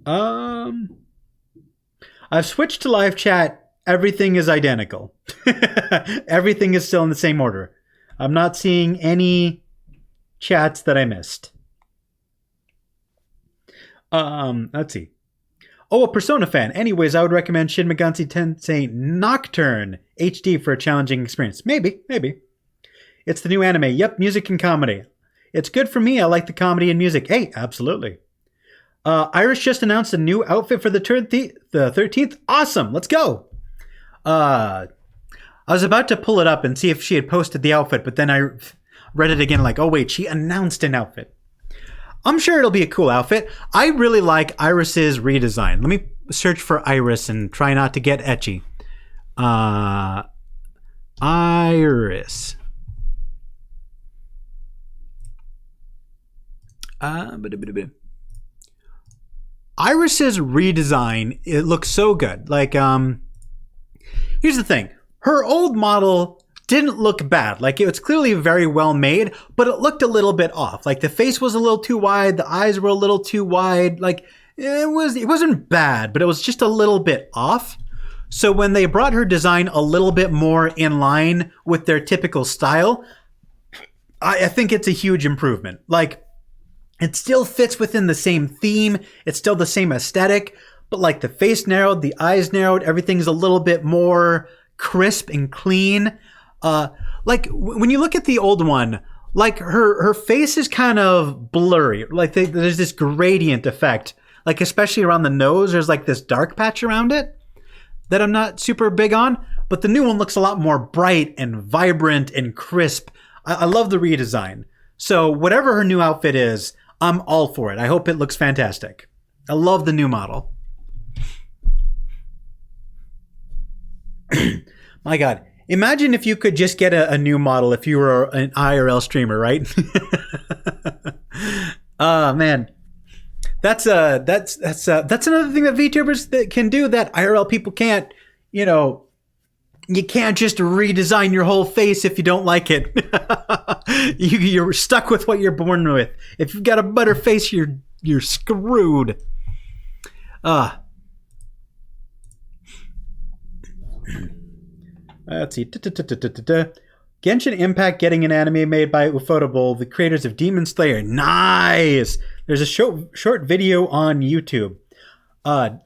I've switched to live chat. Everything is identical. Everything is still in the same order. I'm not seeing any chats that I missed. Let's see. Oh, a Persona fan. Anyways, I would recommend Shin Megami Tensei Nocturne HD for a challenging experience. Maybe. It's the new anime. Yep, music and comedy. It's good for me. I like the comedy and music. Hey, absolutely. Iris just announced a new outfit for the 13th. Awesome. Let's go. I was about to pull it up and see if she had posted the outfit, but then I read it again like, oh wait, she announced an outfit. I'm sure it'll be a cool outfit. I really like Iris's redesign. Let me search for Iris and try not to get etchy. Iris. Iris's redesign, it looks so good. Like, here's the thing. Her old model didn't look bad. Like, it was clearly very well made, but it looked a little bit off. Like, the face was a little too wide. The eyes were a little too wide. Like, it wasn't bad, but it was just a little bit off. So when they brought her design a little bit more in line with their typical style, I think it's a huge improvement. Like, it still fits within the same theme. It's still the same aesthetic, but like the face narrowed, the eyes narrowed, everything's a little bit more crisp and clean. Like when you look at the old one, like her face is kind of blurry. Like there's this gradient effect, like especially around the nose, there's like this dark patch around it that I'm not super big on, but the new one looks a lot more bright and vibrant and crisp. I love the redesign. So whatever her new outfit is, I'm all for it. I hope it looks fantastic. I love the new model. My God. Imagine if you could just get a new model if you were an IRL streamer, right? Oh, man. That's another thing that VTubers can do that IRL people can't. You know, you can't just redesign your whole face if you don't like it. You're stuck with what you're born with. If you've got a butter face, you're screwed. Let's see. Genshin Impact getting an anime made by Ufotable, the creators of Demon Slayer. Nice! There's a short video on YouTube. I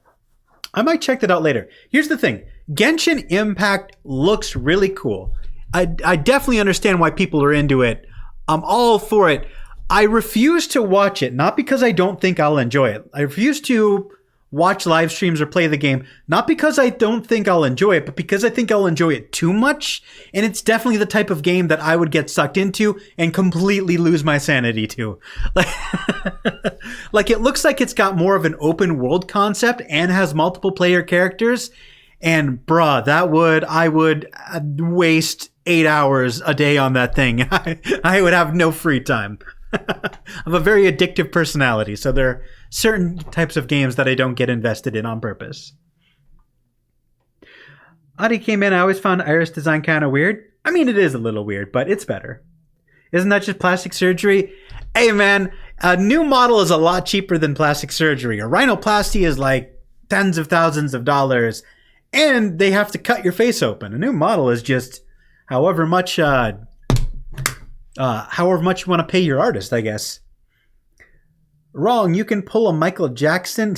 might check that out later. Here's the thing. Genshin Impact looks really cool. I definitely understand why people are into it. I'm all for it. I refuse to watch it, not because I don't think I'll enjoy it. I refuse to watch live streams or play the game, not because I don't think I'll enjoy it, but because I think I'll enjoy it too much. And it's definitely the type of game that I would get sucked into and completely lose my sanity to. Like it looks like it's got more of an open world concept and has multiple player characters. And bruh, I would waste 8 hours a day on that thing. I would have no free time. I have a very addictive personality, so there are certain types of games that I don't get invested in on purpose. Adi came in. I always found Iris design kind of weird. I mean, it is a little weird, but it's better. Isn't that just plastic surgery? Hey, man, a new model is a lot cheaper than plastic surgery. A rhinoplasty is like tens of thousands of dollars, and they have to cut your face open. A new model is just however much you want to pay your artist, I guess. Wrong, you can pull a Michael Jackson.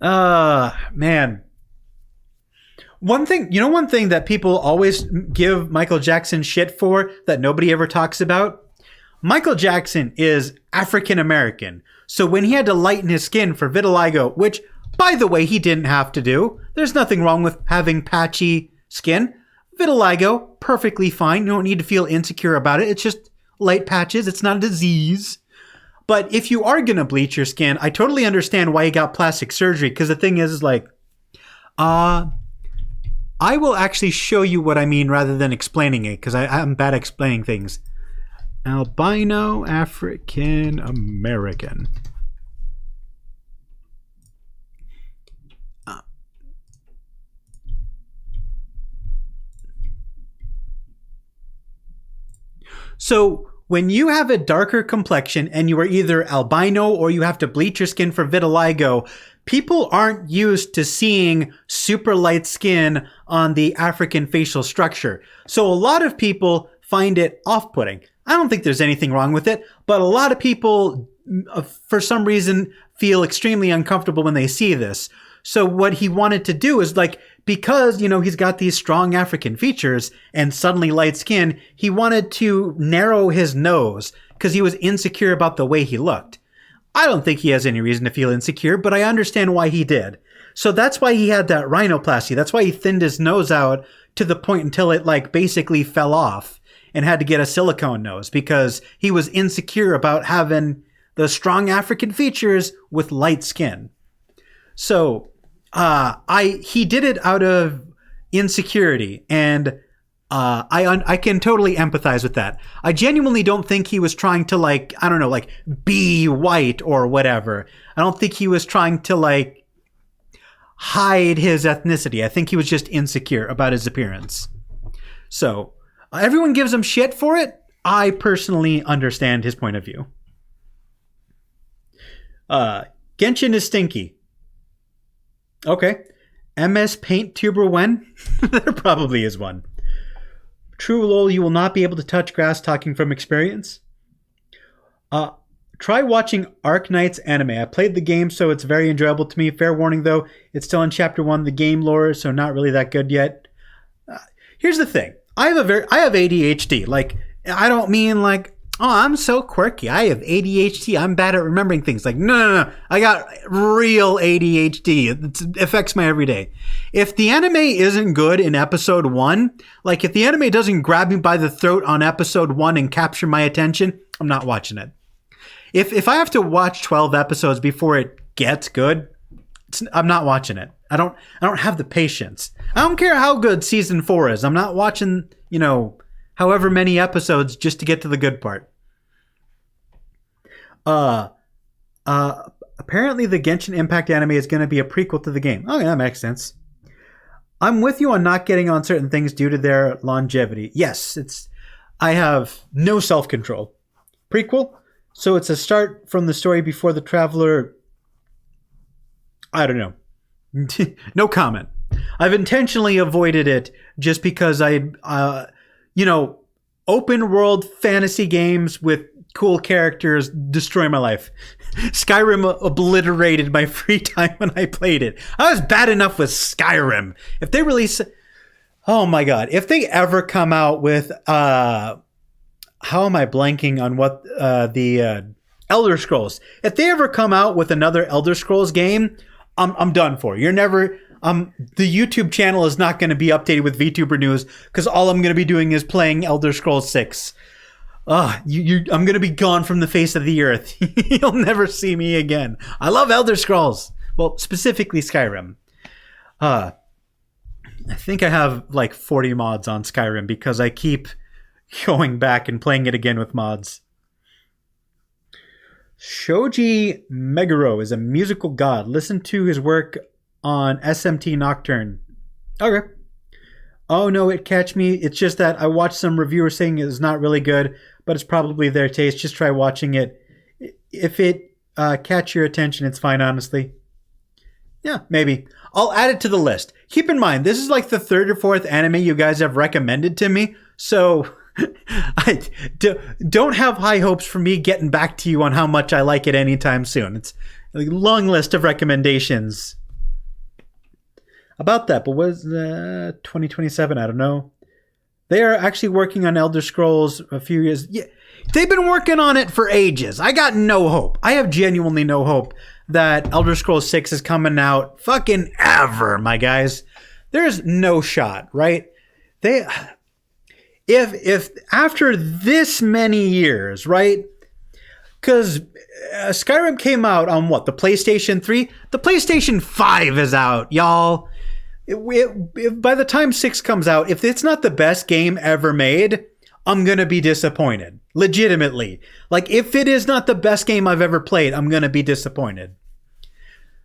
Man. One thing that people always give Michael Jackson shit for that nobody ever talks about? Michael Jackson is African American. So when he had to lighten his skin for vitiligo, which, by the way, he didn't have to do. There's nothing wrong with having patchy skin. Vitiligo, perfectly fine. You don't need to feel insecure about it. It's just light patches. It's not a disease. But if you are going to bleach your skin, I totally understand why you got plastic surgery. Because the thing is like, I will actually show you what I mean rather than explaining it. Because I'm bad at explaining things. Albino African American. So when you have a darker complexion and you are either albino or you have to bleach your skin for vitiligo, people aren't used to seeing super light skin on the African facial structure. So a lot of people find it off-putting. I don't think there's anything wrong with it, but a lot of people, for some reason, feel extremely uncomfortable when they see this. So what he wanted to do is like, because, he's got these strong African features and suddenly light skin, he wanted to narrow his nose because he was insecure about the way he looked. I don't think he has any reason to feel insecure, but I understand why he did. So that's why he had that rhinoplasty. That's why he thinned his nose out to the point until it like basically fell off and had to get a silicone nose because he was insecure about having the strong African features with light skin. So he did it out of insecurity, and I can totally empathize with that. I genuinely don't think he was trying to like, I don't know, like be white or whatever. I don't think he was trying to like hide his ethnicity. I think he was just insecure about his appearance. So everyone gives him shit for it. I personally understand his point of view. Genshin is stinky. Okay. MS Paint Tuber when? There probably is one. True lol, you will not be able to touch grass, talking from experience. Try watching Arknight's anime. I played the game, so it's very enjoyable to me. Fair warning though, it's still in chapter 1, the game lore, so not really that good yet. Here's the thing. I have ADHD. Like, I don't mean like, oh, I'm so quirky. I have ADHD. I'm bad at remembering things. Like, no. I got real ADHD. It affects my everyday. If the anime isn't good in episode 1, like if the anime doesn't grab me by the throat on episode 1 and capture my attention, I'm not watching it. If I have to watch 12 episodes before it gets good, I'm not watching it. I don't have the patience. I don't care how good season 4 is. I'm not watching, however many episodes just to get to the good part. Apparently the Genshin Impact anime is going to be a prequel to the game. Oh, yeah, that makes sense. I'm with you on not getting on certain things due to their longevity. Yes, I have no self-control. Prequel? So it's a start from the story before the traveler. I don't know. No comment. I've intentionally avoided it just because open world fantasy games with cool characters destroy my life. Skyrim obliterated my free time when I played it. I was bad enough with Skyrim. If they release, oh my god, if they ever come out with, how am I blanking on what the Elder Scrolls? If they ever come out with another Elder Scrolls game, I'm done for. You're never. The YouTube channel is not going to be updated with VTuber news because all I'm going to be doing is playing Elder Scrolls 6. I'm going to be gone from the face of the earth. You'll never see me again. I love Elder Scrolls. Well, specifically Skyrim. I think I have like 40 mods on Skyrim because I keep going back and playing it again with mods. Shoji Meguro is a musical god. Listen to his work on SMT Nocturne. Okay. Oh no, it catch me. It's just that I watched some reviewers saying it's not really good, but it's probably their taste. Just try watching it. If it catch your attention, it's fine, honestly. Yeah, maybe. I'll add it to the list. Keep in mind, this is like the 3rd or 4th anime you guys have recommended to me, so I don't have high hopes for me getting back to you on how much I like it anytime soon. It's a long list of recommendations about that, but was 2027? I don't know. They are actually working on Elder Scrolls a few years. Yeah, they've been working on it for ages. I got no hope. I have genuinely no hope that Elder Scrolls 6 is coming out fucking ever, my guys. There's no shot, right? If after this many years, right? Because Skyrim came out on what? The PlayStation 3? The PlayStation 5 is out, y'all. By the time 6 comes out, if it's not the best game ever made, I'm going to be disappointed. Legitimately. Like, if it is not the best game I've ever played, I'm going to be disappointed.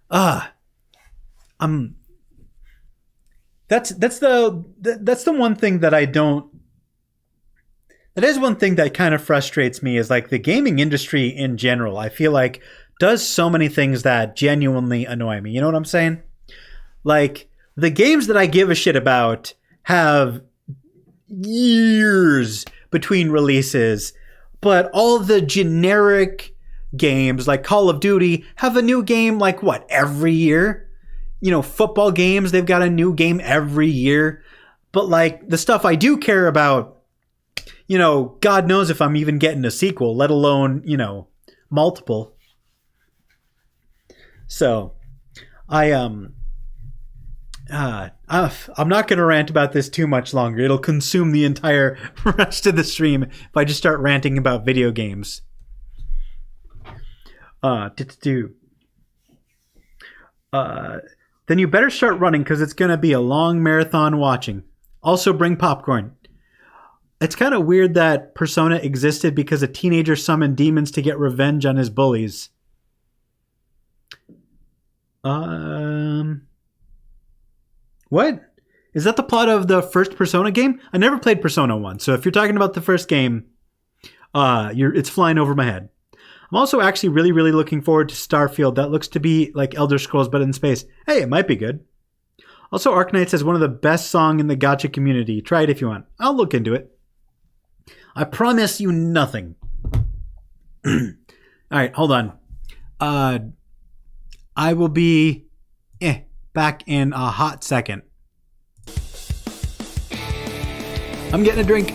That's the one thing that I don't. That is one thing that kind of frustrates me is like the gaming industry in general. I feel like does so many things that genuinely annoy me. You know what I'm saying? Like the games that I give a shit about have years between releases, but all the generic games like Call of Duty have a new game like what, every year? You know, football games, they've got a new game every year. But like the stuff I do care about, you know, God knows if I'm even getting a sequel, let alone, you know, multiple. So I'm not going to rant about this too much longer. It'll consume the entire rest of the stream if I just start ranting about video games. Then you better start running because it's going to be a long marathon watching. Also bring popcorn. It's kind of weird that Persona existed because a teenager summoned demons to get revenge on his bullies. What? Is that the plot of the first Persona game? I never played Persona 1, so if you're talking about the first game, it's flying over my head. I'm also actually really, really looking forward to Starfield. That looks to be like Elder Scrolls, but in space. Hey, it might be good. Also, Arknights has one of the best songs in the gacha community. Try it if you want. I'll look into it. I promise you nothing. All right, hold on. I will be back in a hot second. I'm getting a drink.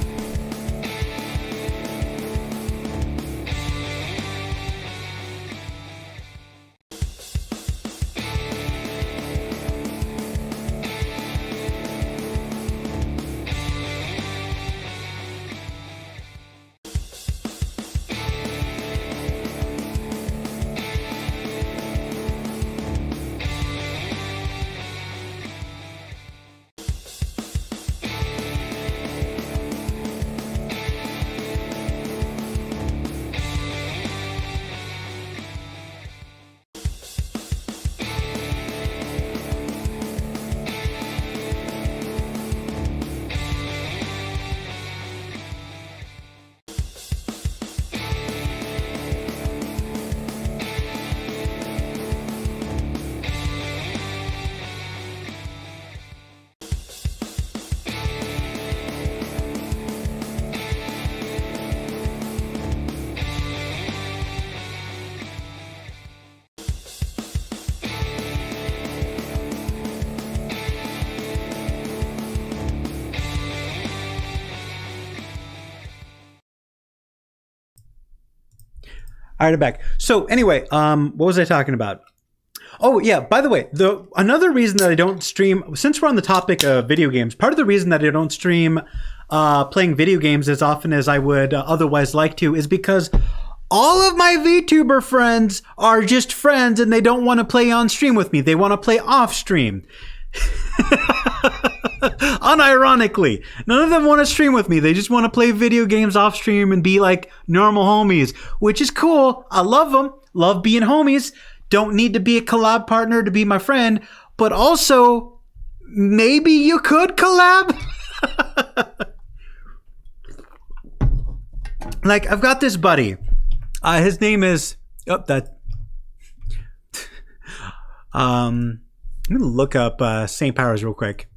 All right, I'm back. So anyway, what was I talking about? Oh yeah, by the way, another reason that I don't stream, since we're on the topic of video games, part of the reason that I don't stream playing video games as often as I would otherwise like to is because all of my VTuber friends are just friends and they don't want to play on stream with me. They want to play off stream. Unironically, none of them want to stream with me. They just want to play video games off stream and be like normal homies, which is cool. I love them. Love being homies. Don't need to be a collab partner to be my friend, but also maybe you could collab. Like, I've got this buddy. His name is let me look up St. Powers real quick.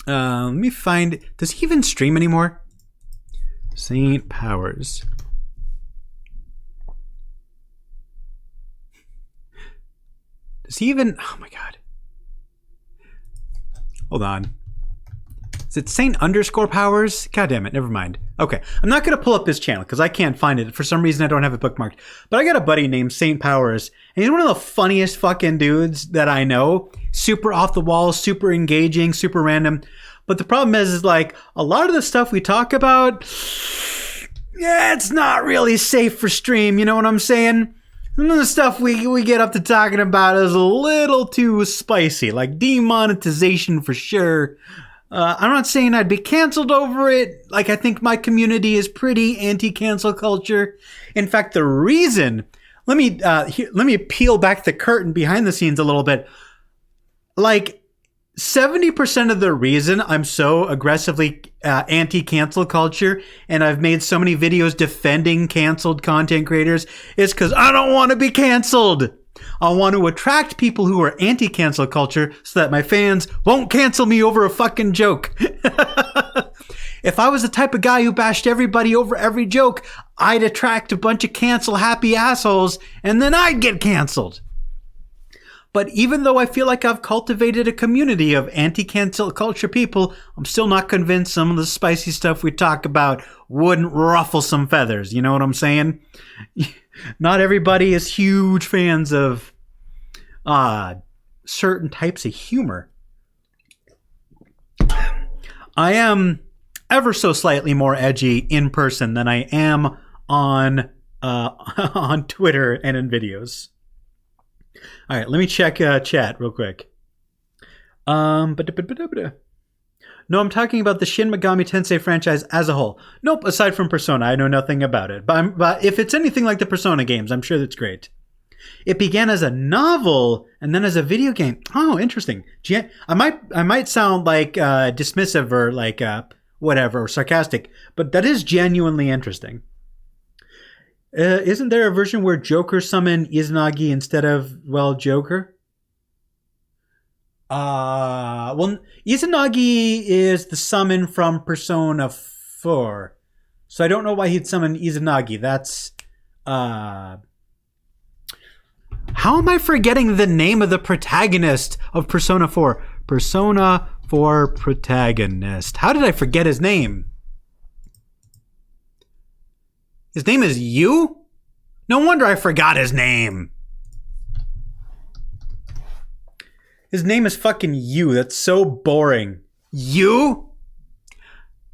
Let me find. Does he even stream anymore? St. Powers. Does he even? Oh my god. Hold on. Is it Saint_Powers? God damn it, never mind. Okay, I'm not going to pull up his channel because I can't find it. For some reason, I don't have it bookmarked. But I got a buddy named St. Powers, and he's one of the funniest fucking dudes that I know. Super off the wall, super engaging, super random. But the problem is like, a lot of the stuff we talk about, yeah, it's not really safe for stream, you know what I'm saying? Some of the stuff we get up to talking about is a little too spicy, like demonetization for sure. I'm not saying I'd be canceled over it. Like, I think my community is pretty anti-cancel culture. In fact, the reason, let me peel back the curtain behind the scenes a little bit. Like, 70% of the reason I'm so aggressively anti-cancel culture and I've made so many videos defending canceled content creators is because I don't want to be canceled. I want to attract people who are anti-cancel culture so that my fans won't cancel me over a fucking joke. If I was the type of guy who bashed everybody over every joke, I'd attract a bunch of cancel-happy assholes and then I'd get canceled. But even though I feel like I've cultivated a community of anti-cancel culture people, I'm still not convinced some of the spicy stuff we talk about wouldn't ruffle some feathers. You know what I'm saying? Not everybody is huge fans of certain types of humor. I am ever so slightly more edgy in person than I am on Twitter and in videos. All right, let me check chat real quick. No No, I'm talking about the Shin Megami Tensei franchise as a whole. Nope, aside from Persona, I know nothing about it. But if it's anything like the Persona games, I'm sure that's great. It began as a novel and then as a video game. Oh, interesting. I might sound like dismissive or like whatever, or sarcastic, but that is genuinely interesting. Isn't there a version where Joker summoned Izanagi instead of, well, Joker? Well, Izanagi is the summon from Persona 4. So I don't know why he'd summon Izanagi. That's, how am I forgetting the name of the protagonist of Persona 4? Persona 4 protagonist. How did I forget his name? His name is Yu? No wonder I forgot his name. His name is fucking Yu. That's so boring. Yu?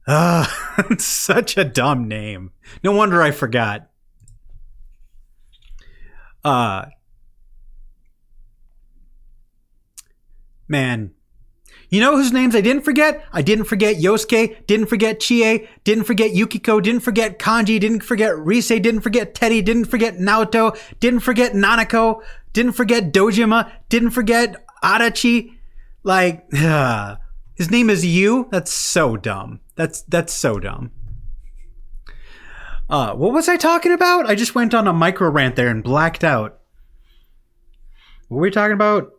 It's such a dumb name. No wonder I forgot. Man. You know whose names I didn't forget? I didn't forget Yosuke, didn't forget Chie, didn't forget Yukiko, didn't forget Kanji, didn't forget Rise, didn't forget Teddy, didn't forget Naoto, didn't forget Nanako, didn't forget Dojima, didn't forget Adachi. Like, his name is Yu? That's so dumb. That's so dumb. What was I talking about? I just went on a micro rant there and blacked out. What were we talking about?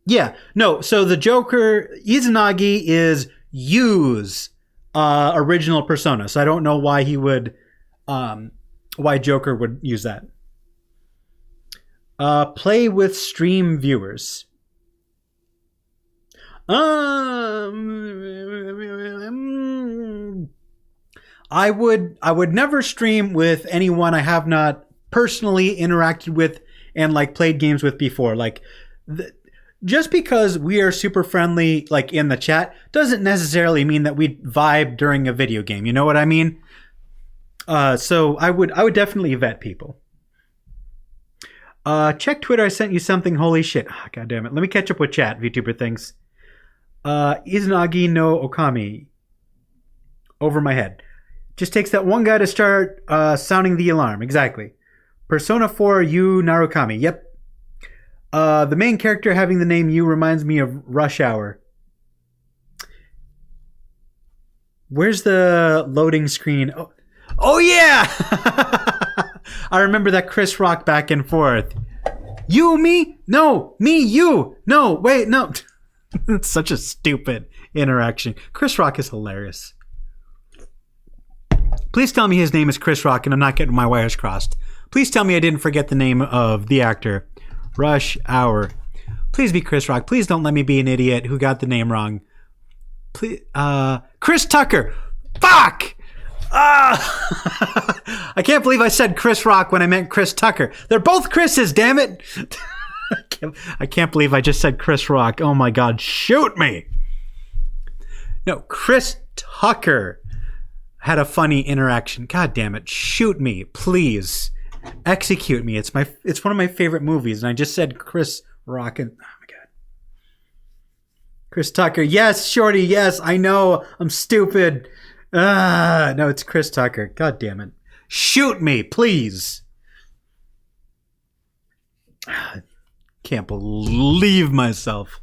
Yeah, no, so the Joker, Izanagi is Yu's original persona. So I don't know why he would, why Joker would use that. Play with stream viewers. I would never stream with anyone I have not personally interacted with and like played games with before. Like, just because we are super friendly, like in the chat, doesn't necessarily mean that we vibe during a video game. You know what I mean? So I would definitely vet people. Check Twitter. I sent you something. Holy shit! Oh, God damn it! Let me catch up with chat. VTuber things. Izanagi no Okami. Over my head. Just takes that one guy to start sounding the alarm. Exactly. Persona 4 Yu Narukami. Yep. The main character having the name Yu reminds me of Rush Hour. Where's the loading screen? Oh yeah! I remember that Chris Rock back and forth. You, me? No, me, you. No, wait, no. It's such a stupid interaction. Chris Rock is hilarious. Please tell me his name is Chris Rock and I'm not getting my wires crossed. Please tell me I didn't forget the name of the actor. Rush Hour. Please be Chris Rock. Please don't let me be an idiot who got the name wrong. Please, Chris Tucker. Fuck! I can't believe I said Chris Rock when I meant Chris Tucker. They're both Chris's, damn it! I can't believe I just said Chris Rock. Oh my God, shoot me! No, Chris Tucker had a funny interaction. God damn it, shoot me, please. Execute me. It's one of my favorite movies, and I just said Chris Rock and oh my God. Chris Tucker. Yes, Shorty, yes, I know. I'm stupid. No, it's Chris Tucker. God damn it. Shoot me, please. Can't believe myself.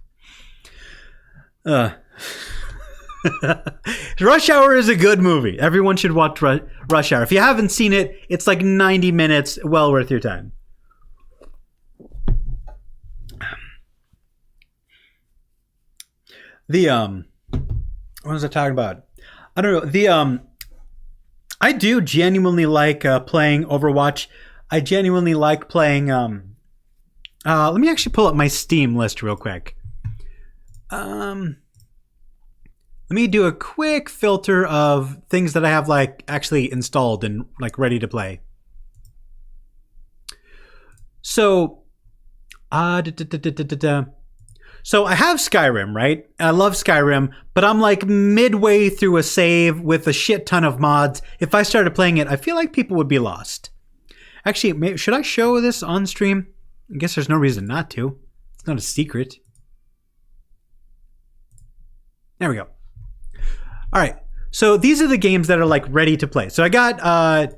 Rush Hour is a good movie. Everyone should watch Rush Hour. If you haven't seen it, it's like 90 minutes, well worth your time. What was I talking about? I don't know. I do genuinely like playing Overwatch. I genuinely like playing. Let me actually pull up my Steam list real quick. Let me do a quick filter of things that I have like actually installed and like ready to play. So, so I have Skyrim, right? I love Skyrim, but I'm like midway through a save with a shit ton of mods. If I started playing it, I feel like people would be lost. Actually, should I show this on stream? I guess there's no reason not to. It's not a secret. There we go. All right. So these are the games that are like ready to play. So I got,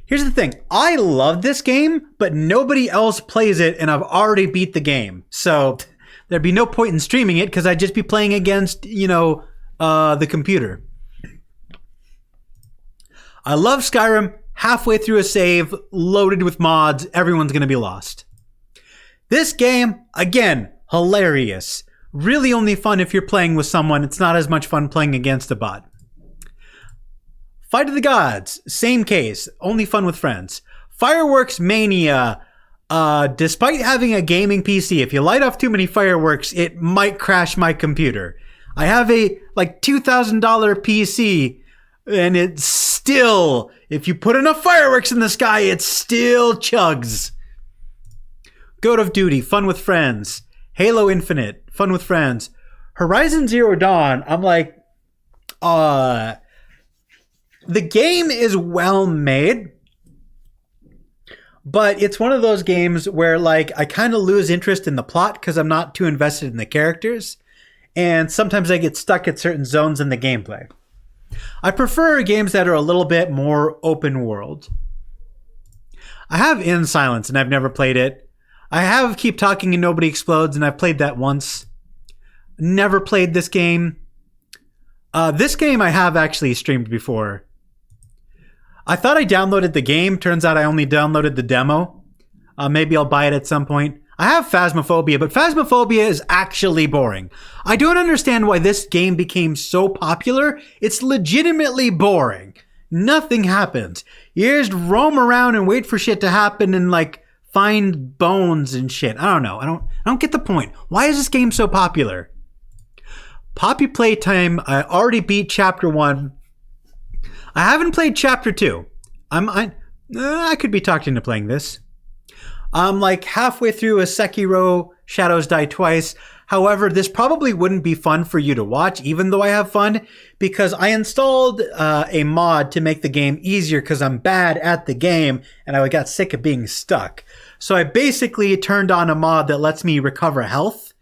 here's the thing. I love this game, but nobody else plays it and I've already beat the game. So there'd be no point in streaming it because I'd just be playing against, the computer. I love Skyrim. Halfway through a save, loaded with mods, everyone's going to be lost. This game, again, hilarious. Really only fun if you're playing with someone. It's not as much fun playing against a bot. Fight of the Gods, same case, only fun with friends. Fireworks Mania, despite having a gaming PC, if you light off too many fireworks, it might crash my computer. I have a $2,000 PC, and it's still, if you put enough fireworks in the sky, it still chugs. Call of Duty, fun with friends. Halo Infinite, fun with friends. Horizon Zero Dawn, I'm like, the game is well made, but it's one of those games where I kind of lose interest in the plot because I'm not too invested in the characters. And sometimes I get stuck at certain zones in the gameplay. I prefer games that are a little bit more open world. I have In Silence and I've never played it. I have Keep Talking and Nobody Explodes and I've played that once. Never played this game. This game I have actually streamed before. I thought I downloaded the game. Turns out I only downloaded the demo. Maybe I'll buy it at some point. I have Phasmophobia, but Phasmophobia is actually boring. I don't understand why this game became so popular. It's legitimately boring. Nothing happens. You just roam around and wait for shit to happen and find bones and shit. I don't know. I don't get the point. Why is this game so popular? Poppy Playtime, I already beat Chapter 1. I haven't played Chapter 2. I could be talked into playing this. I'm halfway through a Sekiro Shadows Die Twice. However, this probably wouldn't be fun for you to watch, even though I have fun, because I installed a mod to make the game easier because I'm bad at the game and I got sick of being stuck. So I basically turned on a mod that lets me recover health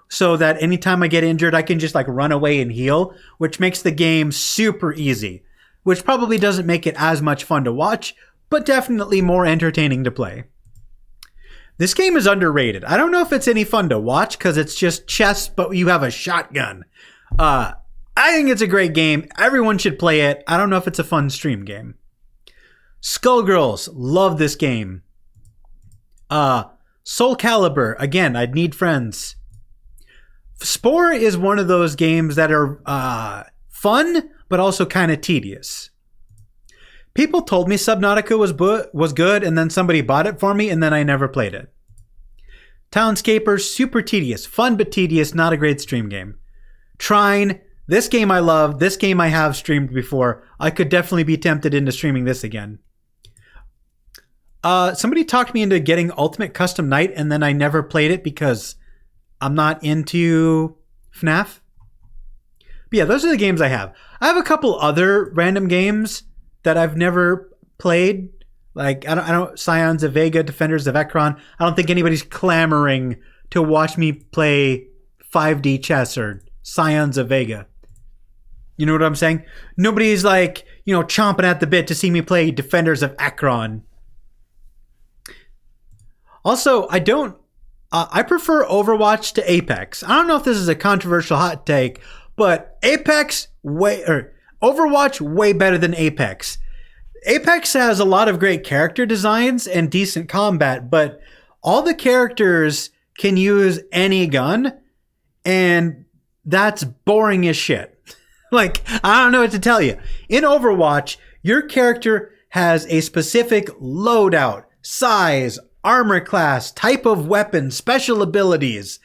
so that anytime I get injured, I can just run away and heal, which makes the game super easy, which probably doesn't make it as much fun to watch, but definitely more entertaining to play. This game is underrated. I don't know if it's any fun to watch because it's just chess, but you have a shotgun. I think it's a great game. Everyone should play it. I don't know if it's a fun stream game. Skullgirls, love this game. Soul Calibur, again, I'd need friends. Spore is one of those games that are fun, but also kind of tedious. People told me Subnautica was good, and then somebody bought it for me, and then I never played it. Townscaper, super tedious. Fun but tedious, not a great stream game. Trine, this game I love. This game I have streamed before. I could definitely be tempted into streaming this again. Somebody talked me into getting Ultimate Custom Night, and then I never played it because I'm not into FNAF. But yeah, those are the games I have. I have a couple other random games that I've never played. I don't Scions of Vega, Defenders of Ekron. I don't think anybody's clamoring to watch me play 5D chess or Scions of Vega. You know what I'm saying? Nobody's chomping at the bit to see me play Defenders of Ekron. Also, I prefer Overwatch to Apex. I don't know if this is a controversial hot take, but Overwatch way better than Apex. Apex has a lot of great character designs and decent combat, but all the characters can use any gun, and that's boring as shit. I don't know what to tell you. In Overwatch, your character has a specific loadout, size, armor class, type of weapon, special abilities.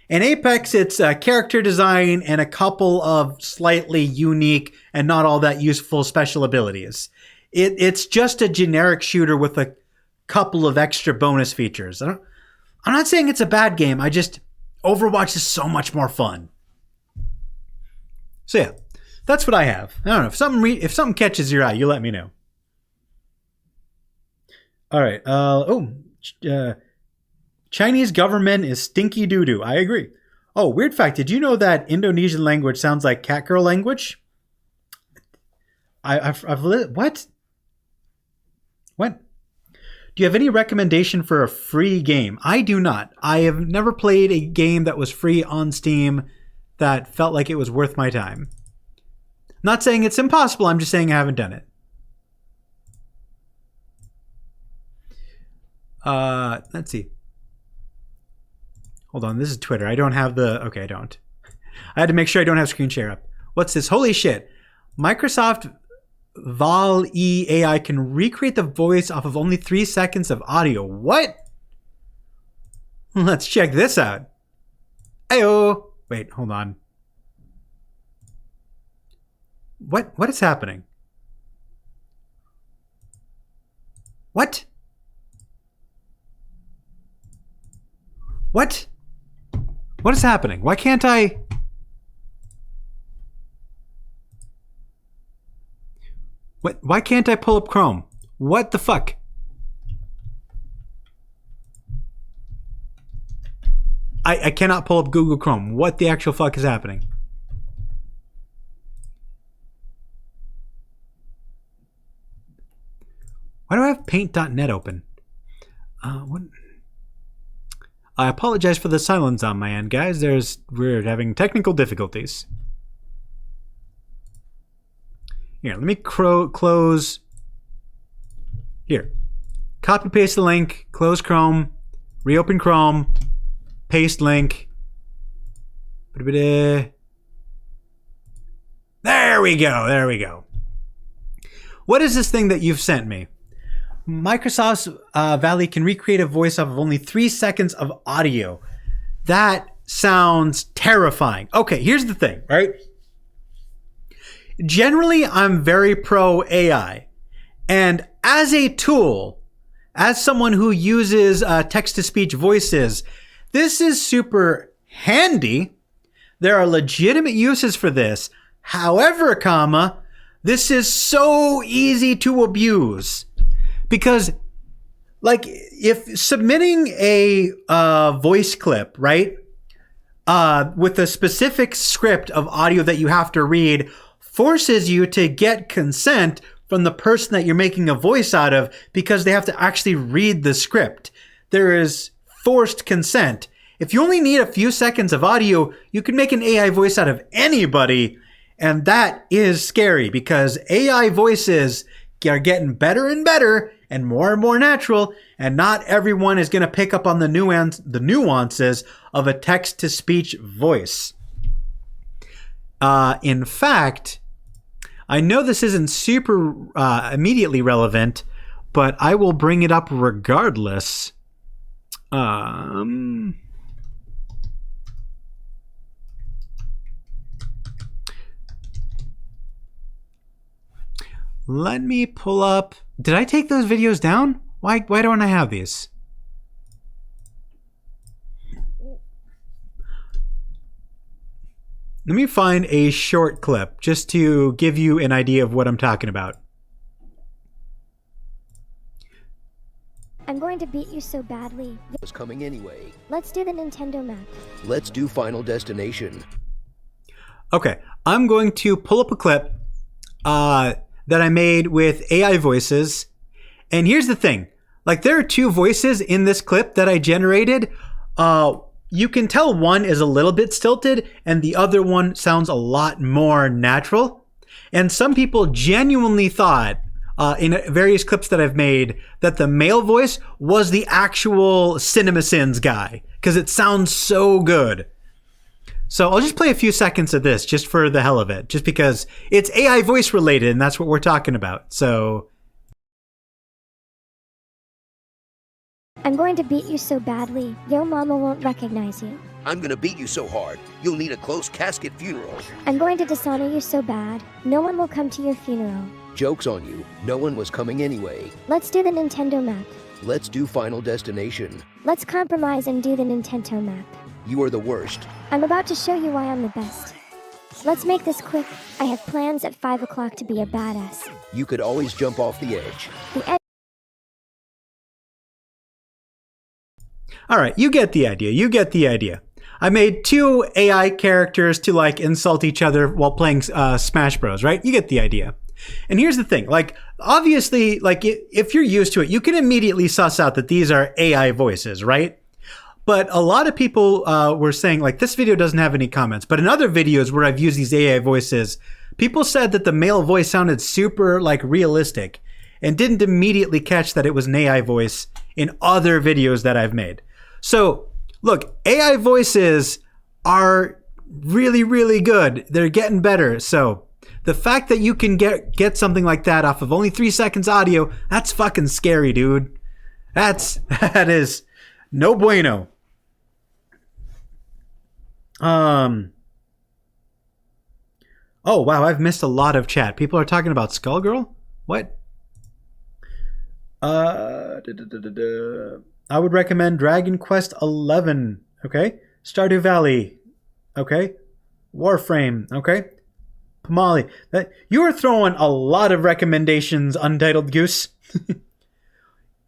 In Apex, it's a character design and a couple of slightly unique and not all that useful special abilities. It's just a generic shooter with a couple of extra bonus features. I'm not saying it's a bad game. Overwatch is so much more fun. So yeah, that's what I have. I don't know if something catches your eye, you let me know. All right. Chinese government is stinky doo-doo. I agree. Oh, weird fact. Did you know that Indonesian language sounds like cat girl language? What? What? Do you have any recommendation for a free game? I do not. I have never played a game that was free on Steam that felt like it was worth my time. Not saying it's impossible. I'm just saying I haven't done it. Let's see. Hold on. This is Twitter. I don't have the... Okay, I don't. I had to make sure I don't have screen share up. What's this? Holy shit. Microsoft Val-E AI can recreate the voice off of only 3 seconds of audio. What? Let's check this out. Ayo. Wait, hold on. What is happening? What? What? What is happening? Why can't I... What? Why can't I pull up Chrome? What the fuck? I cannot pull up Google Chrome. What the actual fuck is happening? Why do I have paint.net open? What? I apologize for the silence on my end, guys. We're having technical difficulties. Here, let me close. Here. Copy paste the link, close Chrome, reopen Chrome, paste link. There we go. There we go. What is this thing that you've sent me? Microsoft's Valley can recreate a voice off of only 3 seconds of audio. That sounds terrifying. Okay, here's the thing, right? Generally, I'm very pro AI. And as a tool, as someone who uses text-to-speech voices, this is super handy. There are legitimate uses for this. However, this is so easy to abuse. Because, like, if submitting a voice clip, right, with a specific script of audio that you have to read, forces you to get consent from the person that you're making a voice out of because they have to actually read the script. There is forced consent. If you only need a few seconds of audio, you can make an AI voice out of anybody, and that is scary because AI voices are getting better and better and more natural, and not everyone is going to pick up on the nuances of a text-to-speech voice. In fact, I know this isn't super immediately relevant, but I will bring it up regardless. Let me pull up. Did I take those videos down? Why don't I have these? Let me find a short clip just to give you an idea of what I'm talking about. I'm going to beat you so badly. Was coming anyway. Let's do the Nintendo map. Let's do Final Destination. Okay, I'm going to pull up a clip that I made with AI voices. And here's the thing. Like, there are two voices in this clip that I generated. You can tell one is a little bit stilted and the other one sounds a lot more natural. And some people genuinely thought in various clips that I've made that the male voice was the actual CinemaSins guy because it sounds so good. So I'll just play a few seconds of this just for the hell of it, just because it's AI voice related and that's what we're talking about. So I'm going to beat you so badly, your mama won't recognize you. I'm gonna beat you so hard, you'll need a close casket funeral. I'm going to dishonor you so bad, no one will come to your funeral. Joke's on you, no one was coming anyway. Let's do the Nintendo map. Let's do Final Destination. Let's compromise and do the Nintendo map. You are the worst. I'm about to show you why I'm the best. Let's make this quick. I have plans at 5 o'clock to be a badass. You could always jump off the edge. The edge. all right, you get the idea. I made 2 AI characters to like insult each other while playing Smash Bros, right? You get the idea. And here's the thing, like, obviously, like, if you're used to it, you can immediately suss out that these are AI voices, right? But a lot of people were saying, like, this video doesn't have any comments, but in other videos where I've used these AI voices, people said that the male voice sounded super, like, realistic and didn't immediately catch that it was an AI voice in other videos that I've made. So, look, AI voices are really, really good. They're getting better, so the fact that you can get something like that off of only 3 seconds audio, that's fucking scary, dude. That is no bueno. Oh wow, I've missed a lot of chat. People are talking about Skullgirl? What? I would recommend Dragon Quest 11. Okay. Stardew Valley. Okay. Warframe. Okay. Pomali. You are throwing a lot of recommendations, Untitled Goose.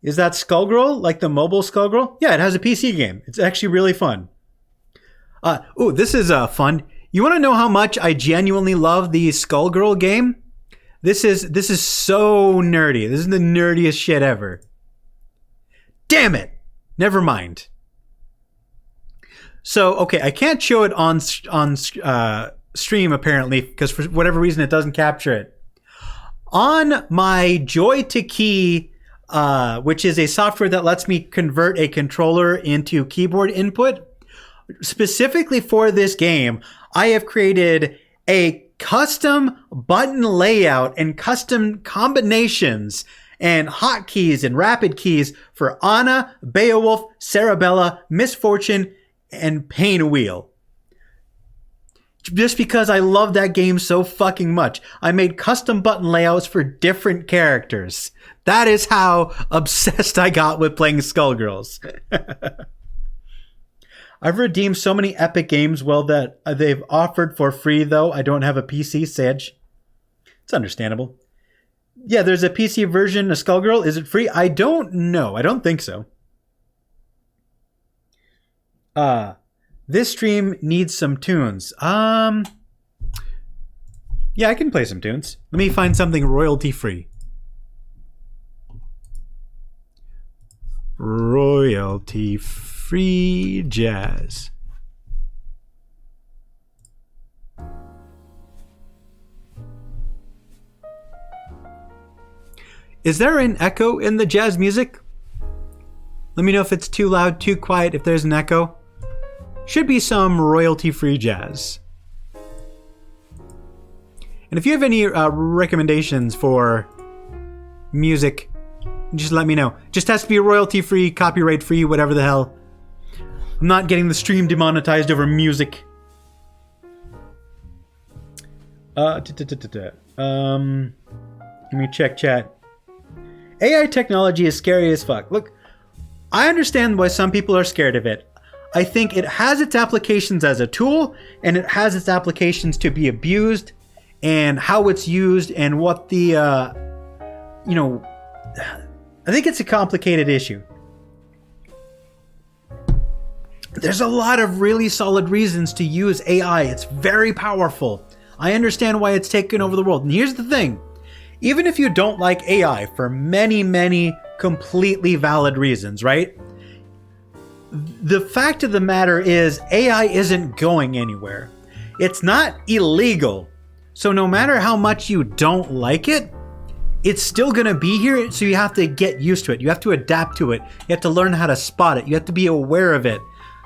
Is that Skullgirl? Like the mobile Skullgirl? Yeah, it has a PC game. It's actually really fun. Ooh, this is fun. You want to know how much I genuinely love the Skullgirl game? This is so nerdy. This is the nerdiest shit ever. Damn it. Never mind. So, okay, I can't show it on stream apparently because for whatever reason it doesn't capture it. On my Joy to Key, which is a software that lets me convert a controller into keyboard input, specifically for this game, I have created a custom button layout and custom combinations and hotkeys and rapid keys for Anna, Beowulf, Sarabella, Misfortune, and Pain Wheel. Just because I love that game so fucking much. I made custom button layouts for different characters. That is how obsessed I got with playing Skullgirls. I've redeemed so many Epic games, well, that they've offered for free, though. I don't have a PC, Sedge. It's understandable. Yeah, there's a PC version of Skullgirl. Is it free? I don't know. I don't think so. This stream needs some tunes. Yeah, I can play some tunes. Let me find something royalty-free. Royalty-free jazz. Is there an echo in the jazz music? Let me know if it's too loud, too quiet, if there's an echo. Should be some royalty-free jazz. And if you have any recommendations for music, just let me know. Just has to be royalty-free, copyright-free, whatever the hell. I'm not getting the stream demonetized over music. Let me check chat. AI technology is scary as fuck. Look, I understand why some people are scared of it. I think it has its applications as a tool, and it has its applications to be abused, and how it's used, and what the, I think it's a complicated issue. There's a lot of really solid reasons to use AI. It's very powerful. I understand why it's taken over the world. And here's the thing. Even if you don't like AI for many, many completely valid reasons, right? The fact of the matter is AI isn't going anywhere. It's not illegal. So no matter how much you don't like it, it's still going to be here. So you have to get used to it. You have to adapt to it. You have to learn how to spot it. You have to be aware of it.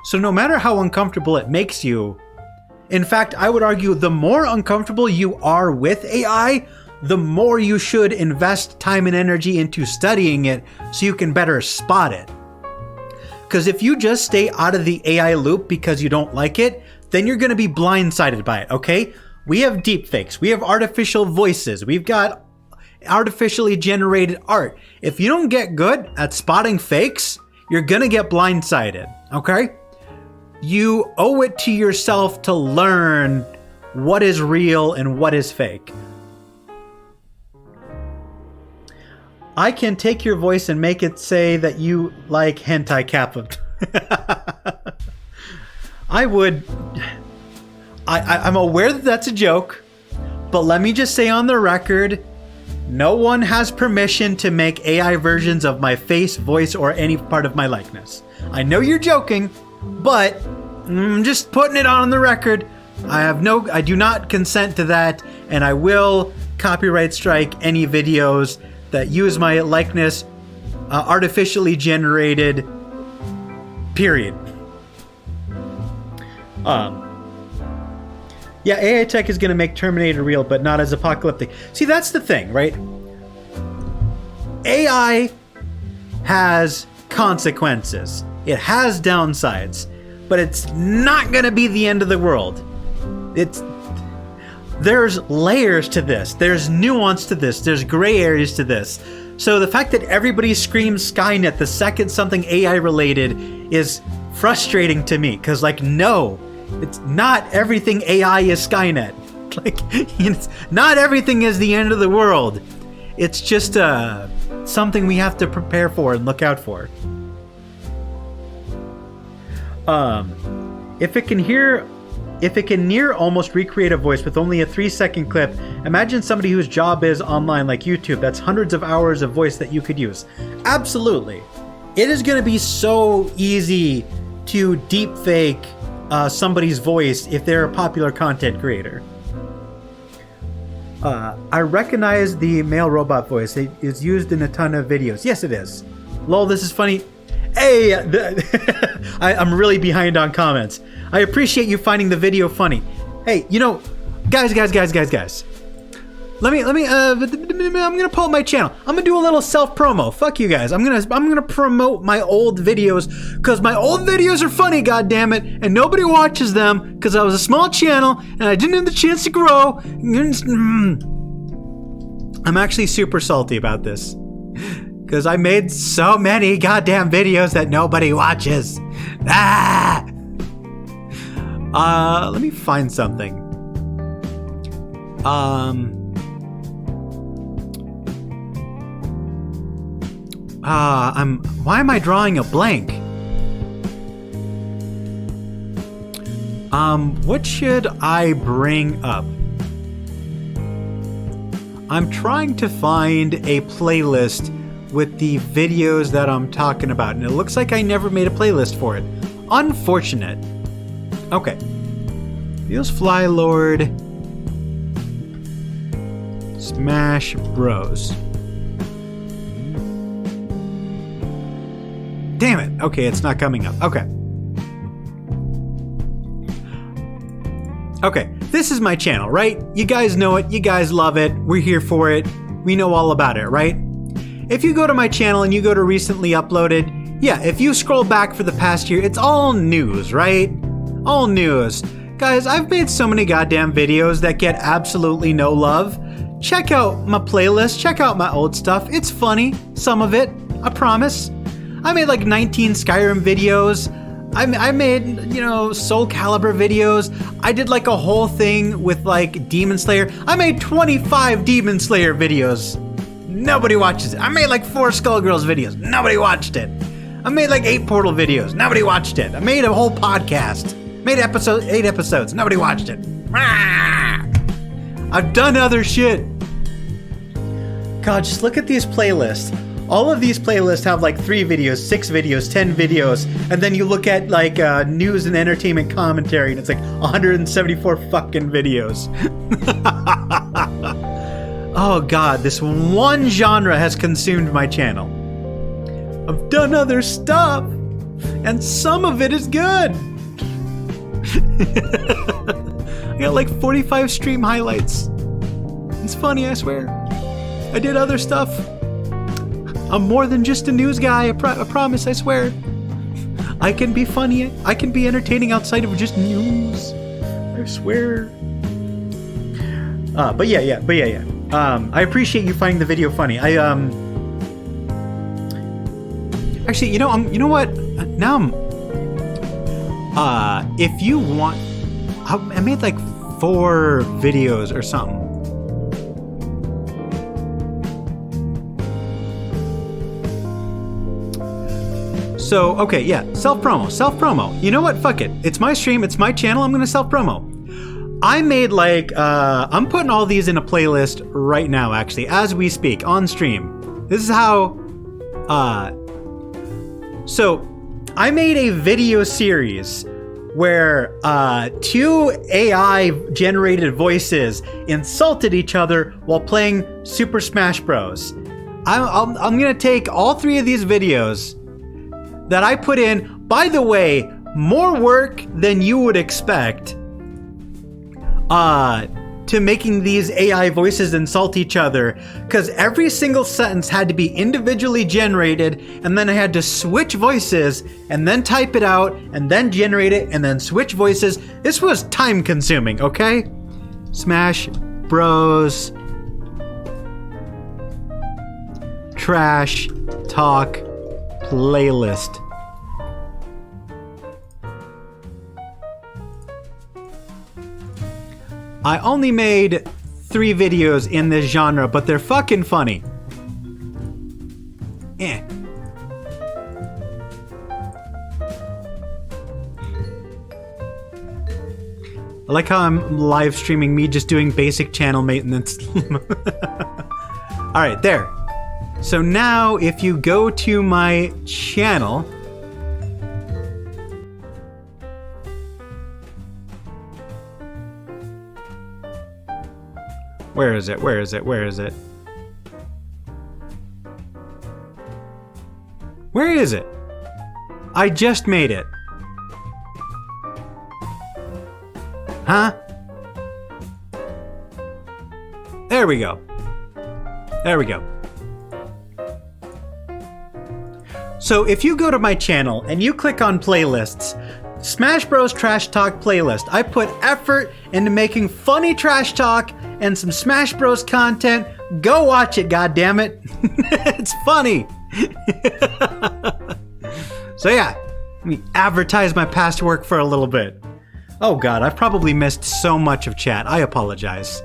So no matter how uncomfortable it makes you, in fact, I would argue the more uncomfortable you are with AI, the more you should invest time and energy into studying it so you can better spot it. Because if you just stay out of the AI loop because you don't like it, then you're going to be blindsided by it, okay? We have deepfakes. We have artificial voices. We've got artificially generated art. If you don't get good at spotting fakes, you're going to get blindsided, okay? You owe it to yourself to learn what is real and what is fake. I can take your voice and make it say that you like hentai kappa. I'm aware that that's a joke, but let me just say on the record, no one has permission to make AI versions of my face, voice, or any part of my likeness. I know you're joking, but I'm just putting it on the record. I do not consent to that, and I will copyright strike any videos that use my likeness, artificially generated, period. Yeah, AI tech is going to make Terminator real, but not as apocalyptic. See, that's the thing, right? AI has consequences. It has downsides, but it's not going to be the end of the world. There's layers to this. There's nuance to this. There's gray areas to this. So the fact that everybody screams Skynet the second something AI related is frustrating to me, because no, it's not everything AI is Skynet. Not everything is the end of the world. It's just something we have to prepare for and look out for. If it can near almost recreate a voice with only a 3-second clip, imagine somebody whose job is online like YouTube. That's hundreds of hours of voice that you could use. Absolutely. It is going to be so easy to deep fake somebody's voice if they're a popular content creator. I recognize the male robot voice. It is used in a ton of videos. Yes, it is. Lol, this is funny. Hey, I'm really behind on comments. I appreciate you finding the video funny. Hey, guys. Let me. I'm gonna pull up my channel. I'm gonna do a little self promo. Fuck you guys. I'm gonna promote my old videos because my old videos are funny. God damn it, and nobody watches them because I was a small channel and I didn't have the chance to grow. I'm actually super salty about this because I made so many goddamn videos that nobody watches. Let me find something. Why am I drawing a blank? What should I bring up? I'm trying to find a playlist with the videos that I'm talking about, and it looks like I never made a playlist for it. Unfortunate. Okay. Feels Fly Lord. Smash Bros. Damn it. Okay, it's not coming up. Okay, this is my channel, right? You guys know it. You guys love it. We're here for it. We know all about it, right? If you go to my channel and you go to recently uploaded, yeah, if you scroll back for the past year, it's all news, right? All news. Guys, I've made so many goddamn videos that get absolutely no love. Check out my playlist. Check out my old stuff. It's funny. Some of it. I promise. I made like 19 Skyrim videos. I made, Soul Calibur videos. I did like a whole thing with like Demon Slayer. I made 25 Demon Slayer videos. Nobody watches it. I made like 4 Skullgirls videos. Nobody watched it. I made like 8 Portal videos. Nobody watched it. I made a whole podcast. Made 8 episodes. Nobody watched it. I've done other shit. God, just look at these playlists. All of these playlists have like 3 videos, 6 videos, 10 videos, and then you look at like news and entertainment commentary, and it's like 174 fucking videos. Oh God, this one genre has consumed my channel. I've done other stuff, and some of it is good. I got like 45 stream highlights. It's funny, I swear. I did other stuff. I'm more than just a news guy, I promise, I swear. I can be funny, I can be entertaining outside of just news. I swear. But yeah. I appreciate you finding the video funny. Actually, you know what? Now if you want, I made like 4 videos or something. So, okay, yeah, self-promo. You know what? Fuck it. It's my stream, it's my channel, I'm gonna self-promo. I made like, I'm putting all these in a playlist right now, actually, as we speak, on stream. This is how, so, I made a video series where 2 AI-generated voices insulted each other while playing Super Smash Bros. I'm gonna take all 3 of these videos that I put in, by the way, more work than you would expect, to making these AI voices insult each other, because every single sentence had to be individually generated, and then I had to switch voices, and then type it out, and then generate it, and then switch voices. This was time consuming, okay? Smash Bros. Trash Talk Playlist. I only made 3 videos in this genre, but they're fucking funny. Eh. I like how I'm live streaming me just doing basic channel maintenance. Alright, there. So now if you go to my channel, where is it? Where is it? Where is it? Where is it? I just made it. Huh? There we go. There we go. So if you go to my channel and you click on playlists, Smash Bros. Trash Talk Playlist, I put effort into making funny trash talk and some Smash Bros. Content. Go watch it, goddammit. It's funny. So yeah, let me advertise my past work for a little bit. Oh god, I've probably missed so much of chat. I apologize.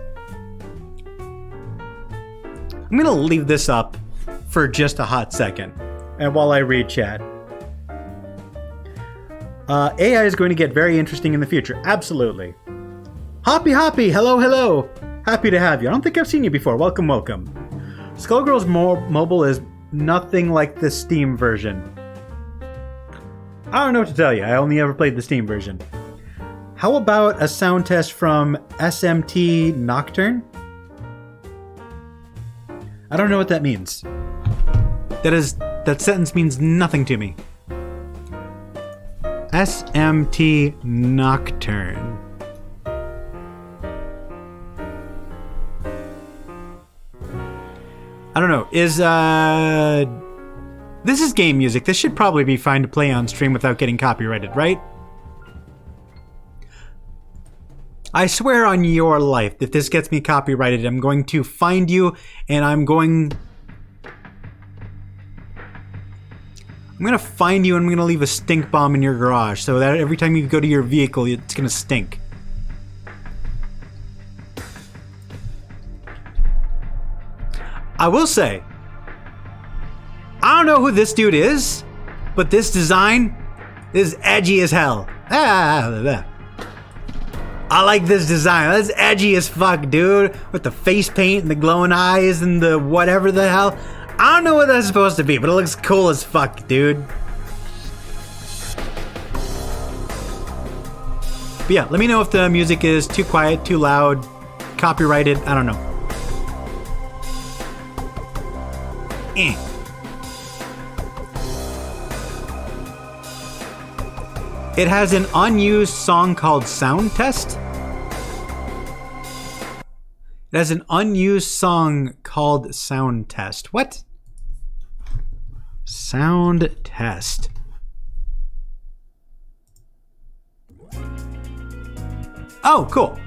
I'm gonna leave this up for just a hot second, and while I read chat. AI is going to get very interesting in the future. Absolutely. Hoppy, hello, hello. Happy to have you. I don't think I've seen you before. Welcome, welcome. Skullgirls Mobile is nothing like the Steam version. I don't know what to tell you. I only ever played the Steam version. How about a sound test from SMT Nocturne? I don't know what that means. That sentence means nothing to me. SMT Nocturne. I don't know. This is game music. This should probably be fine to play on stream without getting copyrighted, right? I swear on your life, if this gets me copyrighted, I'm going to find you and I'm gonna find you and I'm gonna leave a stink bomb in your garage so that every time you go to your vehicle, it's gonna stink. I will say, I don't know who this dude is, but this design is edgy as hell. I like this design. That's edgy as fuck, dude. With the face paint and the glowing eyes and the whatever the hell. I don't know what that's supposed to be, but it looks cool as fuck, dude. But yeah, let me know if the music is too quiet, too loud, copyrighted. I don't know. It has an unused song called Sound Test. It has an unused song called Sound Test. What? Sound Test. Oh, cool.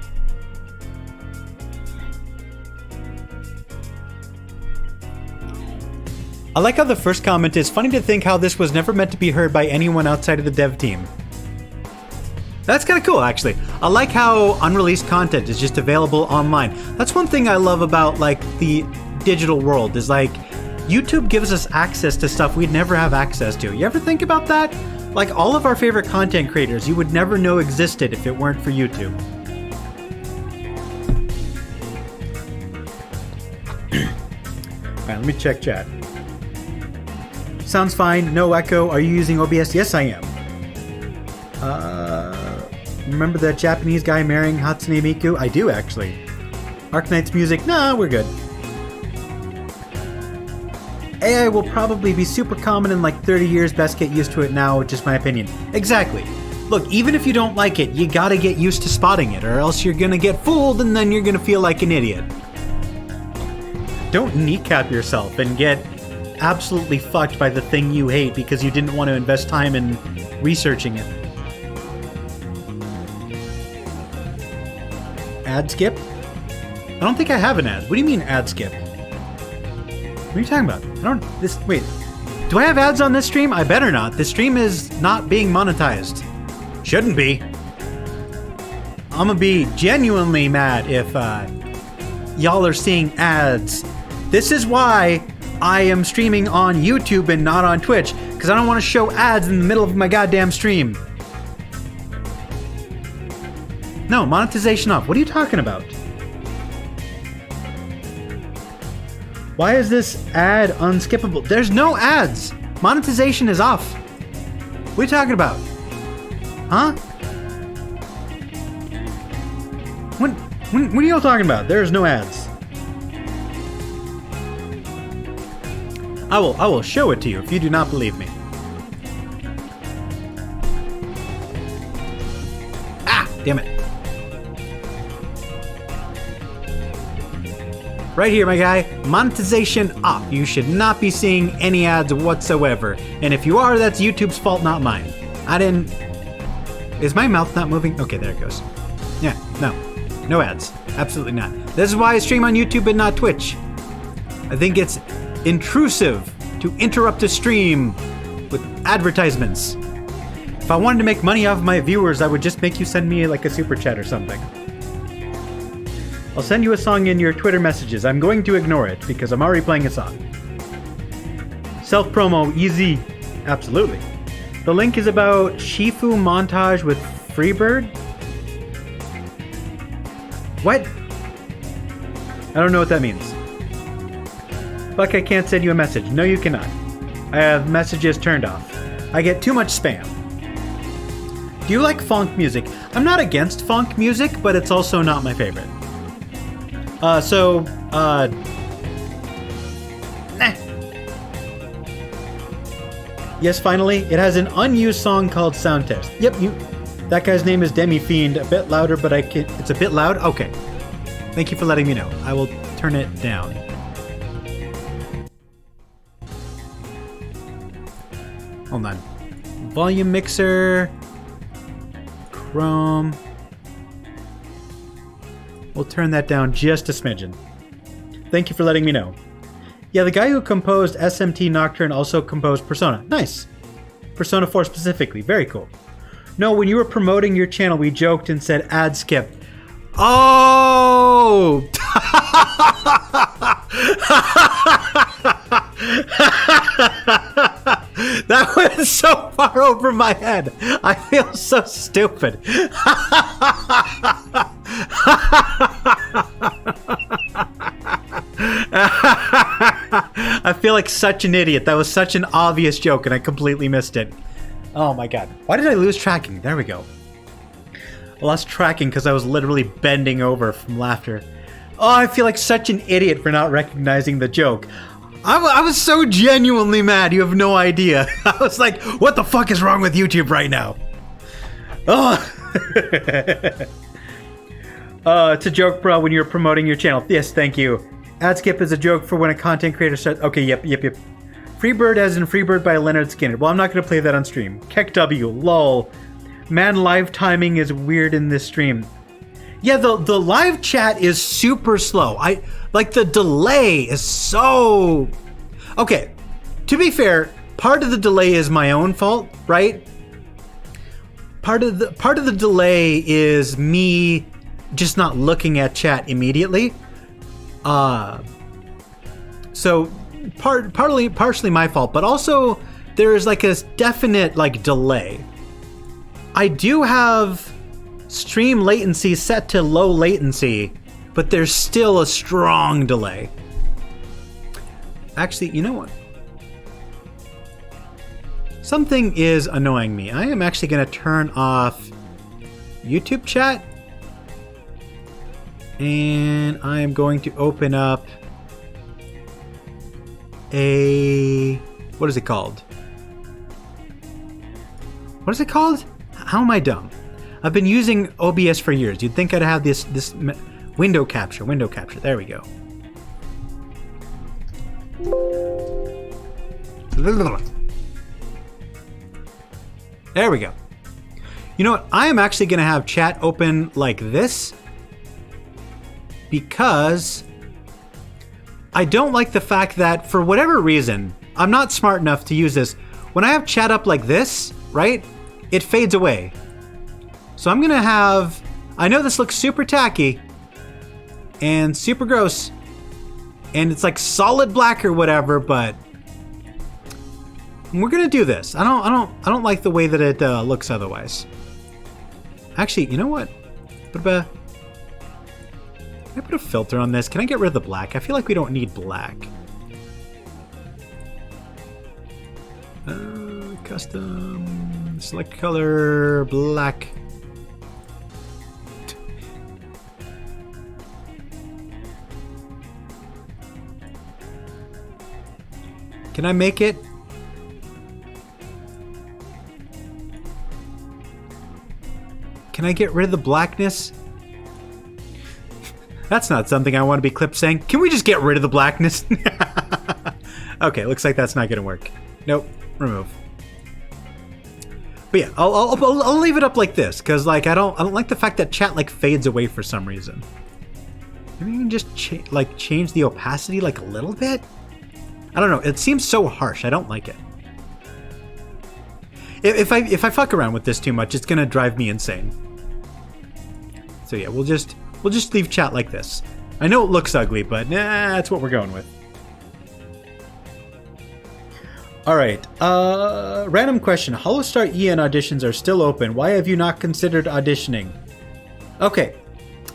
I like how the first comment is, funny to think how this was never meant to be heard by anyone outside of the dev team. That's kind of cool, actually. I like how unreleased content is just available online. That's one thing I love about, like, the digital world, is like, YouTube gives us access to stuff we'd never have access to. You ever think about that? Like all of our favorite content creators you would never know existed if it weren't for YouTube. Alright, let me check chat. Sounds fine. No echo. Are you using OBS? Yes, I am. Remember that Japanese guy marrying Hatsune Miku? I do, actually. Arknight's music? Nah, we're good. AI will probably be super common in like 30 years. Best get used to it now, just my opinion. Exactly. Look, even if you don't like it, you gotta get used to spotting it, or else you're gonna get fooled and then you're gonna feel like an idiot. Don't kneecap yourself and get absolutely fucked by the thing you hate because you didn't want to invest time in researching it. Ad skip? I don't think I have an ad. What do you mean ad skip? What are you talking about? Wait. Do I have ads on this stream? I better not. This stream is not being monetized. Shouldn't be. I'm gonna be genuinely mad if y'all are seeing ads. This is why I am streaming on YouTube and not on Twitch, because I don't want to show ads in the middle of my goddamn stream. No, monetization off. What are you talking about? Why is this ad unskippable? There's no ads. Monetization is off. What are you talking about? Huh? What are y'all talking about? There's no ads. I will show it to you if you do not believe me. Ah, damn it. Right here, my guy, monetization off. You should not be seeing any ads whatsoever. And if you are, that's YouTube's fault, not mine. I didn't... Is my mouth not moving? Okay, there it goes. Yeah, no ads. Absolutely not. This is why I stream on YouTube and not Twitch. I think it's intrusive to interrupt a stream with advertisements. If I wanted to make money off my viewers, I would just make you send me like a super chat or something. I'll send you a song in your Twitter messages. I'm going to ignore it because I'm already playing a song. Self-promo, easy. Absolutely. The link is about Shifu montage with Freebird. What? I don't know what that means. Fuck, I can't send you a message. No, you cannot. I have messages turned off. I get too much spam. Do you like funk music? I'm not against funk music, but it's also not my favorite. Nah. Yes, finally, it has an unused song called Sound Test. Yep, that guy's name is Demi Fiend. A bit louder, but it's a bit loud? Okay. Thank you for letting me know. I will turn it down. Hold on. Volume mixer. Chrome. We'll turn that down just a smidgen. Thank you for letting me know. Yeah, the guy who composed SMT Nocturne also composed Persona. Nice. Persona 4 specifically. Very cool. No, when you were promoting your channel, we joked and said ad skip. Oh! That went so far over my head. I feel so stupid. I feel like such an idiot. That was such an obvious joke and I completely missed it. Oh my god. Why did I lose tracking? There we go. I lost tracking because I was literally bending over from laughter. Oh, I feel like such an idiot for not recognizing the joke. I was so genuinely mad, you have no idea. I was like, what the fuck is wrong with YouTube right now? Oh. It's a joke, bro, when you're promoting your channel. Yes, thank you. Ad skip is a joke for when a content creator starts... Okay, yep. Freebird as in Freebird by Leonard Skinner. Well, I'm not going to play that on stream. Keck W, lol. Man, live timing is weird in this stream. Yeah, the live chat is super slow. Like, the delay is so... Okay, to be fair, part of the delay is my own fault, right? Part of the delay is me just not looking at chat immediately. So partially my fault, but also there is like a definite like delay. I do have stream latency set to low latency, but there's still a strong delay. Actually, you know what? Something is annoying me. I am actually going to turn off YouTube chat. And I am going to open up a... What is it called? What is it called? How am I dumb? I've been using OBS for years. You'd think I'd have this window capture. There we go. There we go. You know what? I am actually going to have chat open like this because I don't like the fact that for whatever reason, I'm not smart enough to use this. When I have chat up like this, right, it fades away. So I'm going to have, I know this looks super tacky and super gross and it's like solid black or whatever, but we're going to do this. I don't like the way that it looks otherwise. Actually, you know what? Can I put a filter on this? Can I get rid of the black? I feel like we don't need black. Custom, select color, black. Can I make it? Can I get rid of the blackness? That's not something I want to be clipped saying. Can we just get rid of the blackness? Okay, looks like that's not going to work. Nope, remove. But yeah, I'll leave it up like this because like I don't like the fact that chat like fades away for some reason. Maybe you can just change the opacity like a little bit. I don't know. It seems so harsh. I don't like it. If I fuck around with this too much, it's gonna drive me insane. So yeah, we'll just leave chat like this. I know it looks ugly, but nah, that's what we're going with. All right. Random question. Hollowstar EN auditions are still open. Why have you not considered auditioning? Okay,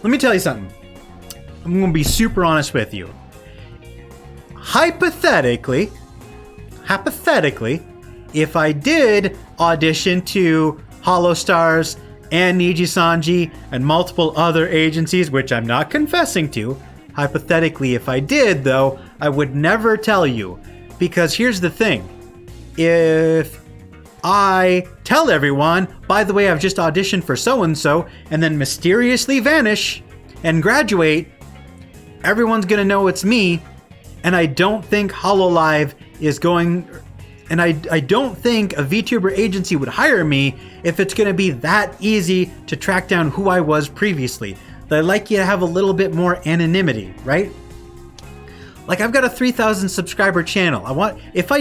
let me tell you something. I'm gonna be super honest with you. Hypothetically, if I did audition to Hollowstars and Niji Sanji and multiple other agencies, which I'm not confessing to, hypothetically, if I did, though, I would never tell you. Because here's the thing. If I tell everyone, by the way, I've just auditioned for so-and-so, and then mysteriously vanish and graduate, everyone's gonna know it's me, and I don't think HoloLive is going... And I don't think a VTuber agency would hire me if it's going to be that easy to track down who I was previously. I'd like you to have a little bit more anonymity, right? Like I've got a 3,000 subscriber channel. I want, if I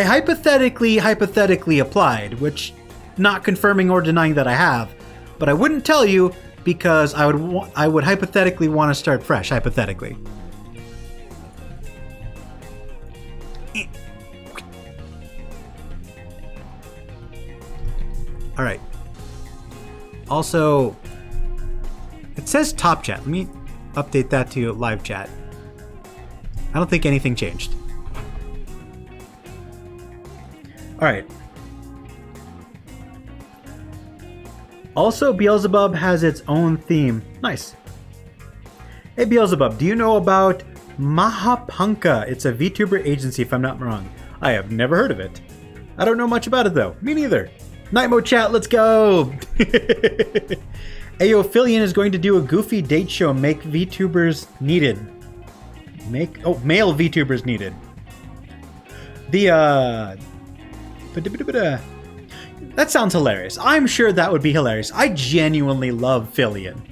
hypothetically applied, which not confirming or denying that I have, but I wouldn't tell you because I would hypothetically want to start fresh, hypothetically. All right. Also, it says top chat. Let me update that to live chat. I don't think anything changed. All right. Also, Beelzebub has its own theme. Nice. Hey, Beelzebub, do you know about Mahapunka? It's a VTuber agency, if I'm not wrong. I have never heard of it. I don't know much about it, though. Me neither. Night mode chat, let's go! Aophilian is going to do a goofy date show. Make VTubers needed. Male VTubers needed. That sounds hilarious. I'm sure that would be hilarious. I genuinely love Philian.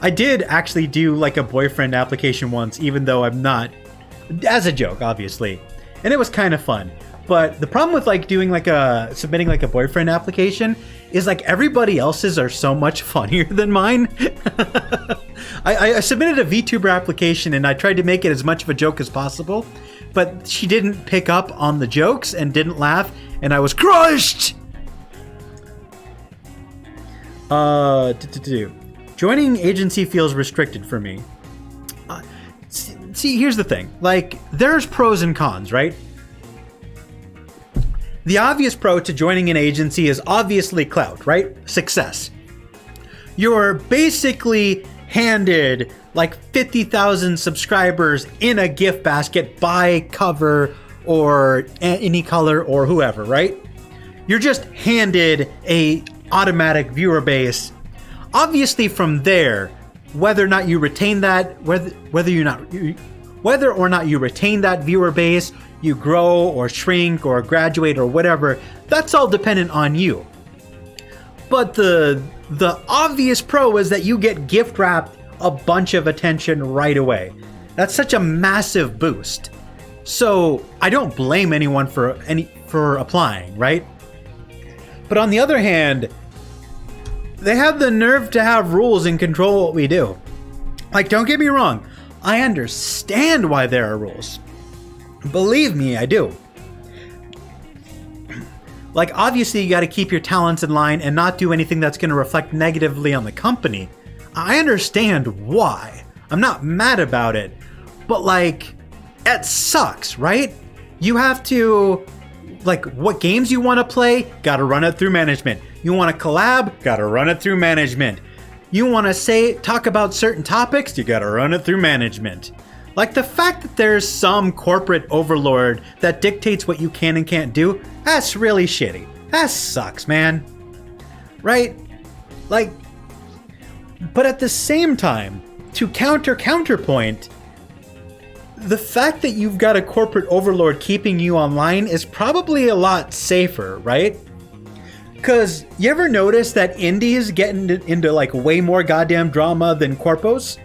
I did actually do like a boyfriend application once, even though I'm not, as a joke, obviously. And it was kind of fun. But the problem with like doing like submitting like a boyfriend application is like everybody else's are so much funnier than mine. I submitted a VTuber application and I tried to make it as much of a joke as possible, but she didn't pick up on the jokes and didn't laugh, and I was crushed. Joining agency feels restricted for me. See, here's the thing. Like, there's pros and cons, right? The obvious pro to joining an agency is obviously clout, right? Success. You're basically handed like 50,000 subscribers in a gift basket by cover or any color or whoever, right? You're just handed a automatic viewer base. Obviously from there, whether or not you retain that, whether or not you retain that viewer base, you grow or shrink or graduate or whatever, that's all dependent on you. But the obvious pro is that you get gift wrapped a bunch of attention right away. That's such a massive boost. So I don't blame anyone for applying, right? But on the other hand, they have the nerve to have rules and control what we do. Like, don't get me wrong, I understand why there are rules. Believe me, I do. Like, obviously you got to keep your talents in line and not do anything that's going to reflect negatively on the company. I understand why. I'm not mad about it. But like, it sucks, right? You have to, like, what games you want to play, got to run it through management. You want to collab, got to run it through management. You want to talk about certain topics, you got to run it through management. Like, the fact that there's some corporate overlord that dictates what you can and can't do, that's really shitty. That sucks, man. Right? Like, but at the same time, to counterpoint, the fact that you've got a corporate overlord keeping you online is probably a lot safer, right? Because you ever notice that indies get into like way more goddamn drama than corpos?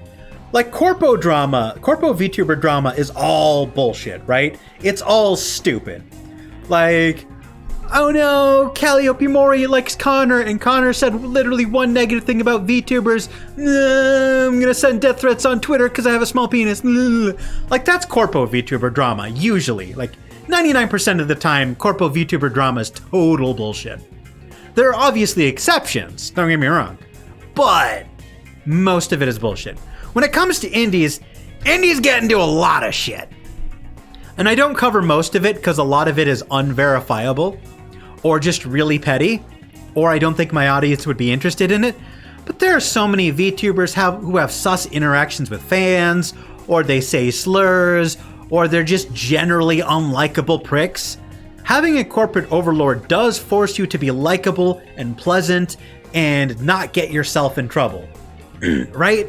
Like, corpo VTuber drama is all bullshit, right? It's all stupid. Like, oh no, Calliope Mori likes Connor, and Connor said literally one negative thing about VTubers. I'm gonna send death threats on Twitter because I have a small penis. Like, that's corpo VTuber drama, usually. Like, 99% of the time, corpo VTuber drama is total bullshit. There are obviously exceptions, don't get me wrong, but most of it is bullshit. When it comes to indies get into a lot of shit. And I don't cover most of it because a lot of it is unverifiable or just really petty, or I don't think my audience would be interested in it. But there are so many VTubers who have sus interactions with fans, or they say slurs, or they're just generally unlikable pricks. Having a corporate overlord does force you to be likable and pleasant and not get yourself in trouble, right?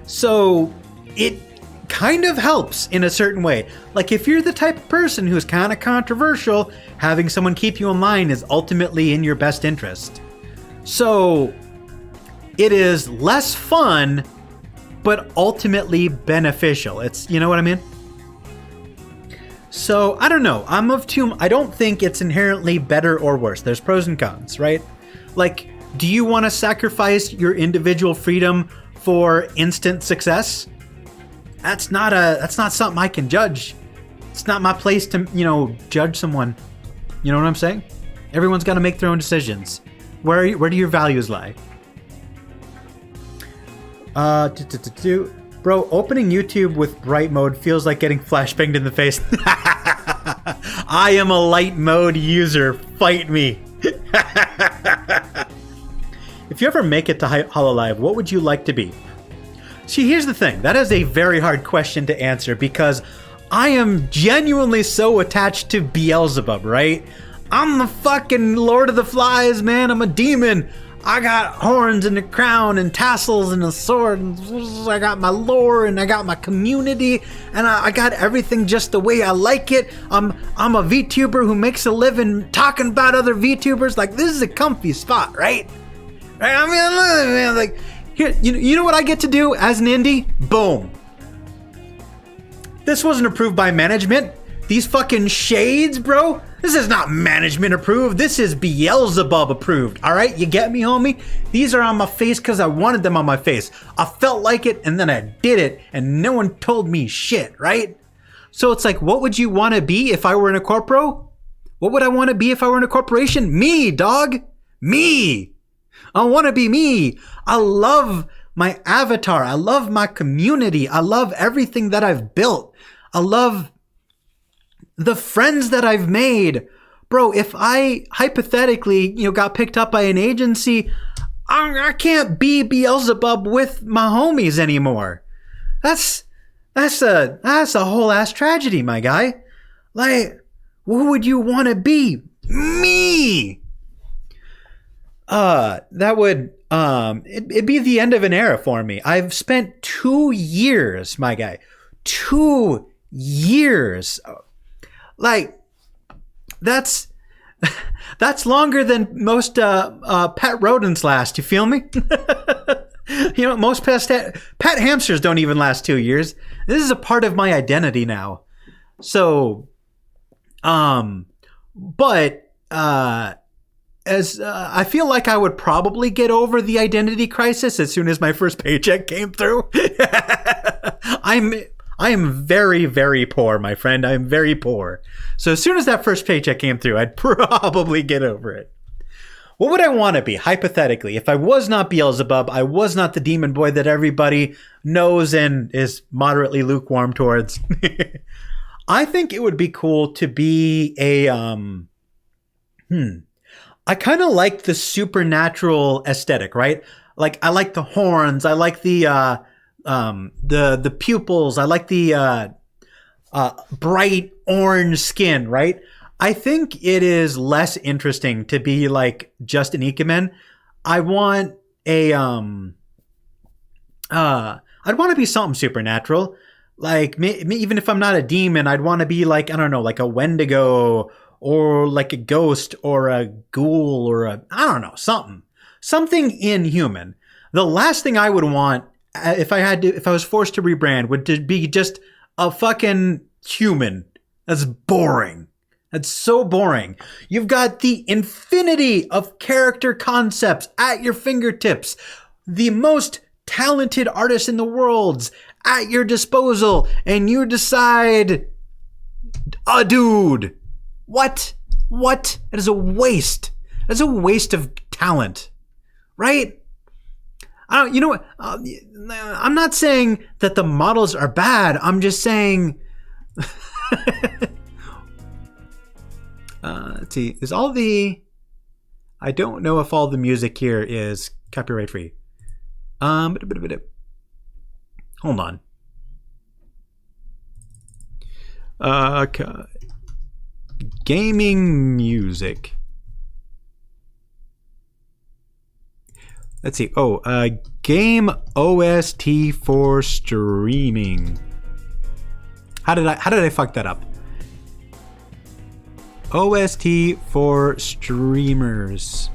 So it kind of helps in a certain way. Like, if you're the type of person who's kind of controversial, having someone keep you in line is ultimately in your best interest. So it is less fun, but ultimately beneficial. It's, you know what I mean? So I don't know. I don't think it's inherently better or worse. There's pros and cons, right? Like, do you want to sacrifice your individual freedom for instant success? That's not something I can judge. It's not my place to, judge someone. You know what I'm saying? Everyone's got to make their own decisions. Where do your values lie? Bro, opening YouTube with bright mode feels like getting flashbanged in the face. I am a light mode user. Fight me. If you ever make it to Hololive, what would you like to be? See, here's the thing. That is a very hard question to answer because I am genuinely so attached to Beelzebub, right? I'm the fucking Lord of the Flies, man. I'm a demon. I got horns and a crown and tassels and a sword. And I got my lore and I got my community and I got everything just the way I like it. I'm a VTuber who makes a living talking about other VTubers. Like, this is a comfy spot, right? I mean, like, here, you know what I get to do as an indie? Boom. This wasn't approved by management. These fucking shades, bro. This is not management approved. This is Beelzebub approved. All right, you get me, homie? These are on my face because I wanted them on my face. I felt like it, and then I did it, and no one told me shit, right? So it's like, what would you want to be if I were in a corporo? What would I want to be if I were in a corporation? Me, dog. Me. I want to be me. I love my avatar. I love my community. I love everything that I've built. I love the friends that I've made. Bro, if I hypothetically, got picked up by an agency, I can't be Beelzebub with my homies anymore. That's a whole ass tragedy, my guy. Like, who would you want to be? Me. That would it'd be the end of an era for me. I've spent 2 years, my guy. 2 years. Like, that's longer than most pet rodents last. You feel me? Most pet hamsters don't even last 2 years. This is a part of my identity now. So, but as I feel like I would probably get over the identity crisis as soon as my first paycheck came through. I am very, very poor, my friend. I'm very poor. So as soon as that first paycheck came through, I'd probably get over it. What would I want to be, hypothetically? If I was not Beelzebub, I was not the demon boy that everybody knows and is moderately lukewarm towards. I think it would be cool to be a, I kind of like the supernatural aesthetic, right? Like, I like the horns. I like the pupils. I like the bright orange skin, right? I think it is less interesting to be like just an Ikemen. I want a I'd want to be something supernatural. Like, even if I'm not a demon, I'd want to be like, I don't know, like a Wendigo or like a ghost or a ghoul or I don't know, something inhuman. The last thing I would want if I was forced to rebrand would be just a fucking human. That's boring. That's so boring. You've got the infinity of character concepts at your fingertips. The most talented artists in the world's at your disposal. And you decide, dude, what? That is a waste. That's a waste of talent, right? You know what? I'm not saying that the models are bad. I'm just saying, let's see, I don't know if all the music here is copyright free. Hold on. Gaming music. Let's see. Game OST for streaming. How did I fuck that up? OST for streamers.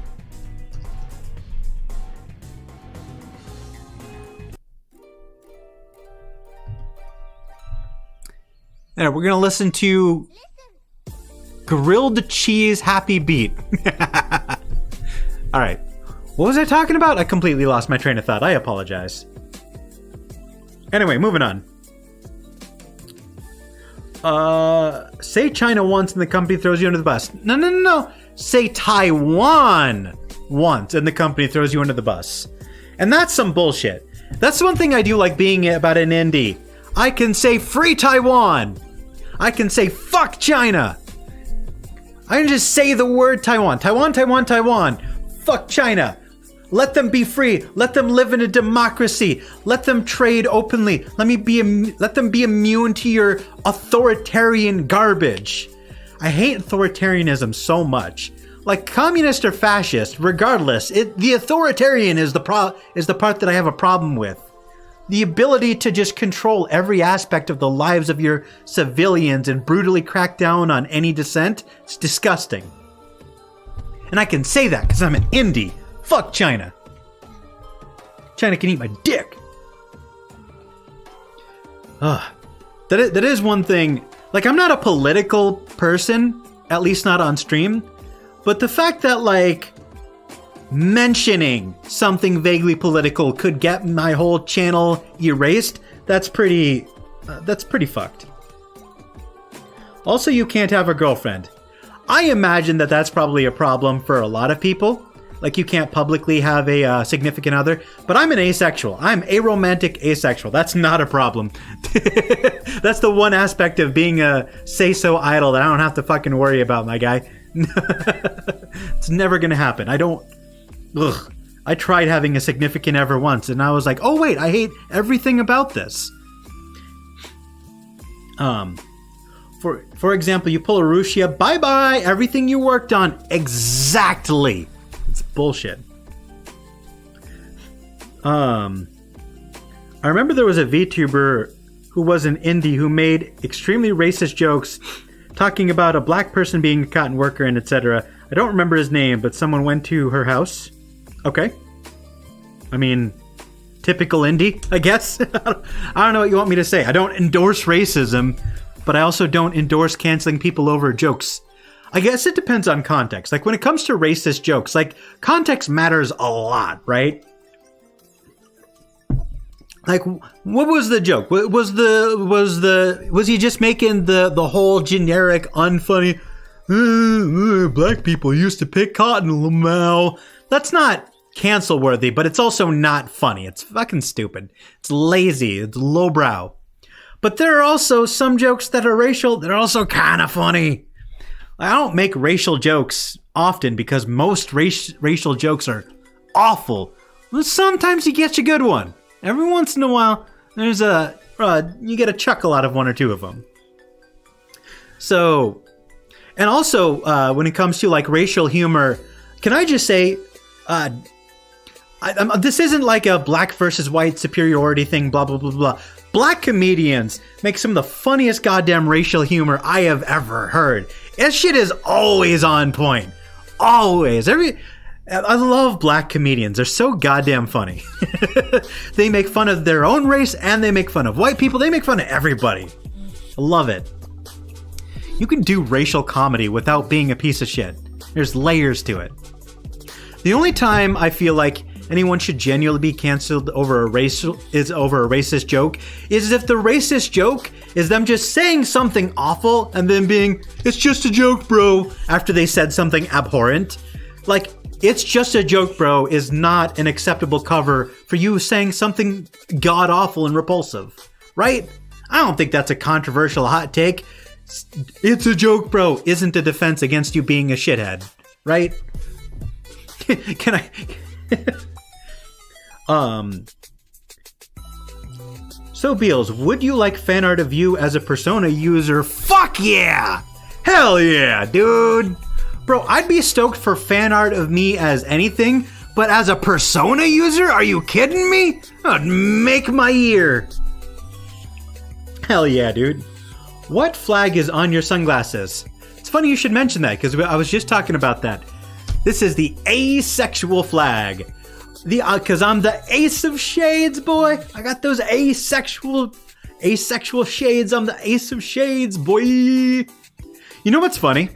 There, we're gonna listen to Grilled Cheese Happy Beat. All right. What was I talking about? I completely lost my train of thought. I apologize. Anyway, moving on. Say China once and the company throws you under the bus. No. Say Taiwan once and the company throws you under the bus. And that's some bullshit. That's one thing I do like being about an indie. I can say free Taiwan. I can say fuck China. I can just say the word Taiwan. Taiwan. Fuck China. Let them be free. Let them live in a democracy. Let them trade openly. Let them be immune to your authoritarian garbage. I hate authoritarianism so much. Like, communist or fascist, regardless, the authoritarian is the part that I have a problem with. The ability to just control every aspect of the lives of your civilians and brutally crack down on any dissent, it's disgusting. And I can say that because I'm an indie. Fuck China. China can eat my dick. That is one thing. Like, I'm not a political person, at least not on stream. But the fact that, like, mentioning something vaguely political could get my whole channel erased, that's pretty fucked. Also, you can't have a girlfriend. I imagine that that's probably a problem for a lot of people. Like, you can't publicly have a significant other. But I'm an asexual. I'm aromantic asexual. That's not a problem. That's the one aspect of being a say-so idol that I don't have to fucking worry about, my guy. It's never gonna happen. I tried having a significant ever once, and I was like, oh wait, I hate everything about this. For example, you pull a Rushia, bye-bye, everything you worked on, exactly. It's bullshit. I remember there was a VTuber who was an indie who made extremely racist jokes talking about a black person being a cotton worker and etc. I don't remember his name, but someone went to her house. Okay. I mean, typical indie, I guess. I don't know what you want me to say. I don't endorse racism, but I also don't endorse canceling people over jokes. I guess it depends on context. Like, when it comes to racist jokes, like, context matters a lot, right? Like, what was the joke? Was he just making the whole generic, unfunny, black people used to pick cotton, Lamau? That's not cancel worthy, but it's also not funny. It's fucking stupid. It's lazy. It's lowbrow. But there are also some jokes that are racial that are also kind of funny. I don't make racial jokes often because most racial jokes are awful. But sometimes you get a good one. Every once in a while, there's you get a chuckle out of one or two of them. So, and also when it comes to like racial humor, can I just say, this isn't like a black versus white superiority thing, blah, blah, blah, blah. Black comedians make some of the funniest goddamn racial humor I have ever heard. That shit is always on point. Always. I love black comedians. They're so goddamn funny. They make fun of their own race and they make fun of white people. They make fun of everybody. I love it. You can do racial comedy without being a piece of shit. There's layers to it. The only time I feel like anyone should genuinely be canceled over a racist joke is if the racist joke is them just saying something awful and then being, it's just a joke, bro, after they said something abhorrent. Like, it's just a joke, bro, is not an acceptable cover for you saying something god-awful and repulsive, right? I don't think that's a controversial hot take. It's a joke, bro, isn't a defense against you being a shithead, right? Can I... So Beals, would you like fan art of you as a Persona user? Fuck yeah! Hell yeah, dude! Bro, I'd be stoked for fan art of me as anything, but as a Persona user? Are you kidding me? That'd make my year. Hell yeah, dude. What flag is on your sunglasses? It's funny you should mention that, because I was just talking about that. This is the asexual flag. Because I'm the ace of shades, boy. I got those asexual shades. I'm the ace of shades, boy. You know what's funny?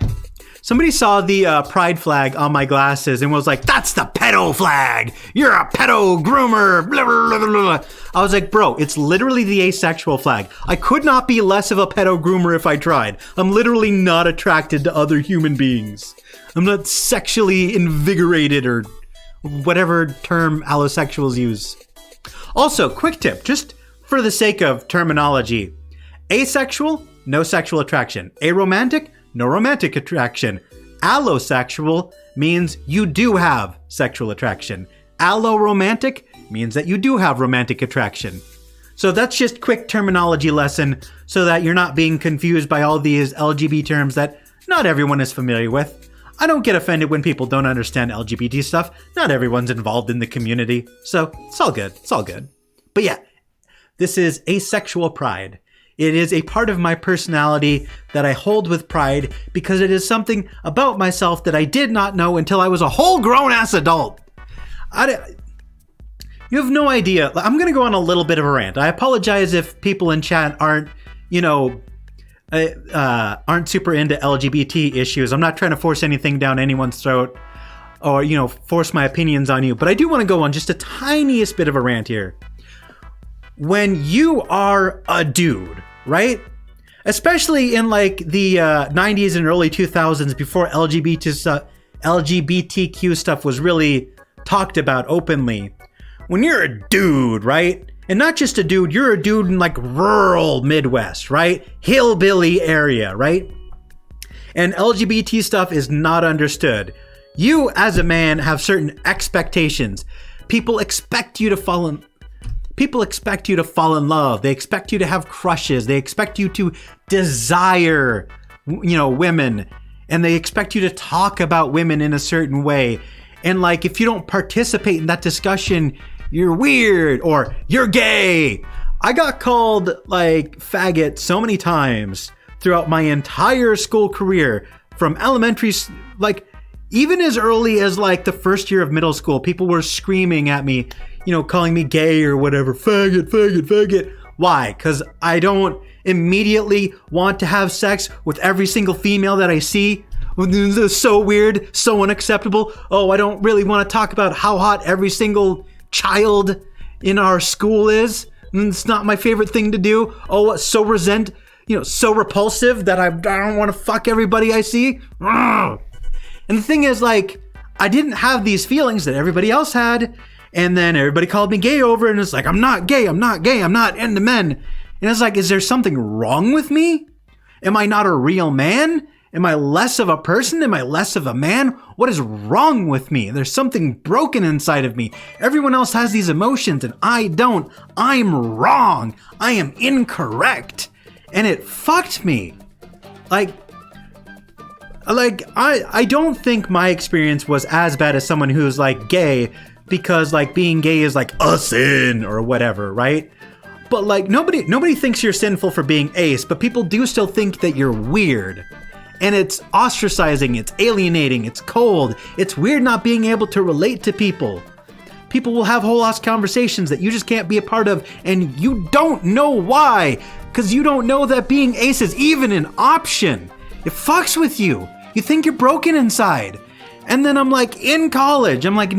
Somebody saw the pride flag on my glasses and was like, that's the pedo flag. You're a pedo groomer. Blah, blah, blah, blah. I was like, bro, it's literally the asexual flag. I could not be less of a pedo groomer if I tried. I'm literally not attracted to other human beings. I'm not sexually invigorated or whatever term allosexuals use. Also, quick tip, just for the sake of terminology. Asexual, no sexual attraction. Aromantic, no romantic attraction. Allosexual means you do have sexual attraction. Alloromantic means that you do have romantic attraction. So that's just quick terminology lesson so that you're not being confused by all these LGBT terms that not everyone is familiar with. I don't get offended when people don't understand LGBT stuff. Not everyone's involved in the community. So it's all good. It's all good. But yeah, this is asexual pride. It is a part of my personality that I hold with pride because it is something about myself that I did not know until I was a whole grown-ass adult. You have no idea. I'm going to go on a little bit of a rant. I apologize if people in chat aren't, aren't super into LGBT issues. I'm not trying to force anything down anyone's throat or, force my opinions on you. But I do want to go on just a tiniest bit of a rant here. When you are a dude, right? Especially in like the 90s and early 2000s before LGBTQ stuff was really talked about openly. When you're a dude, right? And not just a dude, you're a dude in like rural Midwest, right? Hillbilly area, right? And LGBT stuff is not understood. You as a man have certain expectations. People expect you to fall in love. They expect you to have crushes. They expect you to desire, women. And they expect you to talk about women in a certain way. And like, if you don't participate in that discussion, you're weird or you're gay. I got called like faggot so many times throughout my entire school career, from elementary, like even as early as like the first year of middle school. People were screaming at me, calling me gay or whatever. Faggot, faggot, faggot. Why? Because I don't immediately want to have sex with every single female that I see. This is so weird, so unacceptable. Oh, I don't really want to talk about how hot every single child in our school is. It's not my favorite thing to do. Oh, so so repulsive that I don't want to fuck everybody I see. And the thing is, like, I didn't have these feelings that everybody else had. And then everybody called me gay over, and it's like, I'm not gay, I'm not into men. And it's like, is there something wrong with me? Am I not a real man? Am I less of a person? Am I less of a man? What is wrong with me? There's something broken inside of me. Everyone else has these emotions and I don't. I'm wrong. I am incorrect. And it fucked me. I don't think my experience was as bad as someone who's like gay, because like being gay is like a sin or whatever, right? But like nobody thinks you're sinful for being ace, but people do still think that you're weird. And it's ostracizing, it's alienating, it's cold, it's weird not being able to relate to people. People will have whole ass conversations that you just can't be a part of, and you don't know why, because you don't know that being ace is even an option. It fucks with you. You think you're broken inside. And then I'm like in college, I'm like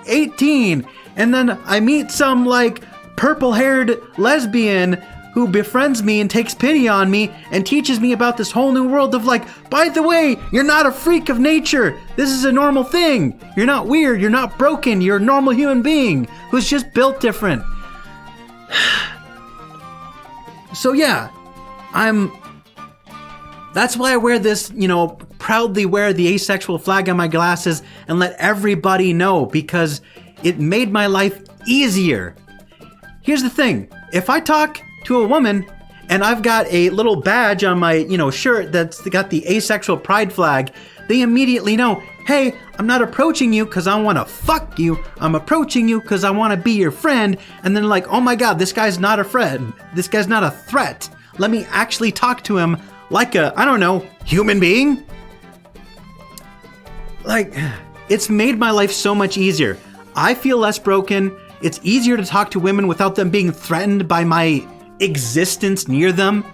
18, and then I meet some like purple-haired lesbian who befriends me and takes pity on me and teaches me about this whole new world of like, by the way, you're not a freak of nature. This is a normal thing. You're not weird. You're not broken. You're a normal human being who's just built different. So yeah, that's why I wear this, proudly wear the asexual flag on my glasses and let everybody know, because it made my life easier. Here's the thing. If I talk to a woman and I've got a little badge on my, shirt that's got the asexual pride flag, they immediately know, hey, I'm not approaching you because I want to fuck you. I'm approaching you because I want to be your friend. And then like, oh my God, this guy's not a friend. This guy's not a threat. Let me actually talk to him like a, I don't know, human being. Like, it's made my life so much easier. I feel less broken. It's easier to talk to women without them being threatened by my existence near them.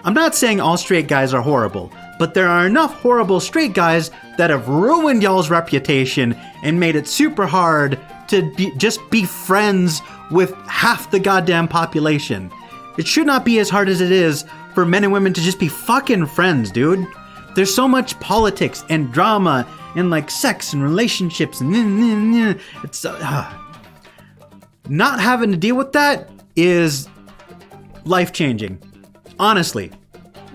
I'm not saying all straight guys are horrible, but there are enough horrible straight guys that have ruined y'all's reputation and made it super hard to just be friends with half the goddamn population. It should not be as hard as it is for men and women to just be fucking friends, dude. There's so much politics and drama and like sex and relationships and it's not having to deal with that is life-changing. Honestly.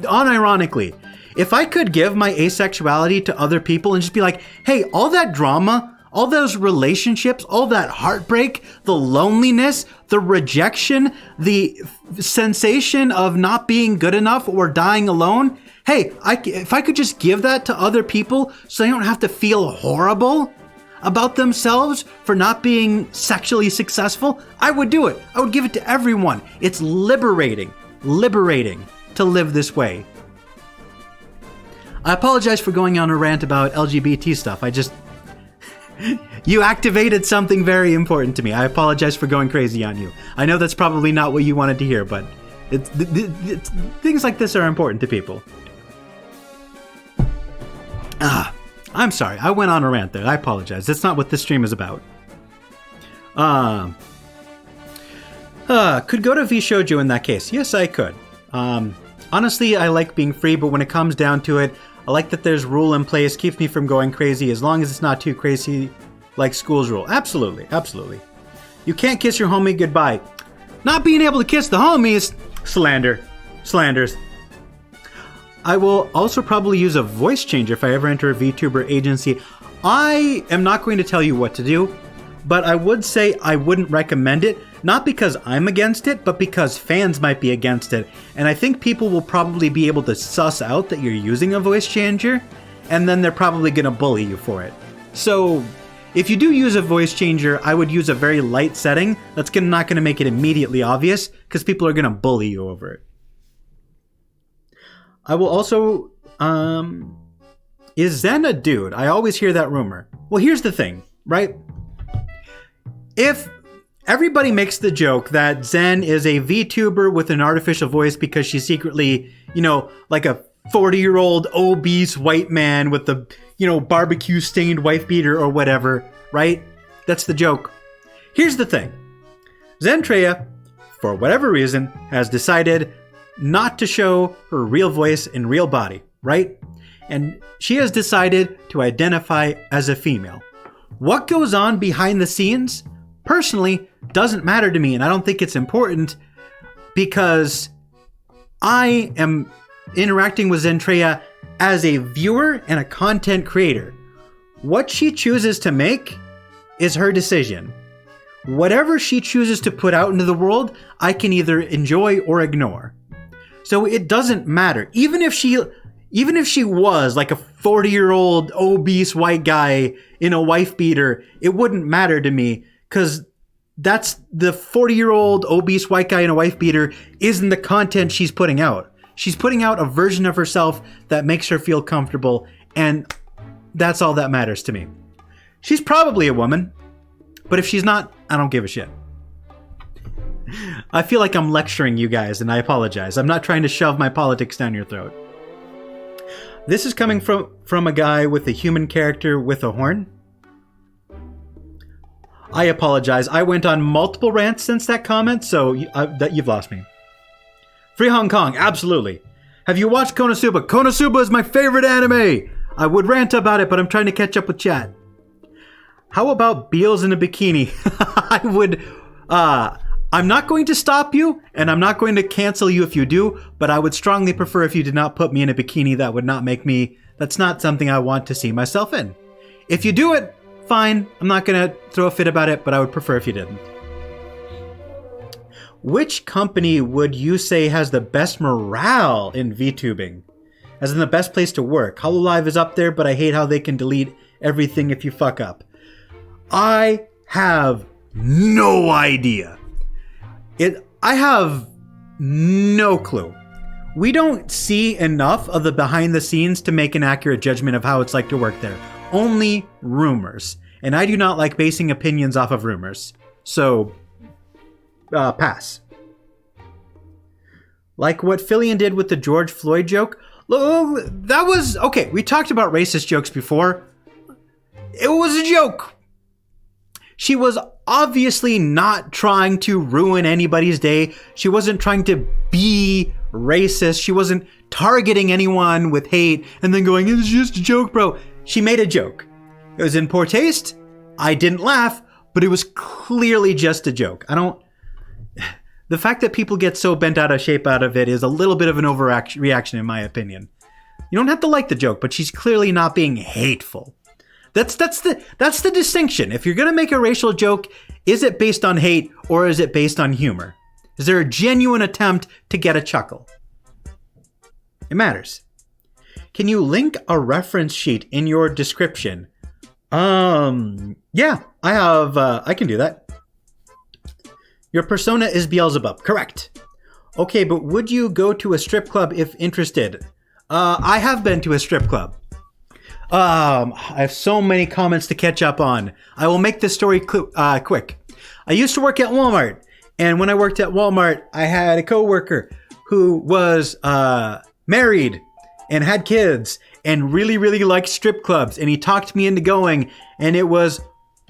Unironically. If I could give my asexuality to other people and just be like, hey, all that drama, all those relationships, all that heartbreak, the loneliness, the rejection, the sensation of not being good enough or dying alone, hey, if I could just give that to other people so they don't have to feel horrible about themselves for not being sexually successful, I would do it. I would give it to everyone. It's liberating to live this way. I apologize for going on a rant about LGBT stuff. You activated something very important to me. I apologize for going crazy on you. I know that's probably not what you wanted to hear, but Things like this are important to people. I'm sorry. I went on a rant there. I apologize. That's not what this stream is about. Could go to VShoujo in that case. Yes, I could. Honestly, I like being free, but when it comes down to it, I like that there's rule in place, keeps me from going crazy, as long as it's not too crazy like school's rule. Absolutely, absolutely. You can't kiss your homie goodbye. Not being able to kiss the homies, slanders. I will also probably use a voice changer if I ever enter a VTuber agency. I am not going to tell you what to do, but I would say I wouldn't recommend it, not because I'm against it, but because fans might be against it. And I think people will probably be able to suss out that you're using a voice changer, and then they're probably going to bully you for it. So if you do use a voice changer, I would use a very light setting that's not going to make it immediately obvious, because people are going to bully you over it. I will also, is Zen a dude? I always hear that rumor. Well, here's the thing, right? If everybody makes the joke that Zen is a VTuber with an artificial voice because she's secretly, like a 40-year-old obese white man with the, barbecue-stained wife beater or whatever, right? That's the joke. Here's the thing. Zentreya, for whatever reason, has decided not to show her real voice and real body, right? And she has decided to identify as a female. What goes on behind the scenes, personally, doesn't matter to me, and I don't think it's important because I am interacting with Zentreya as a viewer and a content creator. What she chooses to make is her decision. Whatever she chooses to put out into the world, I can either enjoy or ignore. So it doesn't matter. Even if she was like a 40-year-old obese white guy in a wife beater, it wouldn't matter to me because that's the 40-year-old obese white guy in a wife beater isn't the content she's putting out. She's putting out a version of herself that makes her feel comfortable, and that's all that matters to me. She's probably a woman, but if she's not, I don't give a shit. I feel like I'm lecturing you guys, and I apologize. I'm not trying to shove my politics down your throat. This is coming from a guy with a human character with a horn. I apologize. I went on multiple rants since that comment, so you've lost me. Free Hong Kong, absolutely. Have you watched Konosuba? Konosuba is my favorite anime! I would rant about it, but I'm trying to catch up with chat. How about Beals in a bikini? I would... I'm not going to stop you, and I'm not going to cancel you if you do, but I would strongly prefer if you did not put me in a bikini. That would not make me... That's not something I want to see myself in. If you do it, fine. I'm not going to throw a fit about it, but I would prefer if you didn't. Which company would you say has the best morale in VTubing? As in the best place to work? HoloLive is up there, but I hate how they can delete everything if you fuck up. I have no idea. I have no clue. We don't see enough of the behind the scenes to make an accurate judgment of how it's like to work there. Only rumors. And I do not like basing opinions off of rumors. So, pass. Like what Fillion did with the George Floyd joke. That was... Okay, we talked about racist jokes before. It was a joke. She was obviously not trying to ruin anybody's day. She wasn't trying to be racist. She wasn't targeting anyone with hate and then going, it's just a joke, bro. She made a joke. It was in poor taste. I didn't laugh, but it was clearly just a joke. The fact that people get so bent out of shape out of it is a little bit of an overreaction in my opinion. You don't have to like the joke, but she's clearly not being hateful. That's the distinction. If you're going to make a racial joke, is it based on hate or is it based on humor? Is there a genuine attempt to get a chuckle? It matters. Can you link a reference sheet in your description? Yeah, I have, I can do that. Your persona is Beelzebub. Correct. Okay, but would you go to a strip club if interested? I have been to a strip club. I have so many comments to catch up on. I will make this story quick. I used to work at Walmart, And when I worked at Walmart, I had a coworker who was married and had kids and really, really liked strip clubs. And he talked me into going, and it was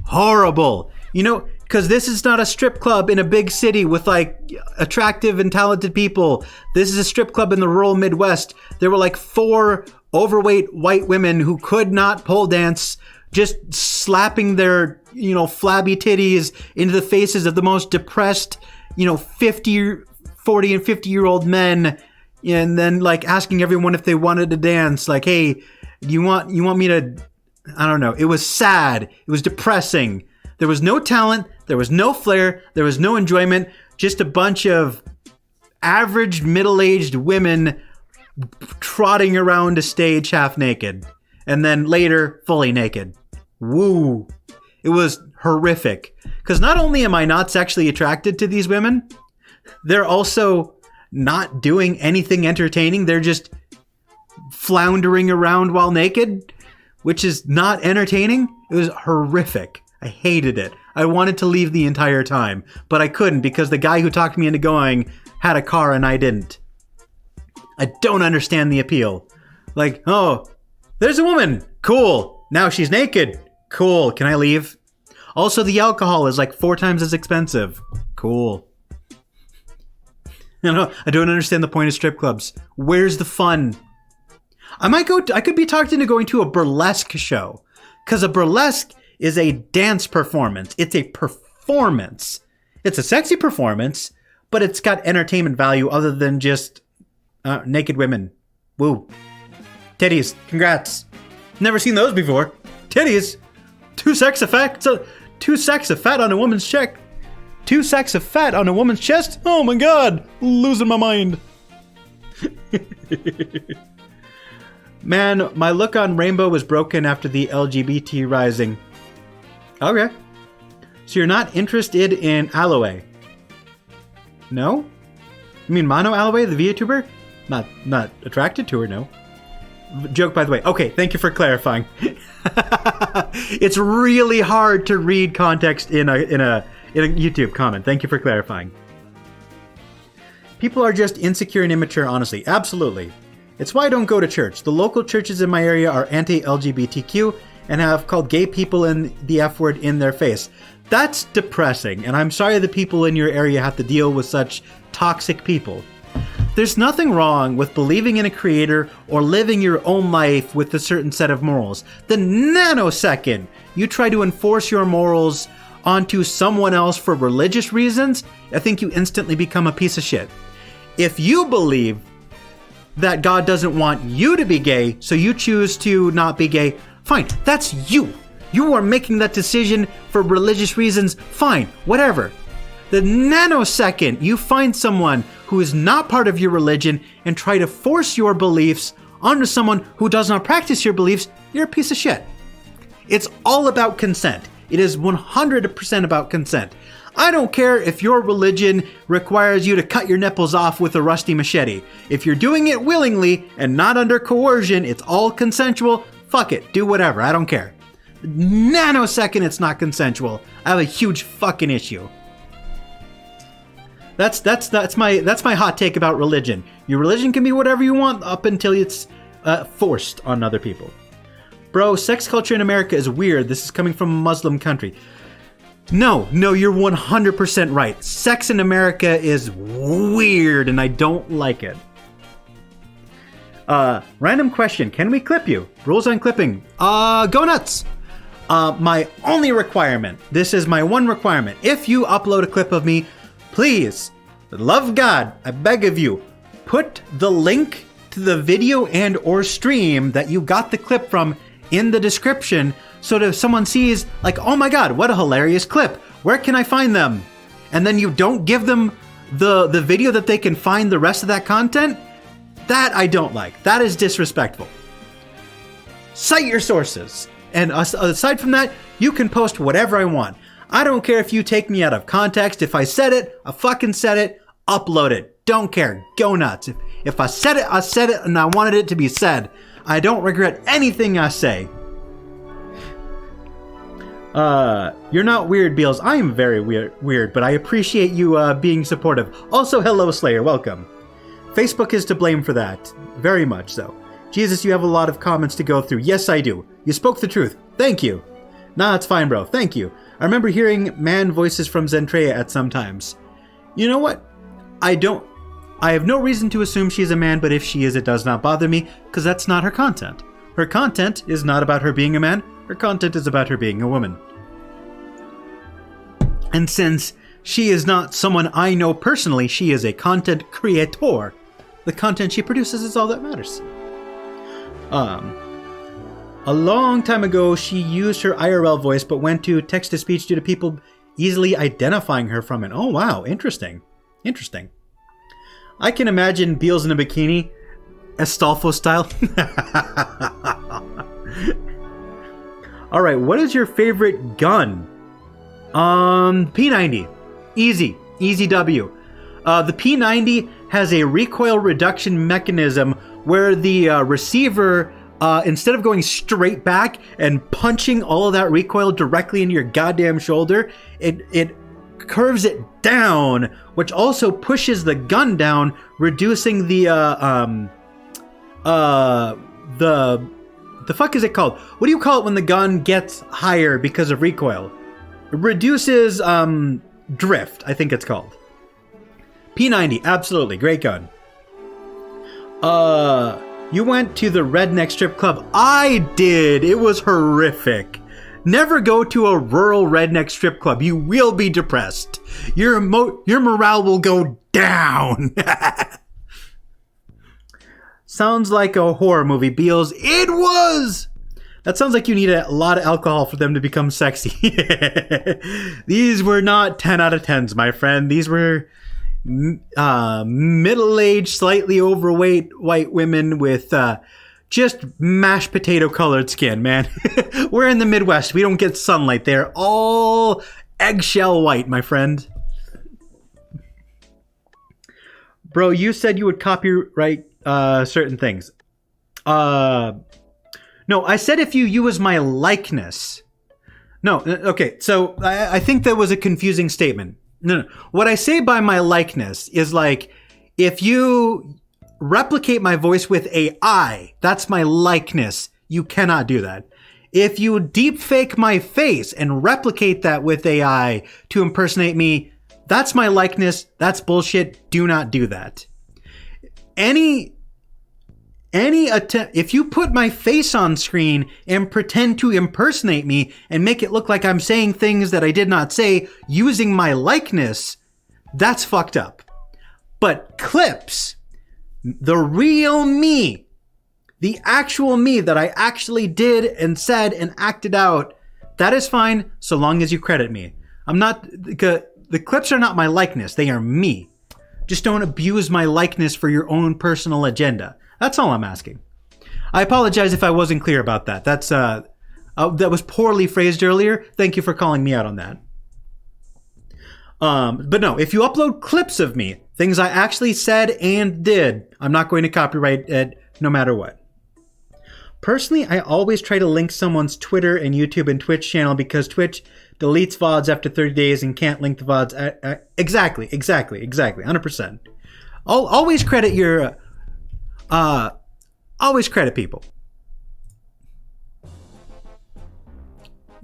horrible. You know, because this is not a strip club in a big city with like attractive and talented people. This is a strip club in the rural Midwest. There were like 4 overweight white women who could not pole dance, just slapping their, you know, flabby titties into the faces of the most depressed, you know, 40 and 50-year-old men. And then like asking everyone if they wanted to dance. Like, hey, you want me to, I don't know. It was sad. It was depressing. There was no talent. There was no flair. There was no enjoyment. Just a bunch of average middle-aged women trotting around a stage half naked. And then later, fully naked. Woo. It was horrific. Because not only am I not sexually attracted to these women, they're also not doing anything entertaining. They're just floundering around while naked, which is not entertaining. It was horrific. I hated it. I wanted to leave the entire time, but I couldn't because the guy who talked me into going had a car and I didn't. I don't understand the appeal. Like, oh, there's a woman. Cool. Now she's naked. Cool. Can I leave? Also, the alcohol is like 4 times as expensive. Cool. You know, I don't understand the point of strip clubs. Where's the fun? I could be talked into going to a burlesque show, because a burlesque is a dance performance. It's a performance. It's a sexy performance, but it's got entertainment value other than just naked women. Woo. Titties. Congrats. Never seen those before. Titties. 2 sacks of fat. 2 sacks of fat on a woman's check. 2 sacks of fat on a woman's chest? Oh my god. Losing my mind. Man, my look on rainbow was broken after the LGBT rising. Okay. So you're not interested in Aloe? No? You mean Mono Aloe, the VTuber? Not attracted to her, no. Joke, by the way. Okay, thank you for clarifying. It's really hard to read context in a YouTube comment. Thank you for clarifying. People are just insecure and immature, honestly. Absolutely. It's why I don't go to church. The local churches in my area are anti-LGBTQ and have called gay people in the F word in their face. That's depressing, and I'm sorry the people in your area have to deal with such toxic people. There's nothing wrong with believing in a creator or living your own life with a certain set of morals. The nanosecond you try to enforce your morals onto someone else for religious reasons, I think you instantly become a piece of shit. If you believe that God doesn't want you to be gay, so you choose to not be gay, fine, that's you. You are making that decision for religious reasons, fine, whatever. The nanosecond you find someone who is not part of your religion and try to force your beliefs onto someone who does not practice your beliefs, you're a piece of shit. It's all about consent. It is 100% about consent. I don't care if your religion requires you to cut your nipples off with a rusty machete. If you're doing it willingly and not under coercion, it's all consensual, fuck it, do whatever, I don't care. The nanosecond it's not consensual, I have a huge fucking issue. That's my hot take about religion. Your religion can be whatever you want up until it's forced on other people. Bro, sex culture in America is weird. This is coming from a Muslim country. No, you're 100% right. Sex in America is weird and I don't like it. Random question. Can we clip you? Rules on clipping. Go nuts. My only requirement. This is my one requirement. If you upload a clip of me, please, for the love of God, I beg of you, put the link to the video and or stream that you got the clip from in the description so that if someone sees, like, oh my god, what a hilarious clip, where can I find them? And then you don't give them the video that they can find the rest of that content, that I don't like. That is disrespectful. Cite your sources. And aside from that, you can post whatever I want. I don't care if you take me out of context. If I said it, I fucking said it. Upload it. Don't care. Go nuts. If I said it, I said it, and I wanted it to be said. I don't regret anything I say. You're not weird, Beals. I am very weird, but I appreciate you being supportive. Also, hello, Slayer. Welcome. Facebook is to blame for that. Very much so. Jesus, you have a lot of comments to go through. Yes, I do. You spoke the truth. Thank you. Nah, it's fine, bro. Thank you. I remember hearing man voices from Zentreya at some times. You know what? I have no reason to assume she's a man, but if she is, it does not bother me, because that's not her content. Her content is not about her being a man. Her content is about her being a woman. And since she is not someone I know personally, she is a content creator. The content she produces is all that matters. A long time ago, she used her IRL voice, but went to text-to-speech due to people easily identifying her from it. Oh, wow. Interesting. Interesting. I can imagine Beals in a bikini, Astolfo style. All right, what is your favorite gun? P90. Easy W. The P90 has a recoil reduction mechanism where the receiver, instead of going straight back and punching all of that recoil directly into your goddamn shoulder, it curves it down, which also pushes the gun down, reducing the fuck is it called? What do you call it when the gun gets higher because of recoil? It reduces drift, I think it's called. P90, absolutely great gun. You went to the redneck strip club. I did. It was horrific. Never go to a rural redneck strip club. You will be depressed. Your morale will go down. Sounds like a horror movie, Beals. It was! That sounds like you need a lot of alcohol for them to become sexy. These were not 10 out of 10s, my friend. These were middle-aged, slightly overweight white women with just mashed potato colored skin, man. We're in the Midwest. We don't get sunlight. They're all eggshell white, my friend. Bro, you said you would copyright certain things. No, I said if you use my likeness. No, okay, so I think that was a confusing statement. No. What I say by my likeness is like, if you replicate my voice with AI, that's my likeness. You cannot do that. If you deep fake my face and replicate that with AI to impersonate me, that's my likeness. That's bullshit. Do not do that. Any attempt, if you put my face on screen and pretend to impersonate me and make it look like I'm saying things that I did not say using my likeness, that's fucked up. But clips, the real me, the actual me that I actually did and said and acted out, that is fine so long as you credit me. The clips are not my likeness, they are me. Just don't abuse my likeness for your own personal agenda. That's all I'm asking. I apologize if I wasn't clear about that. That was poorly phrased earlier. Thank you for calling me out on that. But no, if you upload clips of me, things I actually said and did, I'm not going to copyright it no matter what. Personally, I always try to link someone's Twitter and YouTube and Twitch channel because Twitch deletes VODs after 30 days and can't link the VODs. Exactly. 100%. I'll always credit your... always credit people. I'm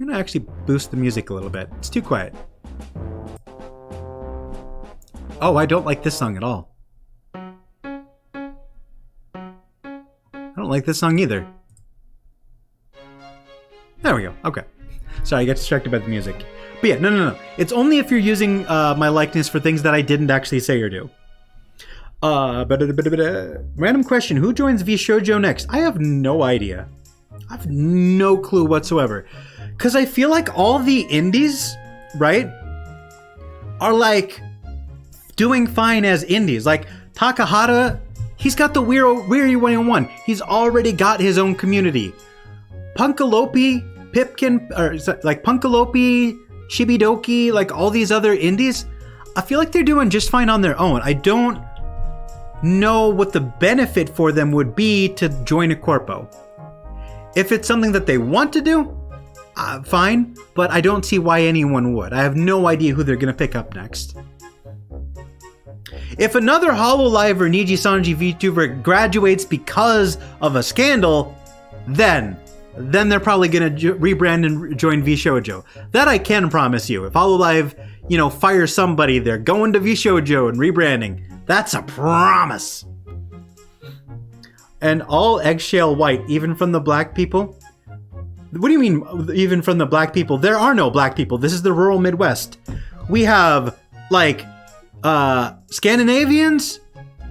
gonna actually boost the music a little bit. It's too quiet. Oh, I don't like this song at all. I don't like this song either. There we go. Okay. Sorry, I got distracted by the music. But yeah, no. It's only if you're using my likeness for things that I didn't actually say or do. Random question. Who joins VShojo next? I have no idea. I have no clue whatsoever. Because I feel like all the indies, right, are like doing fine as indies. Like Takahata, he's got the Weary 101. He's already got his own community. Punkalope, Pipkin, or like Punkalope, Shibidoki, like all these other indies, I feel like they're doing just fine on their own. I don't know what the benefit for them would be to join a corpo. If it's something that they want to do, fine, but I don't see why anyone would. I have no idea who they're going to pick up next. If another Hololive or Niji Sanji VTuber graduates because of a scandal, then they're probably going to rebrand and join VShojo. That I can promise you. If Hololive, fires somebody, they're going to VShojo and rebranding. That's a promise. And all eggshell white, even from the black people? What do you mean, even from the black people? There are no black people. This is the rural Midwest. We have, Scandinavians,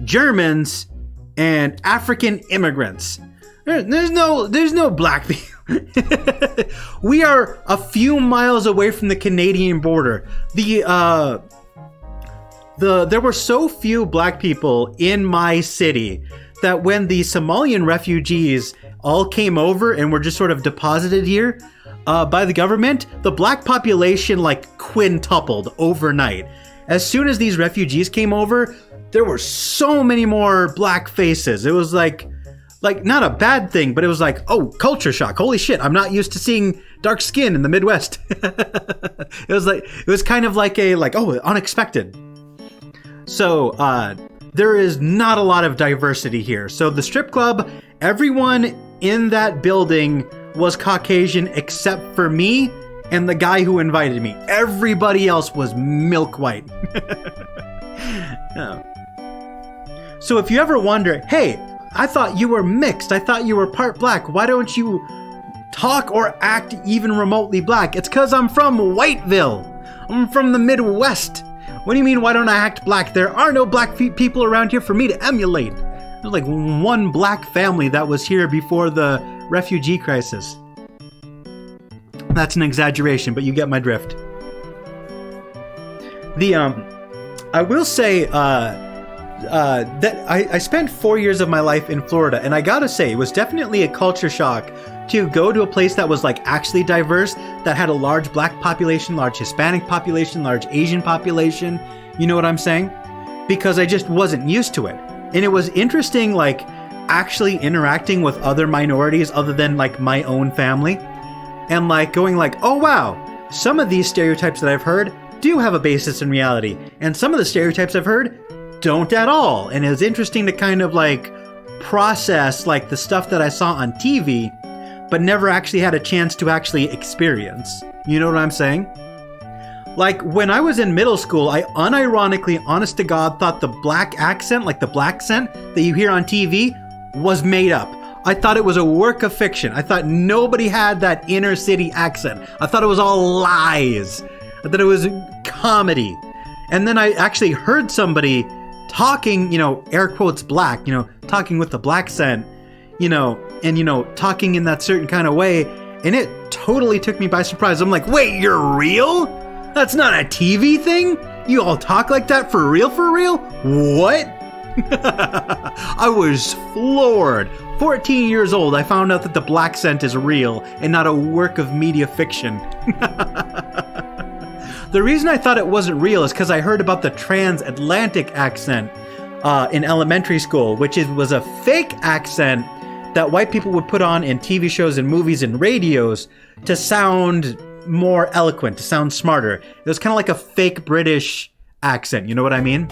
Germans, and African immigrants. There's no black people. We are a few miles away from the Canadian border. There were so few black people in my city that when the Somalian refugees all came over and were just sort of deposited here by the government, the black population quintupled overnight. As soon as these refugees came over, there were so many more black faces. It was like not a bad thing, but it was oh, culture shock. Holy shit, I'm not used to seeing dark skin in the Midwest. It was kind of oh, unexpected. So, there is not a lot of diversity here. So the strip club, everyone in that building was Caucasian except for me and the guy who invited me. Everybody else was milk white. Oh. So if you ever wonder, hey, I thought you were mixed. I thought you were part black. Why don't you talk or act even remotely black? It's because I'm from Whiteville. I'm from the Midwest. What do you mean, why don't I act black? There are no black people around here for me to emulate. There's one black family that was here before the refugee crisis. That's an exaggeration, but you get my drift. I will say that I spent 4 years of my life in Florida, and I gotta say, it was definitely a culture shock to go to a place that was actually diverse, that had a large black population, large Hispanic population, large Asian population. You know what I'm saying? Because I just wasn't used to it. And it was interesting, actually interacting with other minorities other than my own family. And going oh wow, some of these stereotypes that I've heard do have a basis in reality. And some of the stereotypes I've heard don't at all. And it was interesting to kind of process the stuff that I saw on TV, but never actually had a chance to actually experience. You know what I'm saying? When I was in middle school, I unironically, honest to God, thought the black accent, the black accent that you hear on TV, was made up. I thought it was a work of fiction. I thought nobody had that inner city accent. I thought it was all lies. I thought it was comedy. And then I actually heard somebody talking, air quotes black, talking with the black accent, and talking in that certain kind of way, and it totally took me by surprise. I'm wait, you're real? That's not a TV thing? You all talk like that for real, for real? What? I was floored. 14 years old, I found out that the black scent is real and not a work of media fiction. The reason I thought it wasn't real is because I heard about the transatlantic accent in elementary school, which was a fake accent that white people would put on in TV shows and movies and radios to sound more eloquent, to sound smarter. It was kind of like a fake British accent, you know what I mean?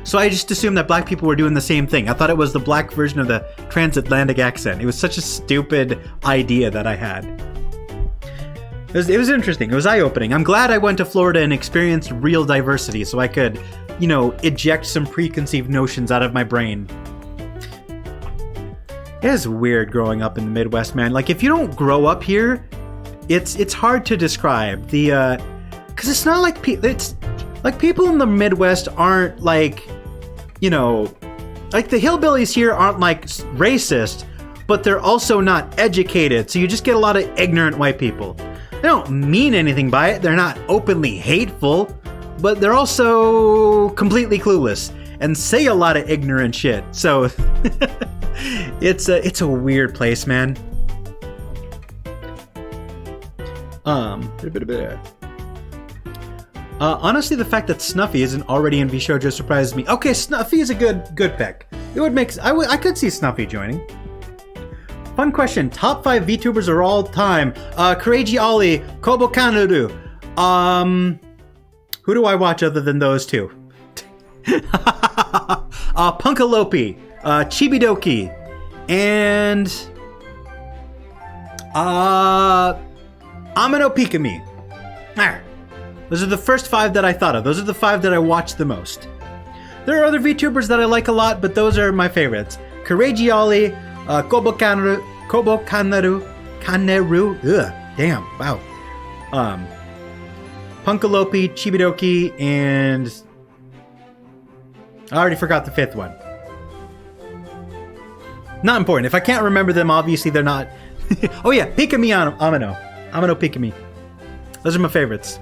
So I just assumed that black people were doing the same thing. I thought it was the black version of the transatlantic accent. It was such a stupid idea that I had. It was interesting. It was eye-opening. I'm glad I went to Florida and experienced real diversity so I could, eject some preconceived notions out of my brain. It is weird growing up in the Midwest, man. If you don't grow up here, it's hard to describe. Because it's not it's people in the Midwest aren't the hillbillies here aren't racist, but they're also not educated. So you just get a lot of ignorant white people. They don't mean anything by it. They're not openly hateful, but they're also completely clueless and say a lot of ignorant shit. So it's a weird place, man. Honestly, the fact that Snuffy isn't already in VShojo surprises me. Okay, Snuffy is a good pick. It would make I could see Snuffy joining. Fun question. Top 5 VTubers of all time. Courage Ollie, Kobo Kanuru. Who do I watch other than those two? Punkalopi, Chibidoki, and Amino Pikami. Those are the first 5 that I thought of. Those are the 5 that I watched the most. There are other VTubers that I like a lot, but those are my favorites. Courage Ollie, Kobo Kanuru, ugh, damn, wow. Punkalopi, Chibidoki, and I already forgot the 5th one. Not important. If I can't remember them, obviously they're not. Oh yeah, Pikami Amino. Amino Pikami. Those are my favorites.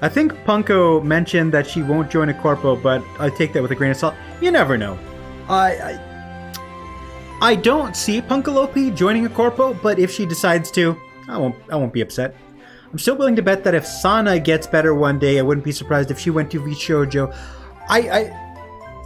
I think Punko mentioned that she won't join a corpo, but I take that with a grain of salt. You never know. I don't see Punkalopi joining a corpo, but if she decides to, I won't be upset. I'm still willing to bet that if Sana gets better one day, I wouldn't be surprised if she went to VShoujo.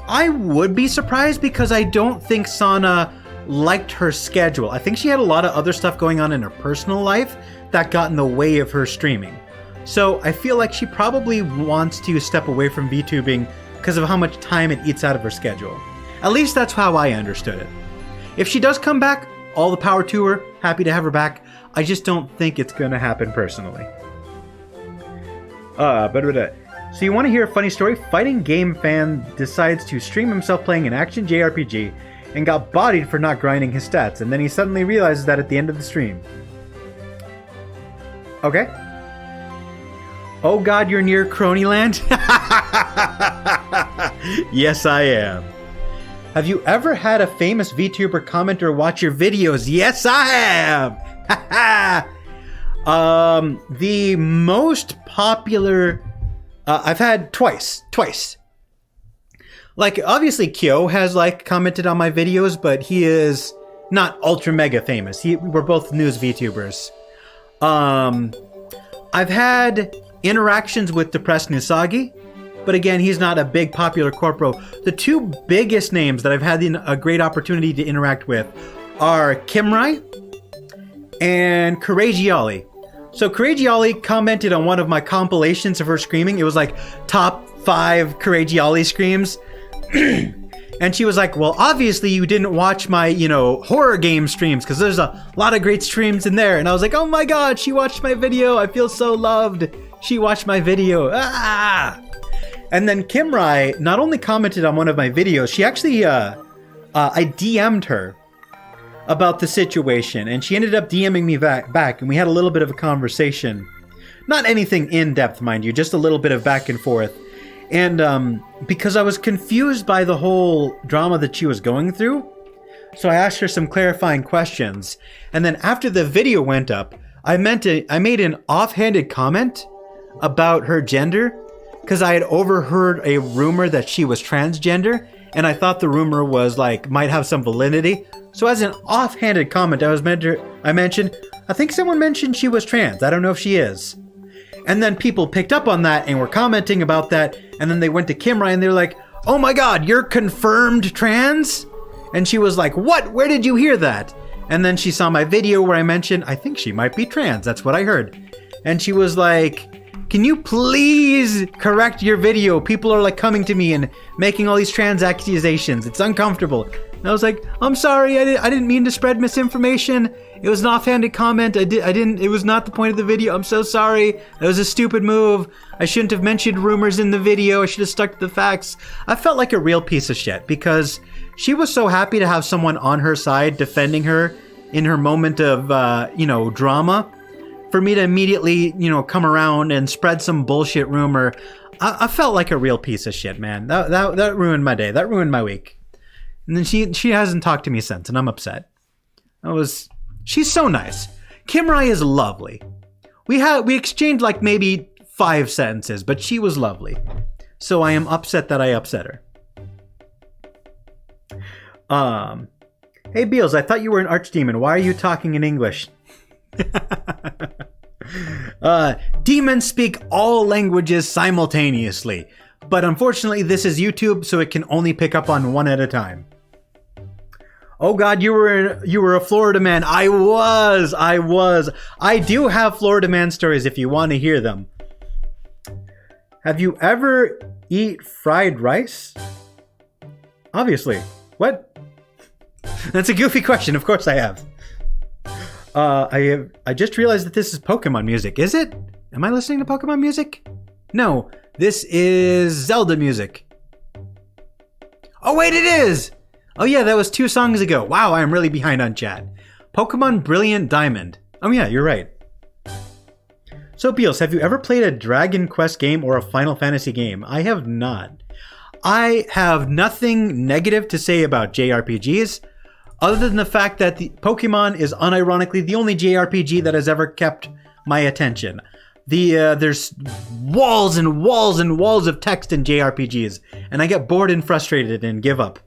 I would be surprised because I don't think Sana liked her schedule. I think she had a lot of other stuff going on in her personal life that got in the way of her streaming. So I feel like she probably wants to step away from VTubing because of how much time it eats out of her schedule. At least that's how I understood it. If she does come back, all the power to her, happy to have her back. I just don't think it's gonna happen personally. So you want to hear a funny story? Fighting game fan decides to stream himself playing an action JRPG and got bodied for not grinding his stats, and then he suddenly realizes that at the end of the stream. Okay. Oh god, you're near Cronyland? Yes, I am. Have you ever had a famous VTuber comment or watch your videos? Yes, I have! The most popular... I've had twice. Like, obviously Kyo has, like, commented on my videos, but he is not ultra mega famous. We're both news VTubers. I've had interactions with Depressed Nusagi, but again, he's not a big popular corpo. The 2 biggest names that I've had a great opportunity to interact with are Kimrai and Courage Ollie. So Courage Ollie commented on one of my compilations of her screaming. It was like top 5 Courage Ollie screams. And she was like, well, obviously you didn't watch my, horror game streams because there's a lot of great streams in there. And I was like, oh my god, she watched my video. I feel so loved. She watched my video. Ah! And then Kimrai not only commented on one of my videos, she actually, I DM'd her about the situation, and she ended up DMing me back, and we had a little bit of a conversation. Not anything in depth, mind you, just a little bit of back and forth. And because I was confused by the whole drama that she was going through, so I asked her some clarifying questions. And then after the video went up, I made an offhanded comment about her gender, because I had overheard a rumor that she was transgender, and I thought the rumor was might have some validity. So as an offhanded comment, I mentioned, I think someone mentioned she was trans. I don't know if she is. And then people picked up on that and were commenting about that. And then they went to Kimrai and they were like, oh my god, you're confirmed trans? And she was like, what? Where did you hear that? And then she saw my video where I mentioned, I think she might be trans. That's what I heard. And she was like, can you please correct your video? People are coming to me and making all these trans accusations. It's uncomfortable. And I was like, I'm sorry, I didn't mean to spread misinformation. It was an offhanded comment. It was not the point of the video. I'm so sorry. That was a stupid move. I shouldn't have mentioned rumors in the video. I should have stuck to the facts. I felt like a real piece of shit because she was so happy to have someone on her side defending her in her moment of, drama. For me to immediately, come around and spread some bullshit rumor, I felt like a real piece of shit, man. That ruined my day. That ruined my week. And then she hasn't talked to me since, and I'm upset. She's so nice. Kimrai is lovely. We exchanged maybe 5 sentences, but she was lovely. So I am upset that I upset her. Hey Beals, I thought you were an archdemon. Why are you talking in English? Demons speak all languages simultaneously, but unfortunately this is YouTube, so it can only pick up on one at a time. Oh God, you were a Florida man. I was. I do have Florida man stories if you want to hear them. Have you ever eat fried rice? Obviously. What? That's a goofy question. Of course I have. I just realized that this is Pokemon music. Is it? Am I listening to Pokemon music? No, this is Zelda music. Oh wait, it is! Oh yeah, that was 2 songs ago. Wow, I'm really behind on chat. Pokemon Brilliant Diamond. Oh yeah, you're right. So Beals, have you ever played a Dragon Quest game or a Final Fantasy game? I have not. I have nothing negative to say about JRPGs, other than the fact that the Pokemon is unironically the only JRPG that has ever kept my attention. There's walls and walls and walls of text in JRPGs, and I get bored and frustrated and give up.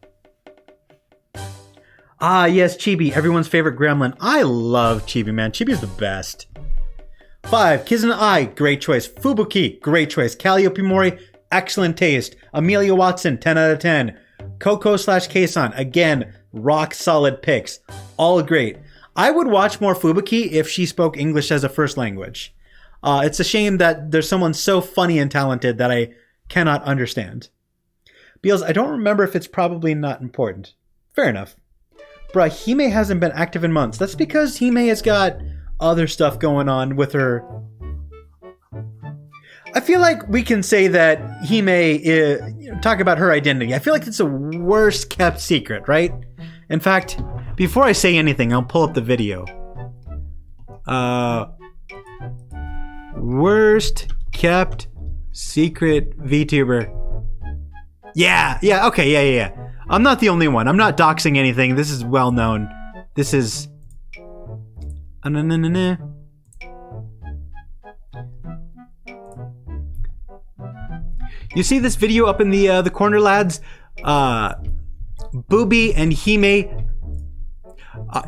Ah, yes, Chibi, everyone's favorite gremlin. I love Chibi, man. Chibi's the best. 5, Kizuna Ai, great choice. Fubuki, great choice. Calliope Mori, excellent taste. Amelia Watson, 10 out of 10. Coco/Kason, again, rock solid picks. All great. I would watch more Fubuki if she spoke English as a first language. It's a shame that there's someone so funny and talented that I cannot understand. Beals, I don't remember if it's probably not important. Fair enough. Bruh, Hime hasn't been active in months. That's because Hime has got other stuff going on with her. I feel like we can say that Hime, talk about her identity. I feel like it's a worst kept secret, right? In fact, before I say anything, I'll pull up the video. Worst kept secret VTuber. Yeah, okay, yeah. I'm not the only one. I'm not doxing anything. This is well known. This is... You see this video up in the corner, lads? Booby and Hime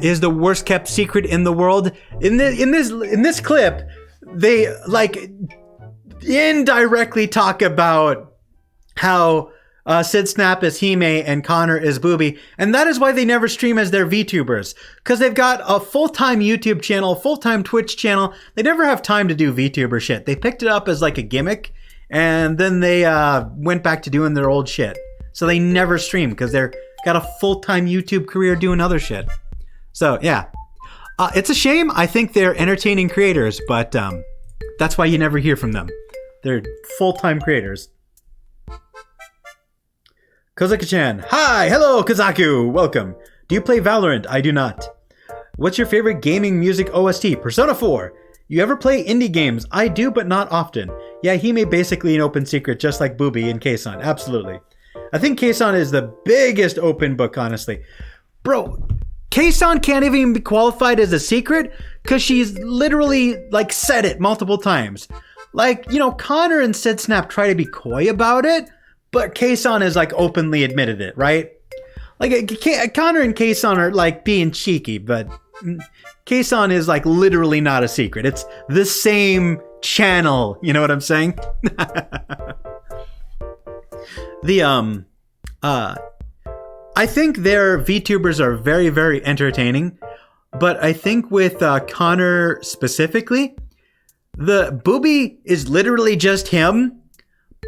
is the worst kept secret in the world. In this clip, they like indirectly talk about how Sid Snap is Hime and Connor is Booby, and that is why they never stream as their VTubers, because they've got a full-time YouTube channel, full-time Twitch channel. They never have time to do VTuber shit. They picked it up as like a gimmick, and then they went back to doing their old shit. So they never stream because they're got a full-time YouTube career doing other shit. So yeah, it's a shame. I think they're entertaining creators, but that's why you never hear from them. They're full-time creators. Kozaka-chan. Hi! Hello, Kazaku! Welcome. Do you play Valorant? I do not. What's your favorite gaming music OST? Persona 4. You ever play indie games? I do, but not often. Yeah, he made basically an open secret, just like Booby and Kason. Absolutely. I think Kason is the biggest open book, honestly. Bro, Kason can't even be qualified as a secret because she's literally, like, said it multiple times. Like, Connor and Sid Snap try to be coy about it, but Kason has, like, openly admitted it, right? Like, Connor and Kason are, like, being cheeky, but Kason is, like, literally not a secret. It's the same channel, you know what I'm saying? I think their VTubers are very, very entertaining, but I think with Connor specifically, the Booby is literally just him,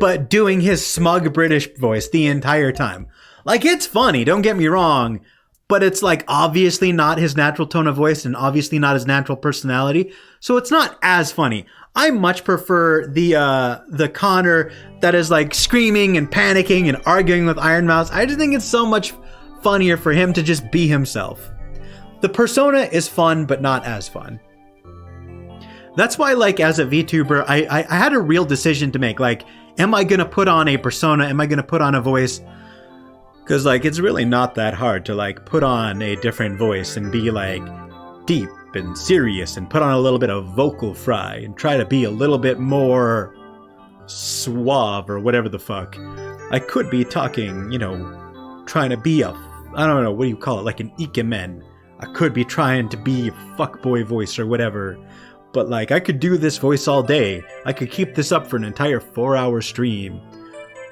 but doing his smug British voice the entire time. Like, it's funny, don't get me wrong, but it's like obviously not his natural tone of voice and obviously not his natural personality, so it's not as funny. I much prefer the Connor that is like screaming and panicking and arguing with Iron Mouse. I just think it's so much funnier for him to just be himself. The persona is fun, but not as fun. That's why, like, as a VTuber, I had a real decision to make. Like, am I gonna put on a persona? Am I gonna put on a voice? Because, like, it's really not that hard to, like, put on a different voice and be, like, deep and serious and put on a little bit of vocal fry and try to be a little bit more suave or whatever the fuck. I could be talking, trying to be a, I don't know, what do you call it, like an ikemen. I could be trying to be a fuckboy voice or whatever. But, like, I could do this voice all day. I could keep this up for an entire 4-hour stream.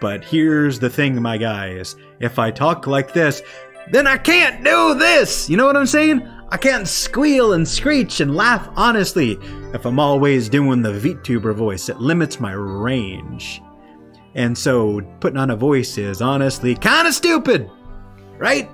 But here's the thing, my guys. If I talk like this, then I can't do this. You know what I'm saying? I can't squeal and screech and laugh honestly if I'm always doing the VTuber voice. It limits my range. And so putting on a voice is honestly kind of stupid, right?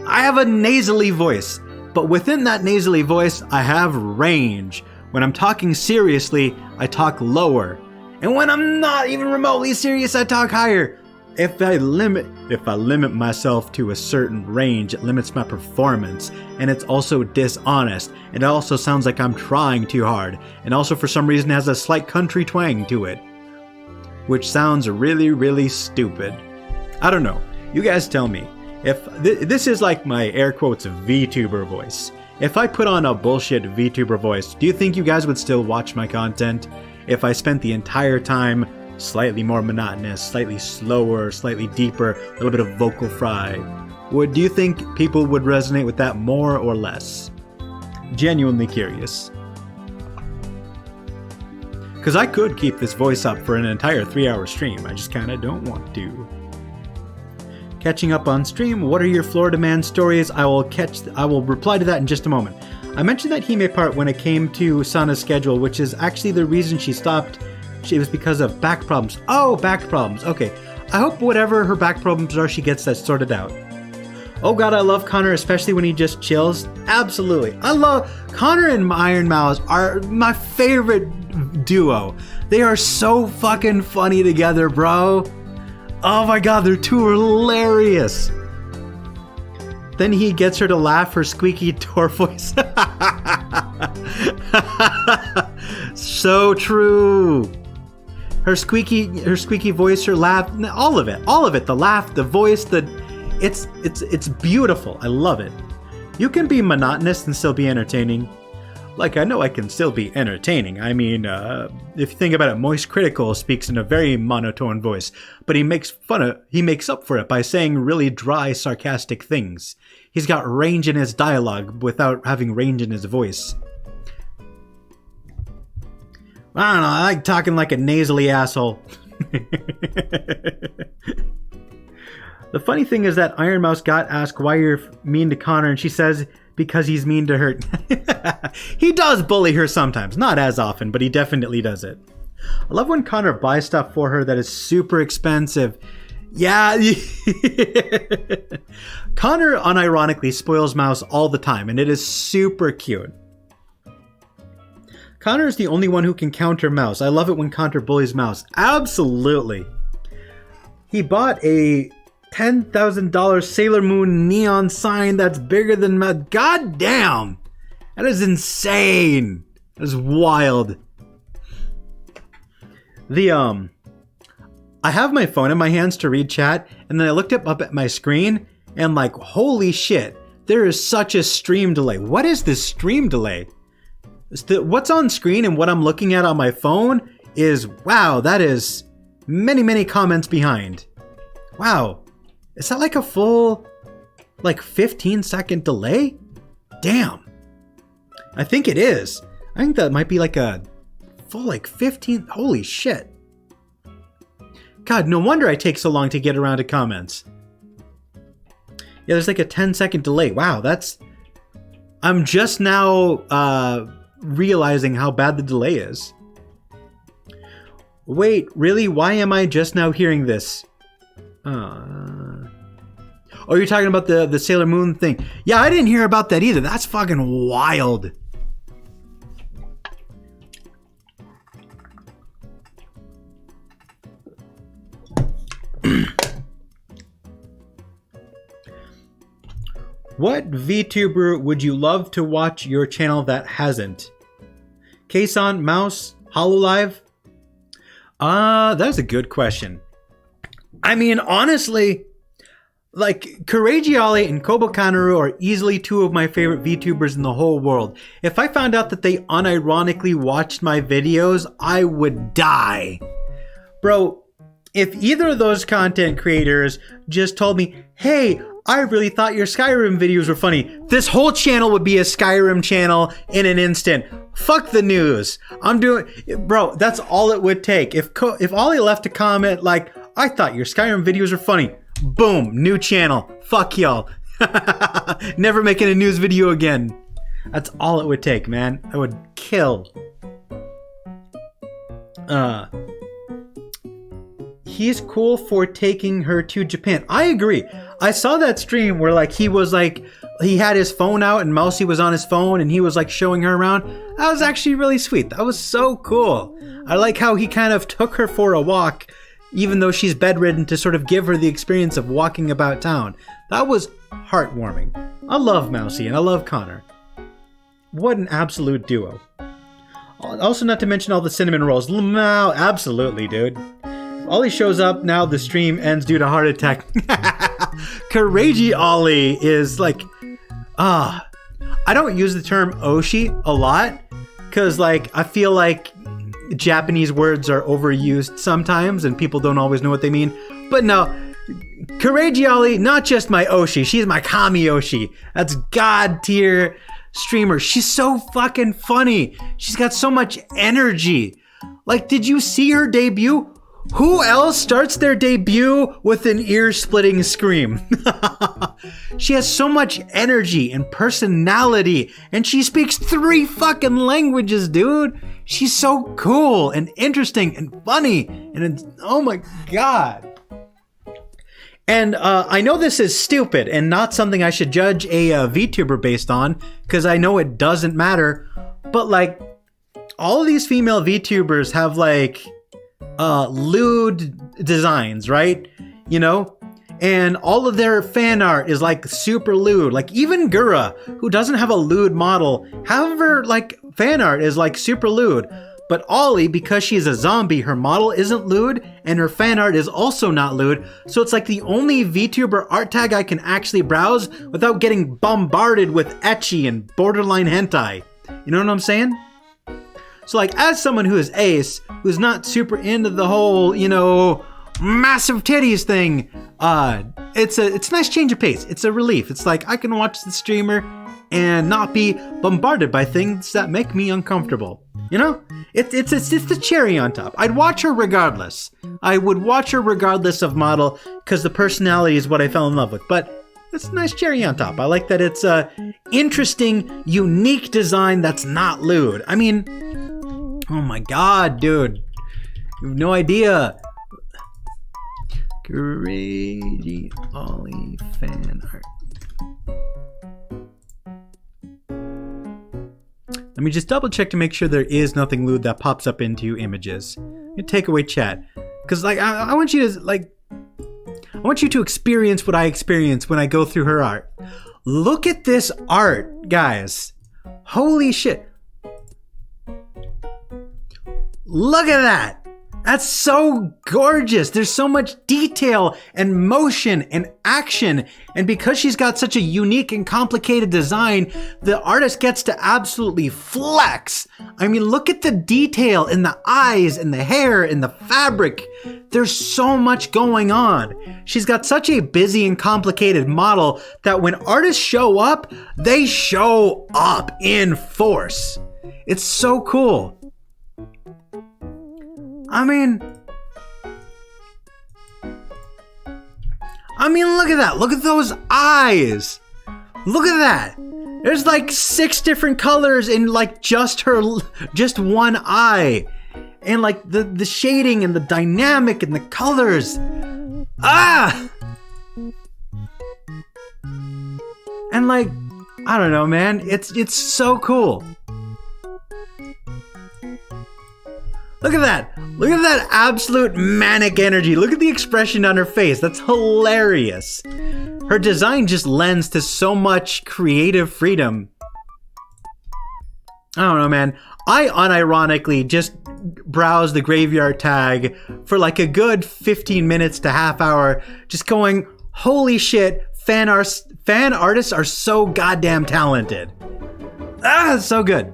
I have a nasally voice, but within that nasally voice, I have range. When I'm talking seriously, I talk lower. And when I'm not even remotely serious, I talk higher. If I limit myself to a certain range, it limits my performance, and it's also dishonest. And it also sounds like I'm trying too hard, and also for some reason has a slight country twang to it, which sounds really, really stupid. I don't know. You guys tell me. If this is like my air quotes VTuber voice. If I put on a bullshit VTuber voice, do you think you guys would still watch my content? If I spent the entire time slightly more monotonous, slightly slower, slightly deeper, a little bit of vocal fry, do you think people would resonate with that more or less? Genuinely curious. Because I could keep this voice up for an entire 3-hour stream, I just kinda don't want to. Catching up on stream, what are your Florida man stories? I will reply to that in just a moment. I mentioned that Hime part when it came to Sana's schedule, which is actually the reason she stopped. It was because of back problems. Oh, back problems. Okay. I hope whatever her back problems are, she gets that sorted out. Oh god, I love Connor, especially when he just chills. Absolutely. I love Connor and Iron Mouse are my favorite duo. They are so fucking funny together, bro. Oh my god, they're too hilarious. Then he gets her to laugh, her squeaky door voice. So true. Her squeaky voice, her laugh, all of it. The laugh, the voice, it's beautiful. I love it. You can be monotonous and still be entertaining. Like, I know I can still be entertaining. I mean, if you think about it, Moist Critical speaks in a very monotone voice, but he makes up for it by saying really dry, sarcastic things. He's got range in his dialogue without having range in his voice. I don't know, I like talking like a nasally asshole. The funny thing is that Iron Mouse got asked why you're mean to Connor, and she says because he's mean to her. He does bully her sometimes, not as often, but he definitely does it. I love when Connor buys stuff for her that is super expensive. Yeah. Connor unironically spoils Mouse all the time, and it is super cute. Connor is the only one who can counter Mouse. I love it when Connor bullies Mouse. Absolutely. He bought a $10,000 Sailor Moon neon sign that's bigger than Mouse. God damn! That is insane. That is wild. I have my phone in my hands to read chat, and then I looked up at my screen, and like, holy shit, there is such a stream delay. What is this stream delay? What's on screen and what I'm looking at on my phone is, wow, that is many, many comments behind. Wow. Is that like a full, 15-second delay? Damn. I think it is. I think that might be like a full, 15, holy shit. God, no wonder I take so long to get around to comments. Yeah, there's like a 10-second delay. Wow, I'm just now, realizing how bad the delay is. Wait, really? Why am I just now hearing this? Oh, you're talking about the Sailor Moon thing. Yeah, I didn't hear about that either. That's fucking wild. What VTuber would you love to watch your channel that hasn't? Kson, Mouse, Hololive? That's a good question. I mean, honestly, Courageale and Kobokanaru are easily two of my favorite VTubers in the whole world. If I found out that they unironically watched my videos, I would die. Bro, if either of those content creators just told me, hey, I really thought your Skyrim videos were funny, this whole channel would be a Skyrim channel in an instant. Fuck the news. Bro, that's all it would take. If Ollie left a comment like, I thought your Skyrim videos were funny, Boom, new channel. Fuck y'all. Never making a news video again. That's all it would take, man. I would kill. He's cool for taking her to Japan. I agree. I saw that stream where like he was like, he had his phone out and Mousy was on his phone and he was like showing her around. That was actually really sweet. That was so cool. I like how he kind of took her for a walk, even though she's bedridden, to sort of give her the experience of walking about town. That was heartwarming. I love Mousy and I love Connor. What an absolute duo. Also, not to mention all the cinnamon rolls. Wow, absolutely, dude. Ollie shows up, now the stream ends due to heart attack. Couragey Ollie is like, I don't use the term Oshi a lot, because like, I feel like Japanese words are overused sometimes and people don't always know what they mean. But no, Couragey Ollie, not just my Oshi, she's my Kami Oshi. That's God tier streamer. She's so fucking funny. She's got so much energy. Like, did you see her debut? Who else starts their debut with an ear-splitting scream? She has so much energy and personality, and she speaks 3 fucking languages, dude. She's so cool and interesting and funny, and oh my god. And I know this is stupid and not something I should judge a VTuber based on, because I know it doesn't matter, but like, all of these female VTubers have like lewd designs, right? You know? And all of their fan art is like super lewd. Like even Gura, who doesn't have a lewd model, however, like fan art is like super lewd. But Ollie, because she's a zombie, her model isn't lewd and her fan art is also not lewd. So it's like the only VTuber art tag I can actually browse without getting bombarded with ecchi and borderline hentai. You know what I'm saying? So like, as someone who is ace, who's not super into the whole, you know, massive titties thing, it's a nice change of pace. It's a relief. It's like, I can watch the streamer and not be bombarded by things that make me uncomfortable. You know? It's the cherry on top. I'd watch her regardless. I would watch her regardless of model, because the personality is what I fell in love with. But it's a nice cherry on top. I like that it's a interesting, unique design that's not lewd. I mean, oh my god, dude. You have no idea. Grady Ollie fan art. Let me just double check to make sure there is nothing lewd that pops up into images. You take away chat. Because like, I want you to like, I want you to experience what I experience when I go through her art. Look at this art, guys. Holy shit. Look at that. That's so gorgeous. There's so much detail and motion and action. And because she's got such a unique and complicated design, the artist gets to absolutely flex. I mean, look at the detail in the eyes and the hair and the fabric. There's so much going on. She's got such a busy and complicated model that when artists show up, they show up in force. It's so cool. I mean, look at that. Look at those eyes. Look at that. There's like 6 different colors in like just one eye. And like the shading and the dynamic and the colors. Ah! And like, I don't know, man. It's so cool. Look at that. Look at that absolute manic energy. Look at the expression on her face. That's hilarious. Her design just lends to so much creative freedom. I don't know, man. I unironically just browse the graveyard tag for like a good 15 minutes to half hour, just going, holy shit, fan artists are so goddamn talented. Ah, it's so good.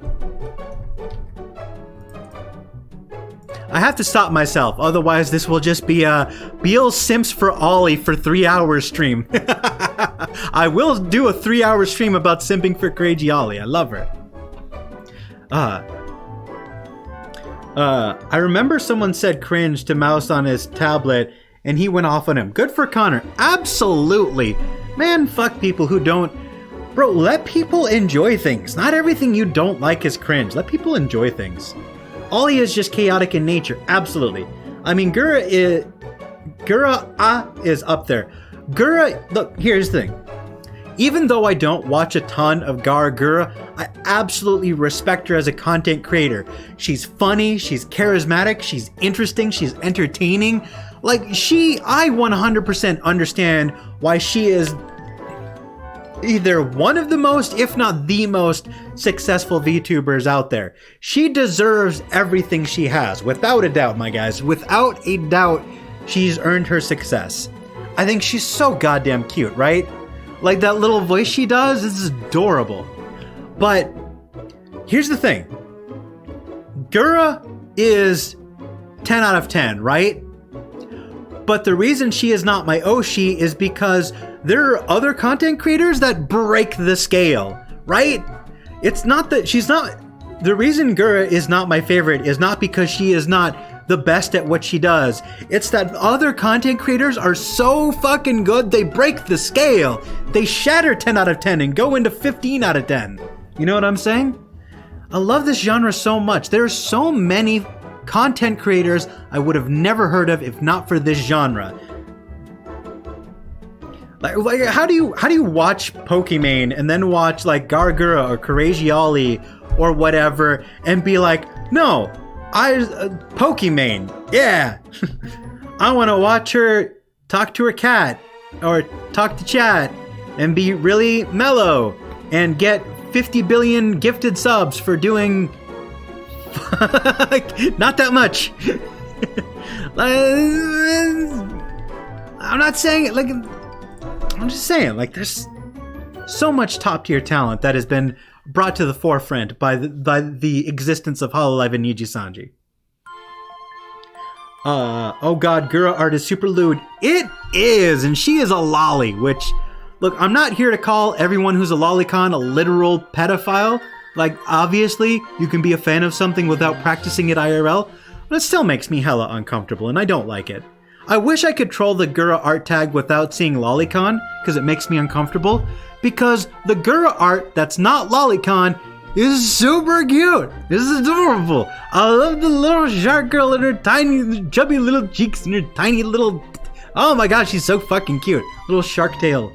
I have to stop myself, otherwise this will just be a Beal Simps for Ollie for 3 hours stream. I will do a 3-hour stream about simping for Crazy Ollie. I love her. I remember someone said cringe to mouse on his tablet and he went off on him. Good for Connor. Absolutely. Man, fuck people who don't... Bro, let people enjoy things. Not everything you don't like is cringe. Let people enjoy things. Ollie is just chaotic in nature. Absolutely. I mean, Gura is up there. Gura, look, here's the thing. Even though I don't watch a ton of Gura, I absolutely respect her as a content creator. She's funny, she's charismatic, she's interesting, she's entertaining. Like, I 100% understand why she is either one of the most, if not the most, successful VTubers out there. She deserves everything she has, without a doubt, my guys. Without a doubt, she's earned her success. I think she's so goddamn cute, right? Like, that little voice she does is adorable. But here's the thing. Gura is 10 out of 10, right? But the reason she is not my Oshi is because there are other content creators that break the scale, right? It's not that she's not... The reason Gura is not my favorite is not because she is not the best at what she does. It's that other content creators are so fucking good, they break the scale. They shatter 10 out of 10 and go into 15 out of 10. You know what I'm saying? I love this genre so much. There are so many content creators I would have never heard of if not for this genre. Like how do you watch Pokimane and then watch like Gargura or Courageoli or whatever and be like, no, Pokimane, yeah. I want to watch her talk to her cat or talk to chat and be really mellow and get 50 billion gifted subs for doing not that much. I'm not saying it like... I'm just saying, like, there's so much top-tier talent that has been brought to the forefront by the existence of Hololive and Niji Sanji. Oh god, Gura art is super lewd. It is, and she is a lolly, which... Look, I'm not here to call everyone who's a lolicon a literal pedophile. Like, obviously, you can be a fan of something without practicing it IRL, but it still makes me hella uncomfortable, and I don't like it. I wish I could troll the Gura art tag without seeing lolicon, because it makes me uncomfortable, because the Gura art that's not lolicon is super cute. This is adorable. I love the little shark girl and her tiny, chubby little cheeks and her tiny little... Oh my gosh, she's so fucking cute. Little shark tail.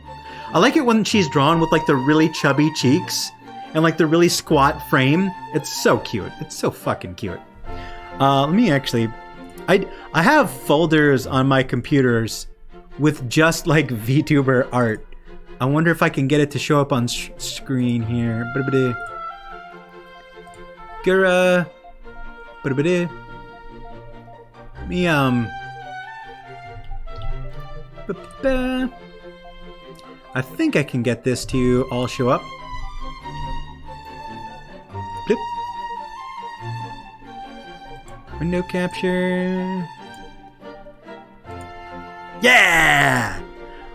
I like it when she's drawn with like the really chubby cheeks and like the really squat frame. It's so cute. It's so fucking cute. Let me actually... I have folders on my computers with just like VTuber art. I wonder if I can get it to show up on screen here. Gura. Me I think I can get this to all show up. Blip. Window capture. Yeah!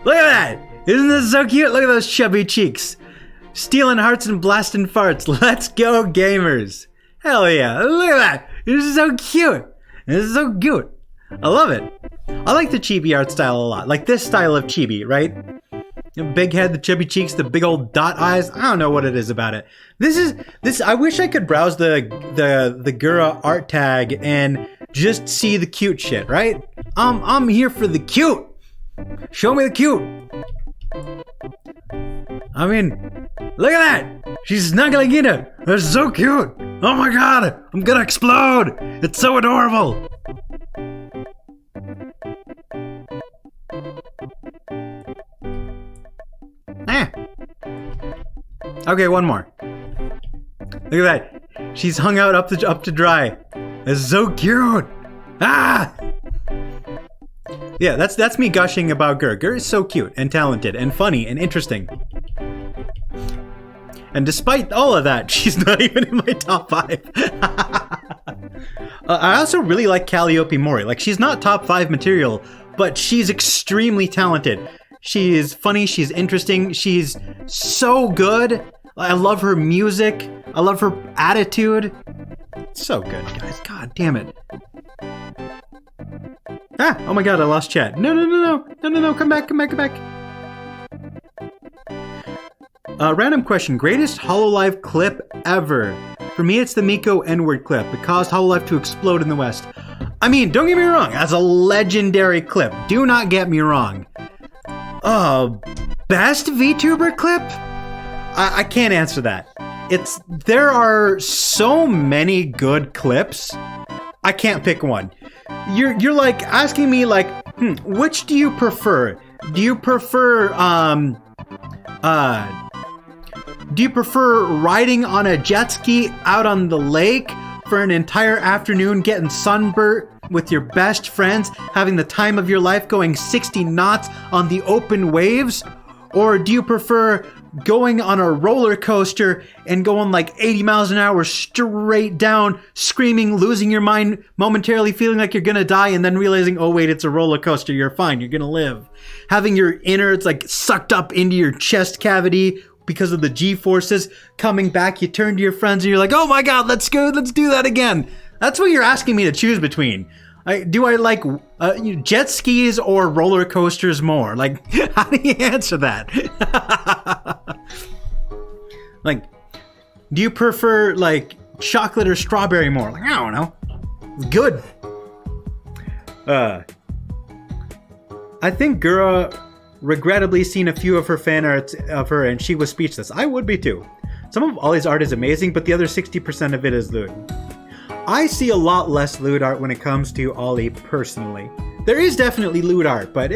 Look at that! Isn't this so cute? Look at those chubby cheeks. Stealing hearts and blasting farts. Let's go, gamers. Hell yeah. Look at that. This is so cute. This is so cute. I love it. I like the chibi art style a lot. Like this style of chibi, right? The big head, the chubby cheeks, the big old dot eyes. I don't know what it is about it. This. I wish I could browse the Gura art tag and just see the cute shit, right? I'm here for the cute. Show me the cute. I mean, look at that. She's snuggling in it. That's so cute. Oh my god, I'm gonna explode. It's so adorable. Okay, one more. Look at that. She's hung out up to dry. It's so cute. Ah! Yeah, that's me gushing about Gura. Gura is so cute and talented and funny and interesting. And despite all of that, she's not even in my top 5. I also really like Calliope Mori. Like, she's not top 5 material, but she's extremely talented. She is funny, she's interesting, she's so good. I love her music. I love her attitude. It's so good, guys. God damn it. Ah, oh my god, I lost chat. No, come back. Random question. Greatest Hololive clip ever? For me, it's the Miko N-word clip. It caused Hololive to explode in the West. I mean, don't get me wrong. That's a legendary clip. Do not get me wrong. Best VTuber clip? I can't answer that. There are so many good clips. I can't pick one. You're like asking me like, which do you prefer? Do you prefer riding on a jet ski out on the lake for an entire afternoon, getting sunburnt with your best friends, having the time of your life, going 60 knots on the open waves? Or do you prefer going on a roller coaster and going like 80 miles an hour straight down, screaming, losing your mind, momentarily feeling like you're gonna die, and then realizing, oh wait, it's a roller coaster, you're fine, you're gonna live. Having your innards like sucked up into your chest cavity because of the G-forces, coming back, you turn to your friends and you're like, oh my god, let's do that again. That's what you're asking me to choose between. Do I like jet skis or roller coasters more? Like, how do you answer that? Like, do you prefer like chocolate or strawberry more? Like, I don't know. Good. I think Gura regrettably seen a few of her fan arts of her and she was speechless. I would be too. Some of Ollie's art is amazing, but the other 60% of it is lewd. I see a lot less lewd art when it comes to Ollie personally. There is definitely lewd art, but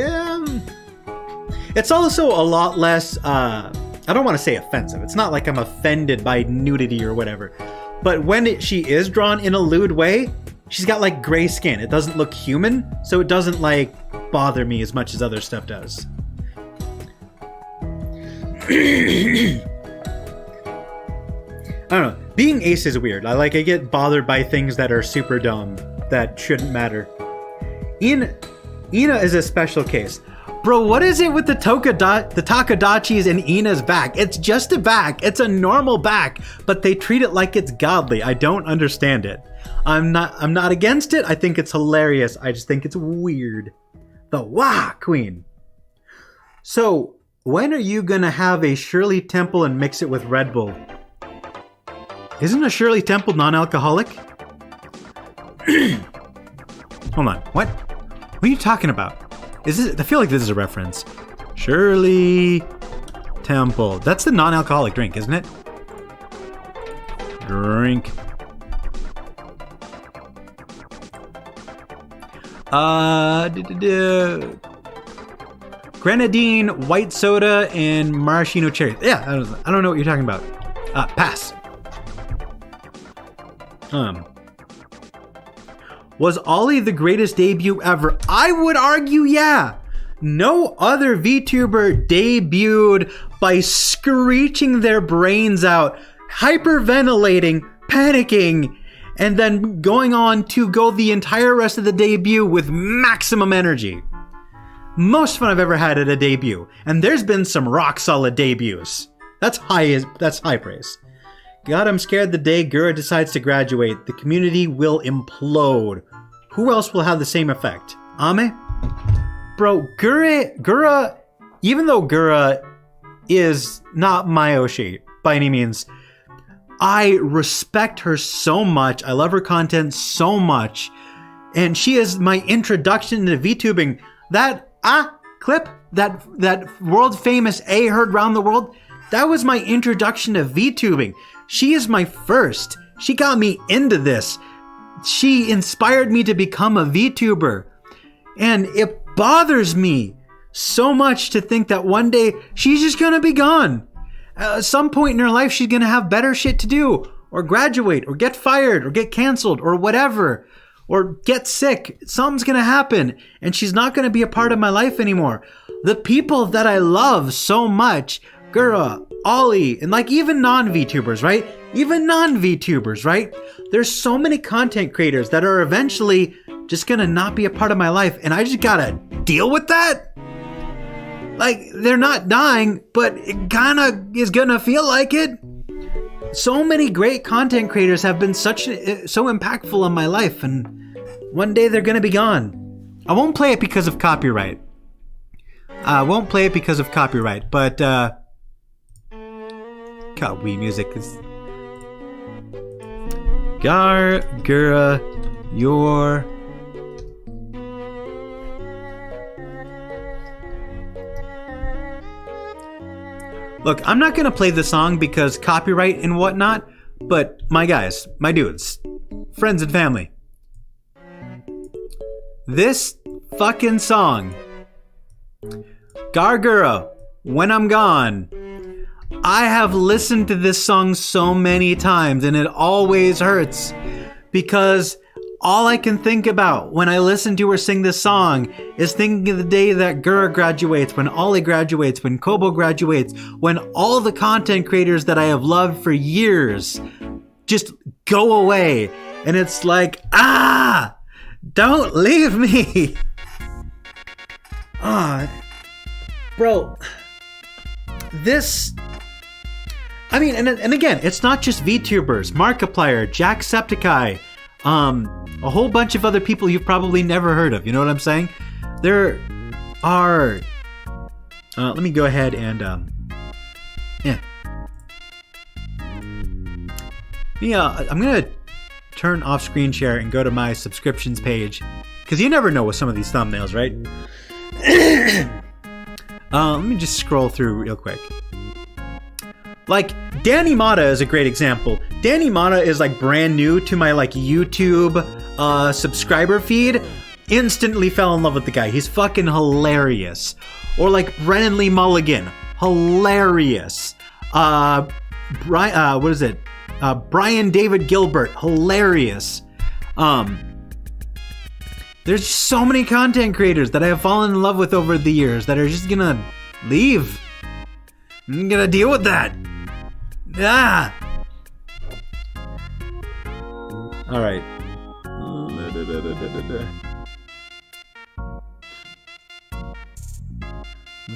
it's also a lot less, I don't want to say offensive. It's not like I'm offended by nudity or whatever. But when she is drawn in a lewd way, she's got like gray skin. It doesn't look human, so it doesn't like bother me as much as other stuff does. I don't know. Being ace is weird. I get bothered by things that are super dumb that shouldn't matter. Ina is a special case. Bro, what is it with the Takadachis and Ina's back? It's just a back. It's a normal back, but they treat it like it's godly. I don't understand it. I'm not against it. I think it's hilarious. I just think it's weird. The Wah Queen. So, when are you gonna have a Shirley Temple and mix it with Red Bull? Isn't a Shirley Temple non-alcoholic? Hold on. What? What are you talking about? Is this? I feel like this is a reference. Shirley Temple. That's the non-alcoholic drink, isn't it? Drink. Grenadine, white soda, and maraschino cherry. Yeah, I don't know what you're talking about. Pass. Was Ollie the greatest debut ever? I would argue, yeah. No other VTuber debuted by screeching their brains out, hyperventilating, panicking, and then going on to go the entire rest of the debut with maximum energy. Most fun I've ever had at a debut, and there's been some rock solid debuts. That's high praise. God, I'm scared the day Gura decides to graduate, the community will implode. Who else will have the same effect? Ame? Bro, Gura, even though Gura is not Mayoshi by any means, I respect her so much. I love her content so much. And she is my introduction to VTubing. That clip, that world famous A heard round the world, that was my introduction to VTubing. She is my first. She got me into this. She inspired me to become a VTuber. And it bothers me so much to think that one day she's just gonna be gone. At some point in her life, she's gonna have better shit to do, or graduate, or get fired, or get canceled, or whatever, or get sick. Something's gonna happen, and she's not gonna be a part of my life anymore. The people that I love so much, Gura, Ollie, and like even non-VTubers, right? Even non-VTubers, right? There's so many content creators that are eventually just gonna not be a part of my life, and I just gotta deal with that? Like, they're not dying, but it kinda is gonna feel like it. So many great content creators have been so impactful in my life, and one day they're gonna be gone. I won't play it because of copyright. I won't play it because of copyright, but God, Wii music is Gargura your Look, I'm not gonna play the song because copyright and whatnot, but my guys, my dudes, friends and family, this fucking song, Gargura, When I'm Gone, I have listened to this song so many times and it always hurts because all I can think about when I listen to her sing this song is thinking of the day that Gura graduates, when Ollie graduates, when Kobo graduates, when all the content creators that I have loved for years just go away. And it's like, don't leave me. Bro, this... I mean, and again, it's not just VTubers, Markiplier, Jacksepticeye, a whole bunch of other people you've probably never heard of. You know what I'm saying? There are... let me go ahead and... I'm going to turn off screen share and go to my subscriptions page. Because you never know with some of these thumbnails, right? Let me just scroll through real quick. Like, Danny Mata is a great example. Danny Mata is like brand new to my like YouTube subscriber feed. Instantly fell in love with the guy. He's fucking hilarious. Or like Brennan Lee Mulligan. Hilarious. What is it? Brian David Gilbert. Hilarious. There's so many content creators that I have fallen in love with over the years that are just gonna leave. I'm gonna deal with that. All right.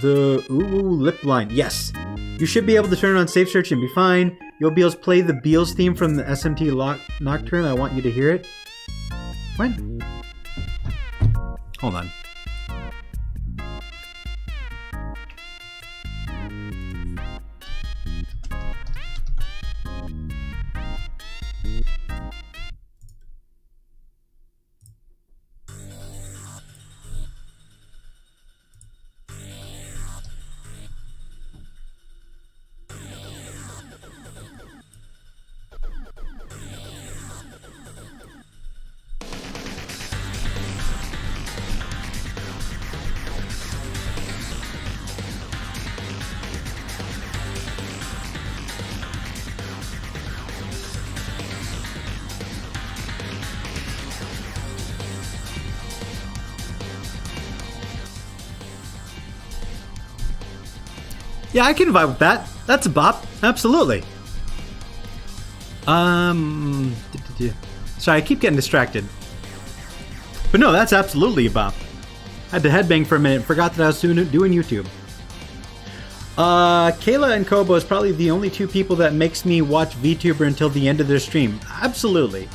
The lip line. Yes. You should be able to turn on safe search and be fine. You'll be able to play the Beals theme from the SMT Nocturne. I want you to hear it. What? Hold on. Yeah, I can vibe with that. That's a bop. Absolutely. Sorry, I keep getting distracted. But no, that's absolutely a bop. I had to headbang for a minute and forgot that I was doing YouTube. Kayla and Kobo is probably the only two people that makes me watch VTuber until the end of their stream. Absolutely.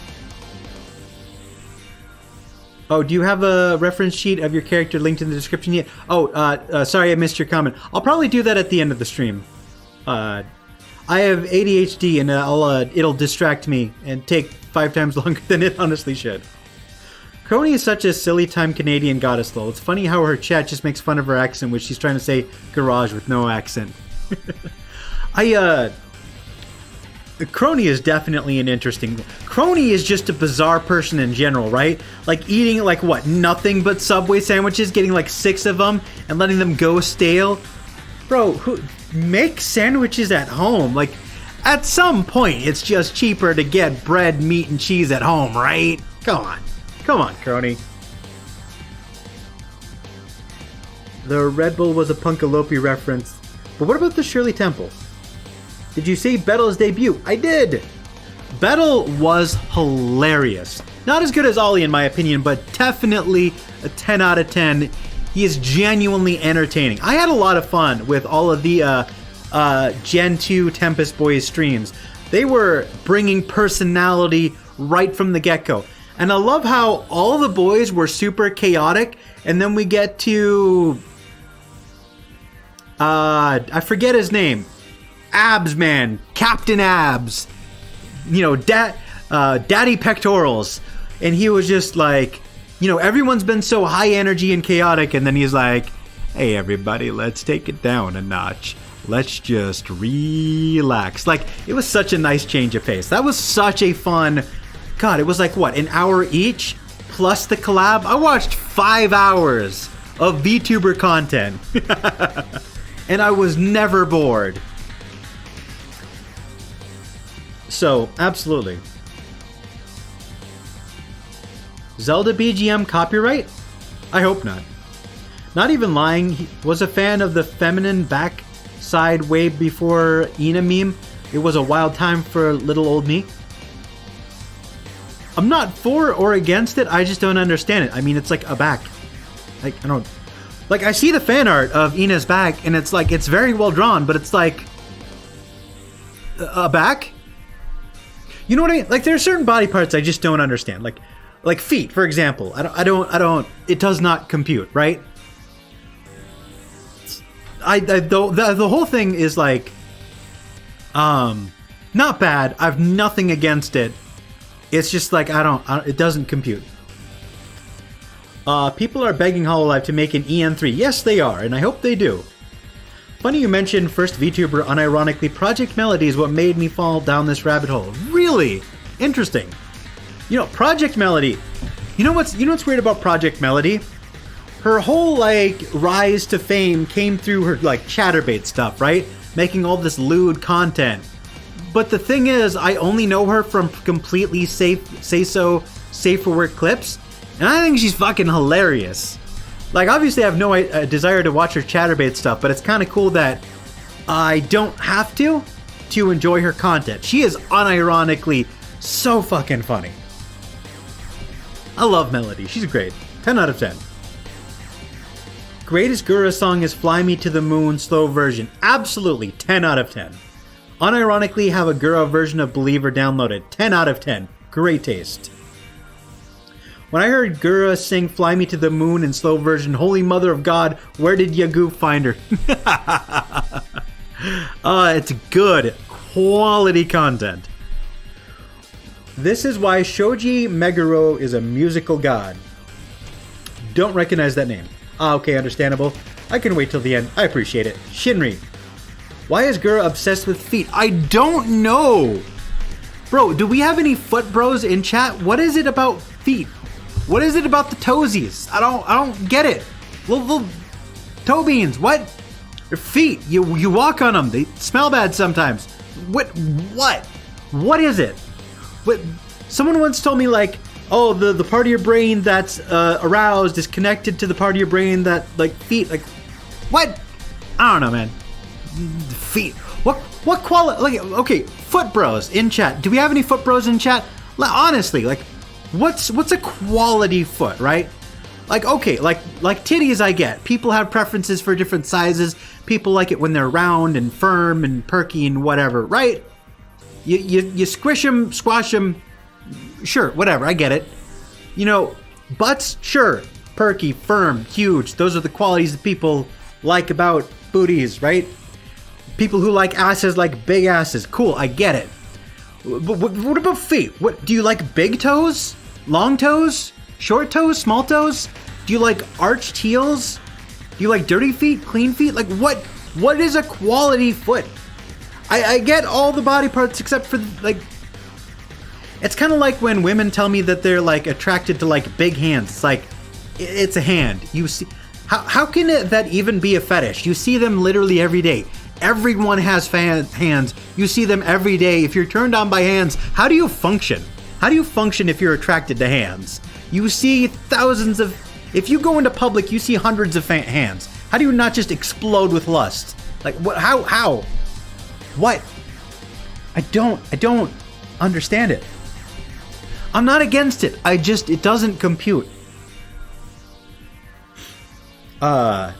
Oh, do you have a reference sheet of your character linked in the description yet? Oh, sorry I missed your comment. I'll probably do that at the end of the stream. I have ADHD and it'll distract me and take 5 times longer than it honestly should. Crony is such a silly time Canadian goddess though. It's funny how her chat just makes fun of her accent when she's trying to say garage with no accent. Crony is definitely an interesting... Crony is just a bizarre person in general, right? Like eating, like, what, nothing but Subway sandwiches, getting like 6 of them, and letting them go stale? Bro, who make sandwiches at home? Like, at some point, it's just cheaper to get bread, meat, and cheese at home, right? Come on. Come on, Crony. The Red Bull was a Punkalope reference. But what about the Shirley Temple? Did you see Bettle's debut? I did! Bettle was hilarious. Not as good as Ollie in my opinion, but definitely a 10 out of 10. He is genuinely entertaining. I had a lot of fun with all of the Gen 2 Tempest Boys streams. They were bringing personality right from the get-go. And I love how all the boys were super chaotic, and then we get to I forget his name. Abs Man, Captain Abs. You know, Daddy Pectorals. And he was just like, you know, everyone's been so high energy and chaotic, and then he's like, hey everybody, let's take it down a notch. Let's just relax. Like, it was such a nice change of pace. That was such a fun... God, it was like, what, an hour each? Plus the collab? I watched 5 hours of VTuber content. And I was never bored. So, absolutely. Zelda BGM copyright? I hope not. Not even lying, he was a fan of the feminine backside wave before Ina meme. It was a wild time for little old me. I'm not for or against it, I just don't understand it. I mean, it's like a back. Like, I don't... Like, I see the fan art of Ina's back, and it's like, it's very well drawn, but it's like... A back? You know what I mean? Like, there are certain body parts I just don't understand. Like feet, for example. I don't, it does not compute, right? The whole thing is like, not bad. I've nothing against it. It's just like, it doesn't compute. People are begging Hololive to make an EN3. Yes, they are, and I hope they do. Funny you mentioned first VTuber, unironically, Project Melody is what made me fall down this rabbit hole. Really? Interesting. You know, Project Melody, you know what's weird about Project Melody? Her whole, like, rise to fame came through her, like, Chatterbait stuff, right? Making all this lewd content. But the thing is, I only know her from completely safe for work clips, and I think she's fucking hilarious. Like, obviously I have no desire to watch her Chatterbait stuff, but it's kind of cool that I don't have to enjoy her content. She is unironically so fucking funny. I love Melody. She's great. 10 out of 10. Greatest Gura song is Fly Me to the Moon slow version. Absolutely. 10 out of 10. Unironically have a Gura version of Believer downloaded. 10 out of 10. Great taste. When I heard Gura sing Fly Me to the Moon in slow version, Holy Mother of God, where did Yagoo find her? It's good. Quality content. This is why Shoji Meguro is a musical god. Don't recognize that name. Okay, understandable. I can wait till the end. I appreciate it. Shinri. Why is Gura obsessed with feet? I don't know. Bro, do we have any foot bros in chat? What is it about feet? What is it about the toesies? I don't get it. Little toe beans. What? Your feet. You walk on them. They smell bad sometimes. What? What is it? What? Someone once told me, like, oh, the part of your brain that's aroused is connected to the part of your brain that, like, feet. Like, what? I don't know, man. Feet. What quality? Like, okay, foot bros in chat. Do we have any foot bros in chat? Honestly, like, what's a quality foot, right? Like, okay, like titties, I get. People have preferences for different sizes. People like it when they're round and firm and perky and whatever, right? You squish them, squash them, sure, whatever, I get it. You know, butts, sure, perky, firm, huge. Those are the qualities that people like about booties, right? People who like asses like big asses. Cool, I get it. But what about feet? What do you like? Big toes? Long toes? Short toes? Small toes? Do you like arched heels? Do you like dirty feet? Clean feet? Like what is a quality foot? I get all the body parts except for, like, it's kind of like when women tell me that they're, like, attracted to, like, big hands. It's like, it's a hand. You see, how can that even be a fetish? You see them literally every day. Everyone has hands. You see them every day. If you're turned on by hands, how do you function? How do you function if you're attracted to hands? You see thousands of... If you go into public, you see hundreds of hands. How do you not just explode with lust? Like, what? How? What? I don't understand it. I'm not against it. It doesn't compute. I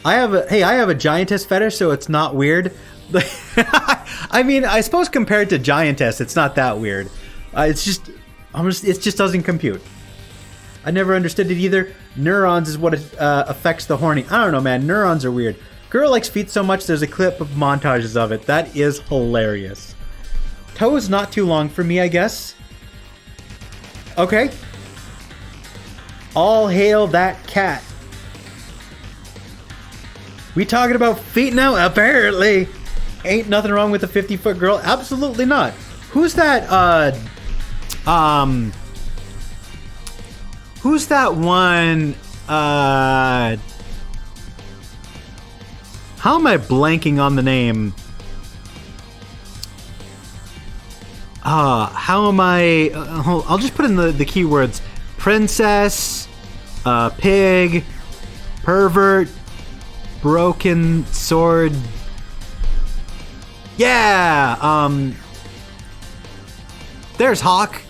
have a giantess fetish, so it's not weird. I mean, I suppose compared to giantess, it's not that weird. It's just, It just doesn't compute. I never understood it either. Neurons is what affects the horny. I don't know, man. Neurons are weird. Girl likes feet so much, there's a clip of montages of it. That is hilarious. Toe is not too long for me, I guess. Okay. All hail that cat. We talking about feet now? Apparently. Ain't nothing wrong with a 50-foot girl. Absolutely not. Who's that, who's that one, how am I blanking on the name? How am I, I'll just put in the keywords. Princess, pig, pervert, broken sword. Yeah, there's Hawk.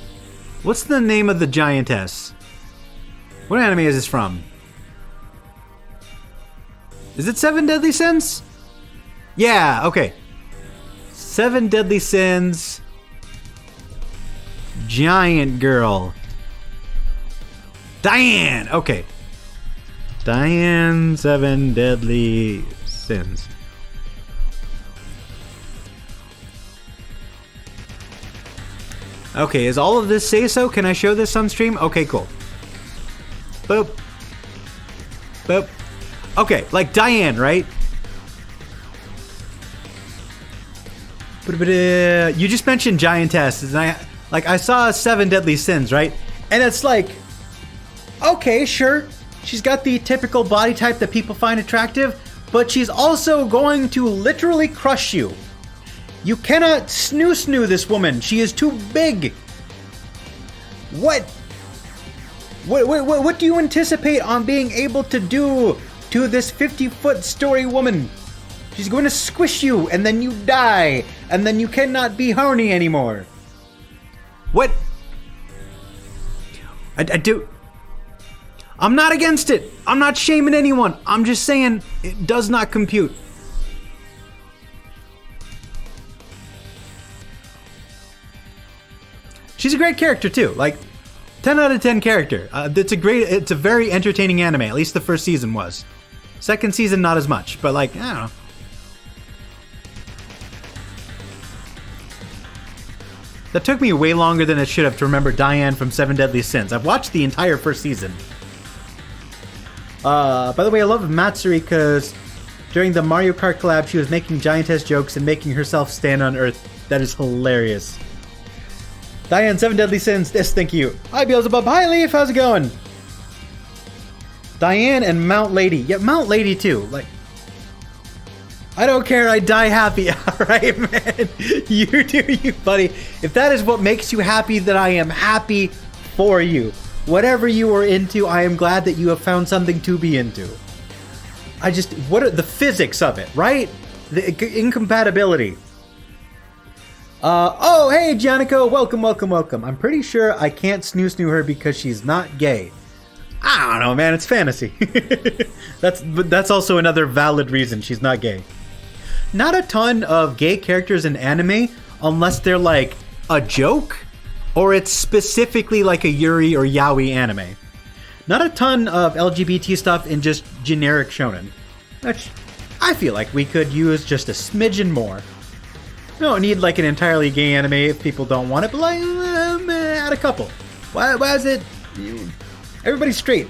What's the name of the giantess? What anime is this from? Is it Seven Deadly Sins? Yeah, okay. Seven Deadly Sins. Giant girl. Diane! Okay. Diane, Seven Deadly Sins. Okay, is all of this say so? Can I show this on stream? Okay, cool. Boop. Boop. Okay, like Diane, right? You just mentioned giantesses, and I saw Seven Deadly Sins, right? And it's like, okay, sure. She's got the typical body type that people find attractive, but she's also going to literally crush you. You cannot snoo this woman. She is too big. What do you anticipate on being able to do to this 50-foot story woman? She's going to squish you, and then you die, and then you cannot be horny anymore. What? I'm not against it. I'm not shaming anyone. I'm just saying it does not compute. She's a great character too. Like 10 out of 10 character. It's a very entertaining anime. At least the first season was. Second season, not as much. But like, I don't know. That took me way longer than it should have to remember Diane from Seven Deadly Sins. I've watched the entire first season. By the way, I love Matsuri because during the Mario Kart collab, she was making giantess jokes and making herself stand on Earth. That is hilarious. Diane, Seven Deadly Sins, thank you. Hi, Beelzebub. Hi, Leaf. How's it going? Diane and Mount Lady. Yeah, Mount Lady, too. Like, I don't care. I die happy. All right, man. You do you, buddy. If that is what makes you happy, then I am happy for you. Whatever you are into, I am glad that you have found something to be into. What are the physics of it, right? The incompatibility. Oh, hey, Janico, welcome. I'm pretty sure I can't snoo her because she's not gay. I don't know, man, it's fantasy. That's also another valid reason she's not gay. Not a ton of gay characters in anime, unless they're like a joke, or it's specifically like a Yuri or Yaoi anime. Not a ton of LGBT stuff in just generic shonen, which I feel like we could use just a smidgen more. We don't need like an entirely gay anime if people don't want it, but like add a couple. Why is it? Everybody's straight.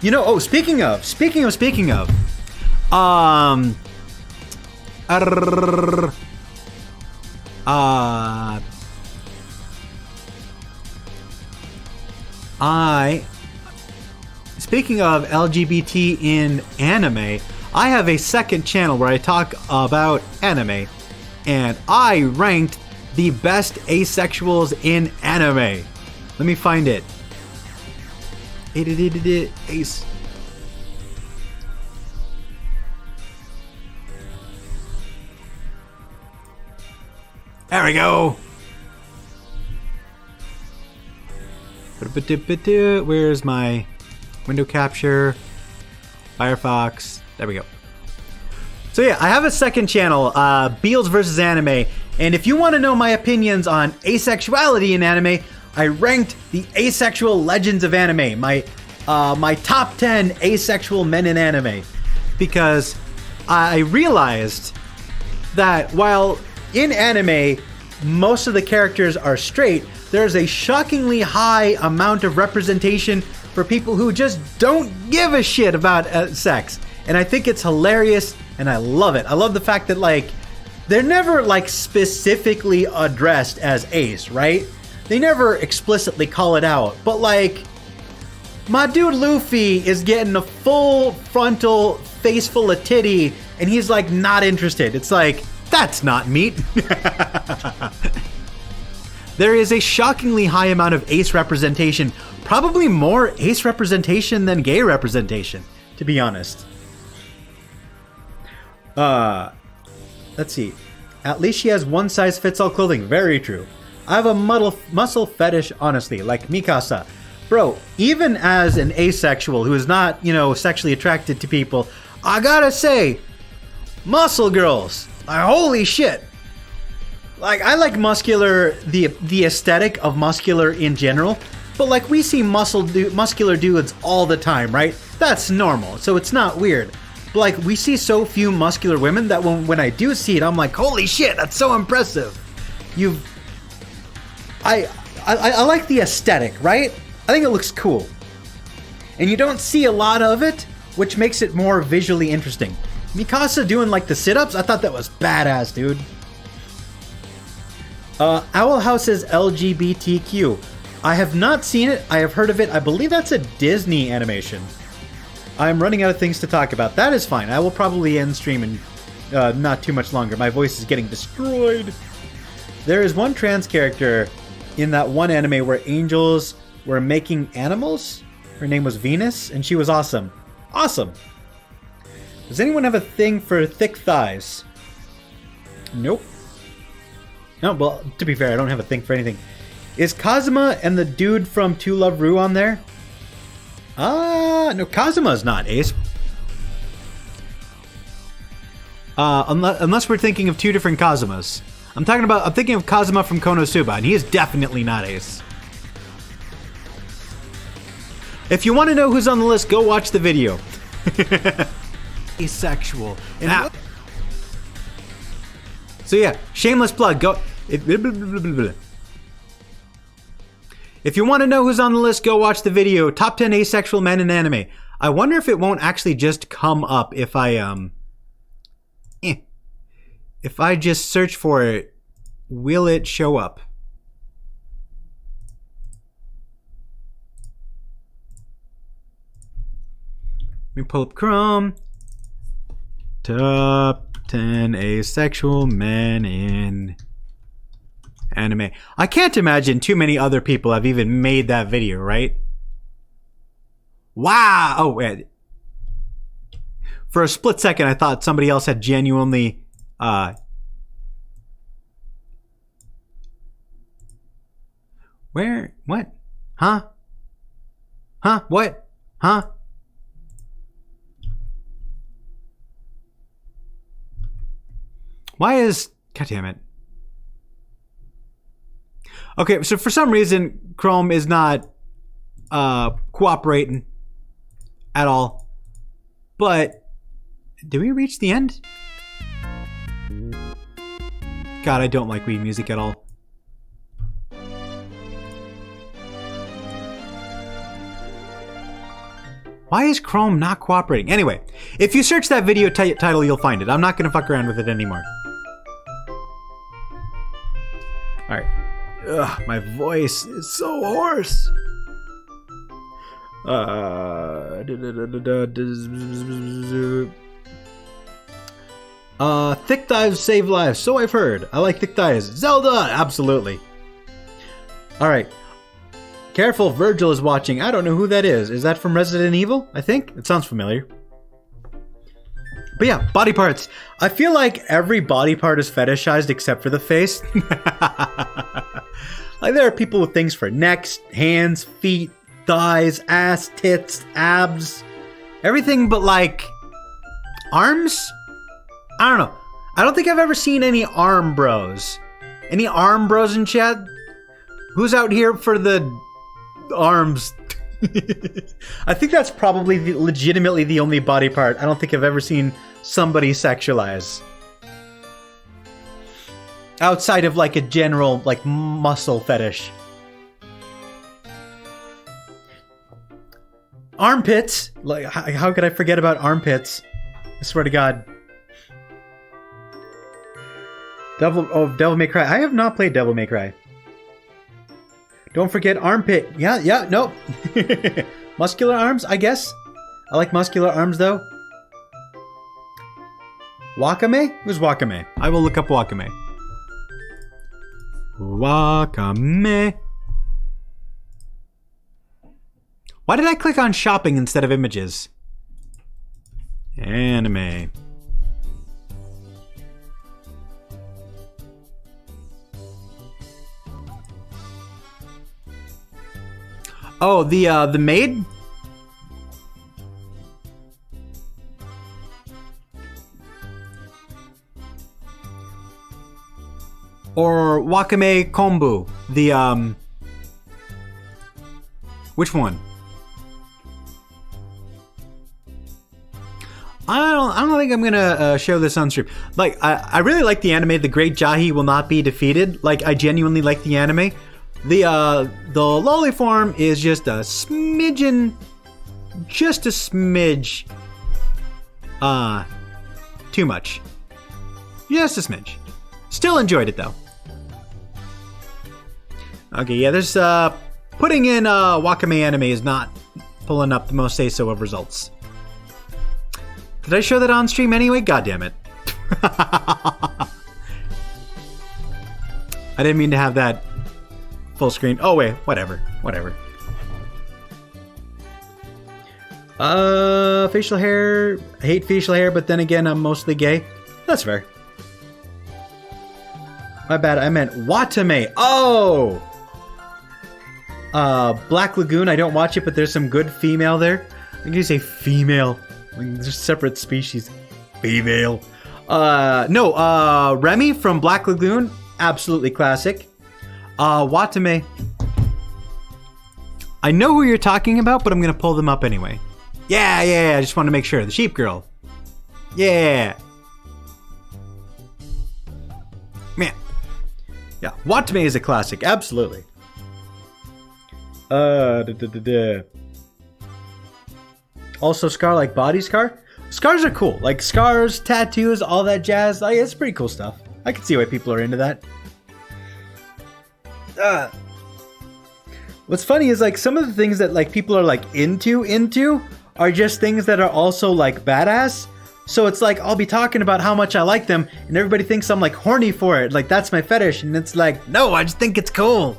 You know. Oh, speaking of. Speaking of LGBT in anime, I have a second channel where I talk about anime, and I ranked the best asexuals in anime. Let me find it. Ace. There we go. Where's my window capture? Firefox. There we go. So yeah, I have a second channel, Beals vs. Anime, And if you want to know my opinions on asexuality in anime, I ranked the asexual legends of anime, my top 10 asexual men in anime, because I realized that while in anime most of the characters are straight, there's a shockingly high amount of representation for people who just don't give a shit about sex. And I think it's hilarious, and I love it. I love the fact that, like, they're never, like, specifically addressed as ace, right? They never explicitly call it out. But, like, my dude Luffy is getting a full frontal face full of titty, and he's, like, not interested. It's like, that's not meat. There is a shockingly high amount of ace representation, probably more ace representation than gay representation, to be honest. Let's see. At least she has one size fits all clothing. Very true. I have a muscle fetish, honestly, like Mikasa. Bro, even as an asexual who is not, you know, sexually attracted to people, I gotta say, muscle girls, holy shit. Like, I like muscular, the aesthetic of muscular in general, but like we see muscular dudes all the time, right? That's normal, so it's not weird. But like we see so few muscular women that when I do see it, I'm like, holy shit, that's so impressive. I like the aesthetic, right? I think it looks cool. And you don't see a lot of it, which makes it more visually interesting. Mikasa doing like the sit-ups, I thought that was badass, dude. Owl House is LGBTQ. I have not seen it. I have heard of it. I believe that's a Disney animation. I'm running out of things to talk about. That is fine. I will probably end stream in not too much longer. My voice is getting destroyed. There is one trans character in that one anime where angels were making animals. Her name was Venus, and she was awesome. Awesome. Does anyone have a thing for thick thighs? Nope. No, well, to be fair, I don't have a thing for anything. Is Kazuma and the dude from To Love Ru on there? No, Kazuma's not ace. Unless we're thinking of two different Kazumas. I'm thinking of Kazuma from Konosuba, and he is definitely not ace. If you want to know who's on the list, go watch the video. Asexual. And so yeah, shameless plug. Go. If you want to know who's on the list, go watch the video. Top 10 asexual men in anime. I wonder if it won't actually just come up if I if I just search for it. Will it show up? Let me pull up Chrome. Top 10 asexual men in anime. I can't imagine too many other people have even made that video, right? Wow! Oh, wait. For a split second, I thought somebody else had genuinely... Where? What? Huh? Huh? What? Huh? Why is... God damn it. Okay, so for some reason, Chrome is not cooperating at all. But, did we reach the end? God, I don't like Wii music at all. Why is Chrome not cooperating? Anyway, if you search that video title, you'll find it. I'm not going to fuck around with it anymore. Alright. Ugh, my voice is so hoarse. Thick thighs save lives, so I've heard. I like thick thighs. Zelda, absolutely. Alright. Careful, Virgil is watching. I don't know who that is. Is that from Resident Evil? I think. It sounds familiar. But yeah, body parts. I feel like every body part is fetishized except for the face. Like there are people with things for necks, hands, feet, thighs, ass, tits, abs. Everything but like arms? I don't know. I don't think I've ever seen any arm bros. Any arm bros in chat? Who's out here for the arms? I think that's probably legitimately the only body part I don't think I've ever seen somebody sexualize. Outside of like a general like muscle fetish. Armpits! Like, how could I forget about armpits? I swear to God. Devil May Cry. I have not played Devil May Cry. Don't forget armpit. Yeah, nope. Muscular arms, I guess. I like muscular arms, though. Wakame? Who's Wakame? I will look up Wakame. Wakame. Why did I click on shopping instead of images? Anime. Oh, the maid? Or Wakame Kombu, the which one? I don't think I'm gonna show this on stream. Like, I really like the anime. The Great Jahi Will Not Be Defeated. Like, I genuinely like the anime. The lolly form is just a smidgen, just a smidge, too much. Just a smidge. Still enjoyed it though. Okay, yeah, there's putting in Wakame anime is not pulling up the most say-so of results. Did I show that on stream anyway? God damn it. I didn't mean to have that full screen. Oh wait, whatever. Facial hair. I hate facial hair, but then again, I'm mostly gay. That's fair. My bad, I meant Watame. Oh! Black Lagoon, I don't watch it, but there's some good female there. I think you say female. Like, there's separate species. Female. No, Remy from Black Lagoon. Absolutely classic. Watame. I know who you're talking about, but I'm gonna pull them up anyway. Yeah, I just want to make sure. The sheep girl. Yeah. Man. Yeah, Watame is a classic, absolutely. Also, scar like body scar. Scars are cool. Like scars, tattoos, all that jazz. Like, it's pretty cool stuff. I can see why people are into that. What's funny is like some of the things that like people are like into are just things that are also like badass. So it's like I'll be talking about how much I like them and everybody thinks I'm like horny for it. Like that's my fetish, and it's like, no, I just think it's cool.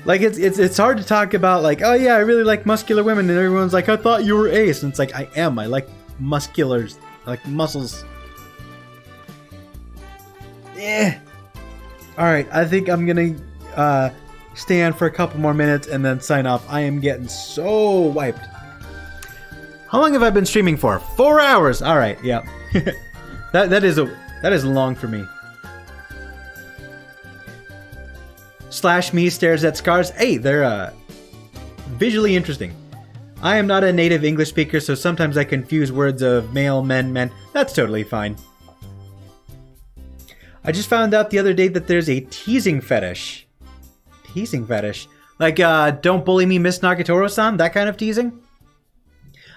Like it's hard to talk about like, oh yeah, I really like muscular women, and everyone's like, I thought you were ace, and it's like, I am. I like musculars, I like muscles. Yeah. All right, I think I'm gonna stay on for a couple more minutes and then sign off. I am getting so wiped. How long have I been streaming for? 4 hours. All right, yeah. that is long for me. Slash me stares at scars. Hey, they're visually interesting. I am not a native English speaker, so sometimes I confuse words of male, men. That's totally fine. I just found out the other day that there's a teasing fetish. Teasing fetish? Like, don't bully me, Miss Nagatoro-san? That kind of teasing?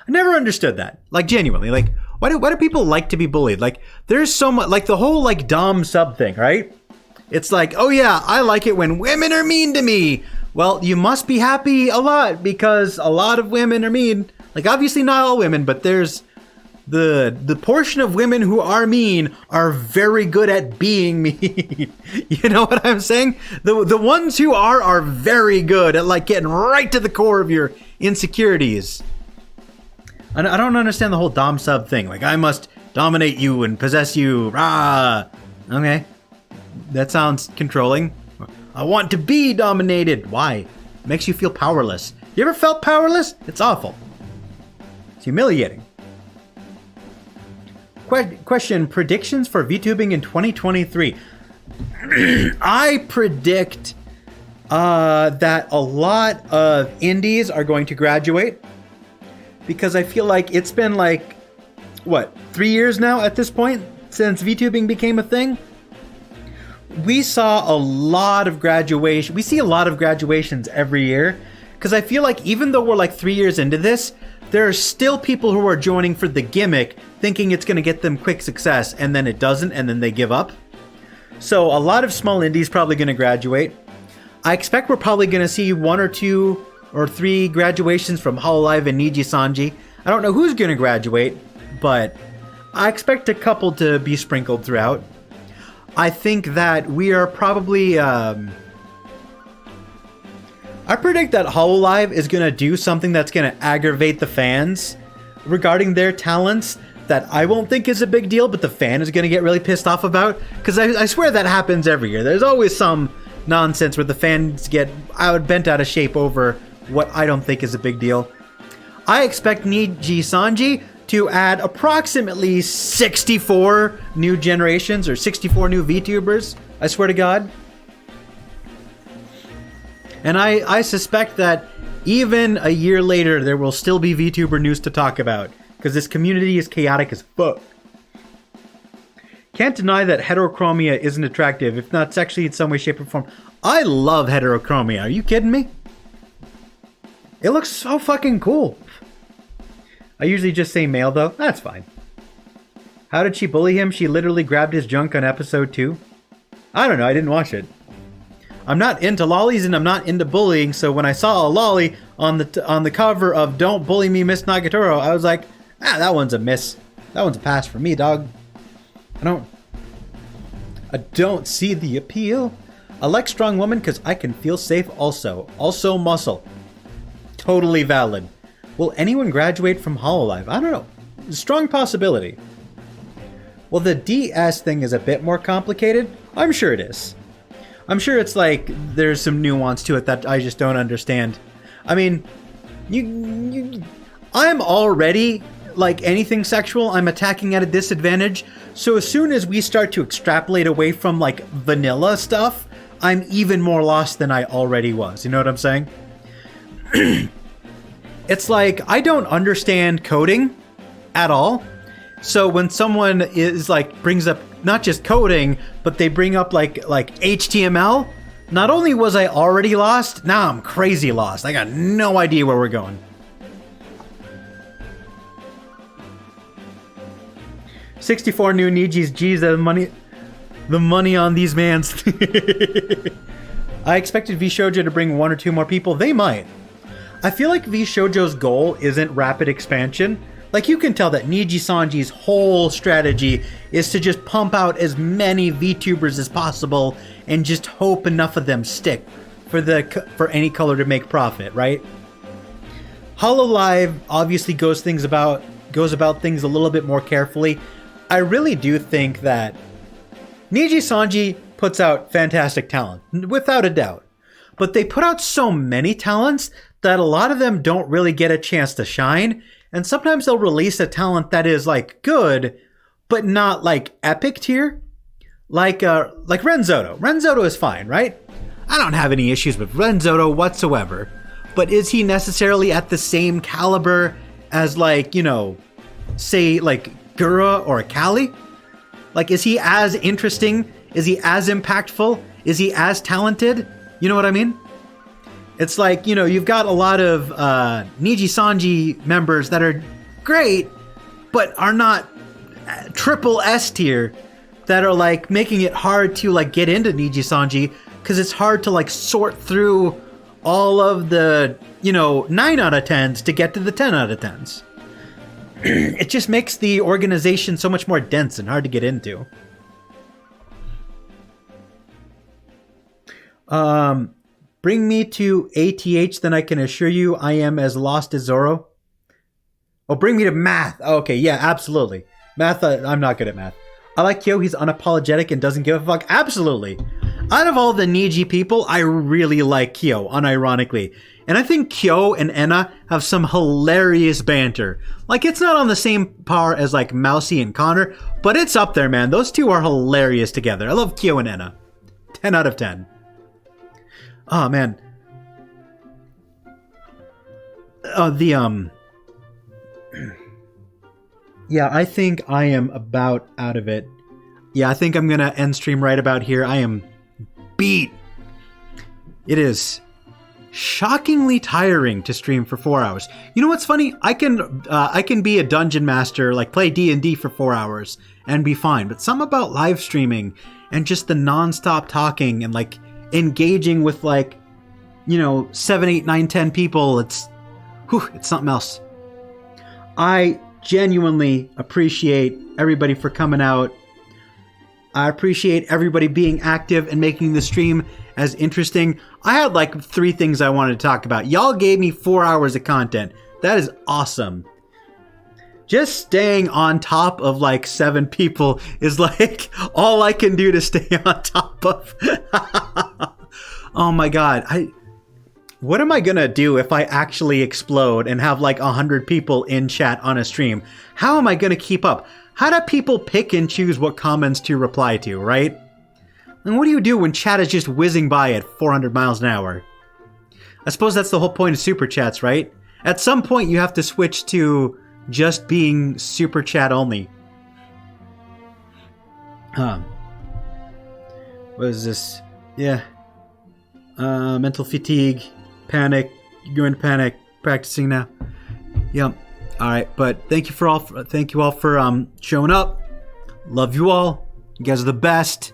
I never understood that. Like, genuinely. Like, why do people like to be bullied? Like, there's so much, like the whole, like, dom sub thing, right? It's like, oh yeah, I like it when women are mean to me. Well, you must be happy a lot because a lot of women are mean. Like, obviously not all women, but there's the portion of women who are mean are very good at being mean. You know what I'm saying? The ones who are very good at like getting right to the core of your insecurities. I don't understand the whole dom sub thing. Like, I must dominate you and possess you. Rah. Okay. That sounds controlling. I want to be dominated. Why? It makes you feel powerless. You ever felt powerless? It's awful. It's humiliating. Question, predictions for VTubing in 2023. I predict that a lot of indies are going to graduate, because I feel like it's been like, what, 3 years now at this point since VTubing became a thing? We saw a lot of graduation. We see a lot of graduations every year, because I feel like even though we're like 3 years into this, there are still people who are joining for the gimmick, thinking it's going to get them quick success, and then it doesn't, and then they give up. So a lot of small indies probably going to graduate. I expect we're probably going to see 1 or 2 or 3 graduations from Hololive and Niji Sanji. I don't know who's going to graduate, but I expect a couple to be sprinkled throughout. I think that we are probably... I predict that Hololive is going to do something that's going to aggravate the fans regarding their talents that I won't think is a big deal, but the fan is going to get really pissed off about. Because I swear that happens every year. There's always some nonsense where the fans get bent out of shape over what I don't think is a big deal. I expect Niji Sanji to add approximately 64 new generations or 64 new VTubers. I swear to God. And I suspect that even a year later, there will still be VTuber news to talk about, because this community is chaotic as fuck. Can't deny that heterochromia isn't attractive, if not sexually in some way, shape, or form. I love heterochromia. Are you kidding me? It looks so fucking cool. I usually just say male, though. That's fine. How did she bully him? She literally grabbed his junk on episode 2. I don't know. I didn't watch it. I'm not into lollies and I'm not into bullying, so when I saw a lolly on the cover of Don't Bully Me, Miss Nagatoro, I was like, that one's a miss. That one's a pass for me, dog. I don't see the appeal. I like strong women because I can feel safe also. Also muscle. Totally valid. Will anyone graduate from Hololive? I don't know. Strong possibility. Well, the DS thing is a bit more complicated. I'm sure it is. I'm sure it's like there's some nuance to it that I just don't understand. I mean, I'm already, like anything sexual, I'm attacking at a disadvantage. So as soon as we start to extrapolate away from like vanilla stuff, I'm even more lost than I already was. You know what I'm saying? It's like, I don't understand coding at all. So when someone is like, brings up not just coding, but they bring up like HTML, not only was I already lost, now I'm crazy lost. I got no idea where we're going. $64 new Nijis. Geez, the money on these mans. I expected VShojo to bring 1 or 2 more people. They might. I feel like VShojo's goal isn't rapid expansion. Like, you can tell that Niji Sanji's whole strategy is to just pump out as many VTubers as possible and just hope enough of them stick for any color to make profit, right? Hololive obviously goes about things a little bit more carefully. I really do think that Niji Sanji puts out fantastic talent, without a doubt. But they put out so many talents that a lot of them don't really get a chance to shine. And sometimes they'll release a talent that is like good, but not like epic tier. Like Renzoto. Renzoto is fine, right? I don't have any issues with Renzoto whatsoever. But is he necessarily at the same caliber as like, you know, say like Gura or Akali? Like, is he as interesting? Is he as impactful? Is he as talented? You know what I mean? It's like, you know, you've got a lot of Niji Sanji members that are great, but are not triple S tier, that are like making it hard to like get into Niji Sanji, because it's hard to like sort through all of the, you know, 9 out of 10s to get to the 10 out of 10s. It just makes the organization so much more dense and hard to get into. Bring me to ATH, then I can assure you I am as lost as Zoro. Oh, bring me to math. Oh, okay, yeah, absolutely. Math, I'm not good at math. I like Kyo, he's unapologetic and doesn't give a fuck. Absolutely. Out of all the Niji people, I really like Kyo, unironically. And I think Kyo and Enna have some hilarious banter. Like, it's not on the same par as, like, Mousy and Connor, but it's up there, man. Those two are hilarious together. I love Kyo and Enna. 10 out of 10. Oh, man. Yeah, I think I am about out of it. Yeah, I think I'm gonna end stream right about here. I am beat. It is shockingly tiring to stream for 4 hours. You know what's funny? I can be a dungeon master, like play D&D for 4 hours and be fine. But something about live streaming and just the nonstop talking and like engaging with like, 7, 8, 9, 10 people. It's something else. I genuinely appreciate everybody for coming out. I appreciate everybody being active and making the stream as interesting. I had like 3 things I wanted to talk about. Y'all gave me 4 hours of content. That is awesome. Just staying on top of like 7 people is like all I can do to stay on top of. Oh my God. What am I gonna do if I actually explode and have like 100 people in chat on a stream? How am I gonna keep up? How do people pick and choose what comments to reply to, right? And what do you do when chat is just whizzing by at 400 miles an hour? I suppose that's the whole point of super chats, right? At some point you have to switch to just being super chat only. What is this? Yeah. Mental fatigue, panic, going to panic, practicing now. Yep. All right, but thank you all for showing up. Love you all. You guys are the best.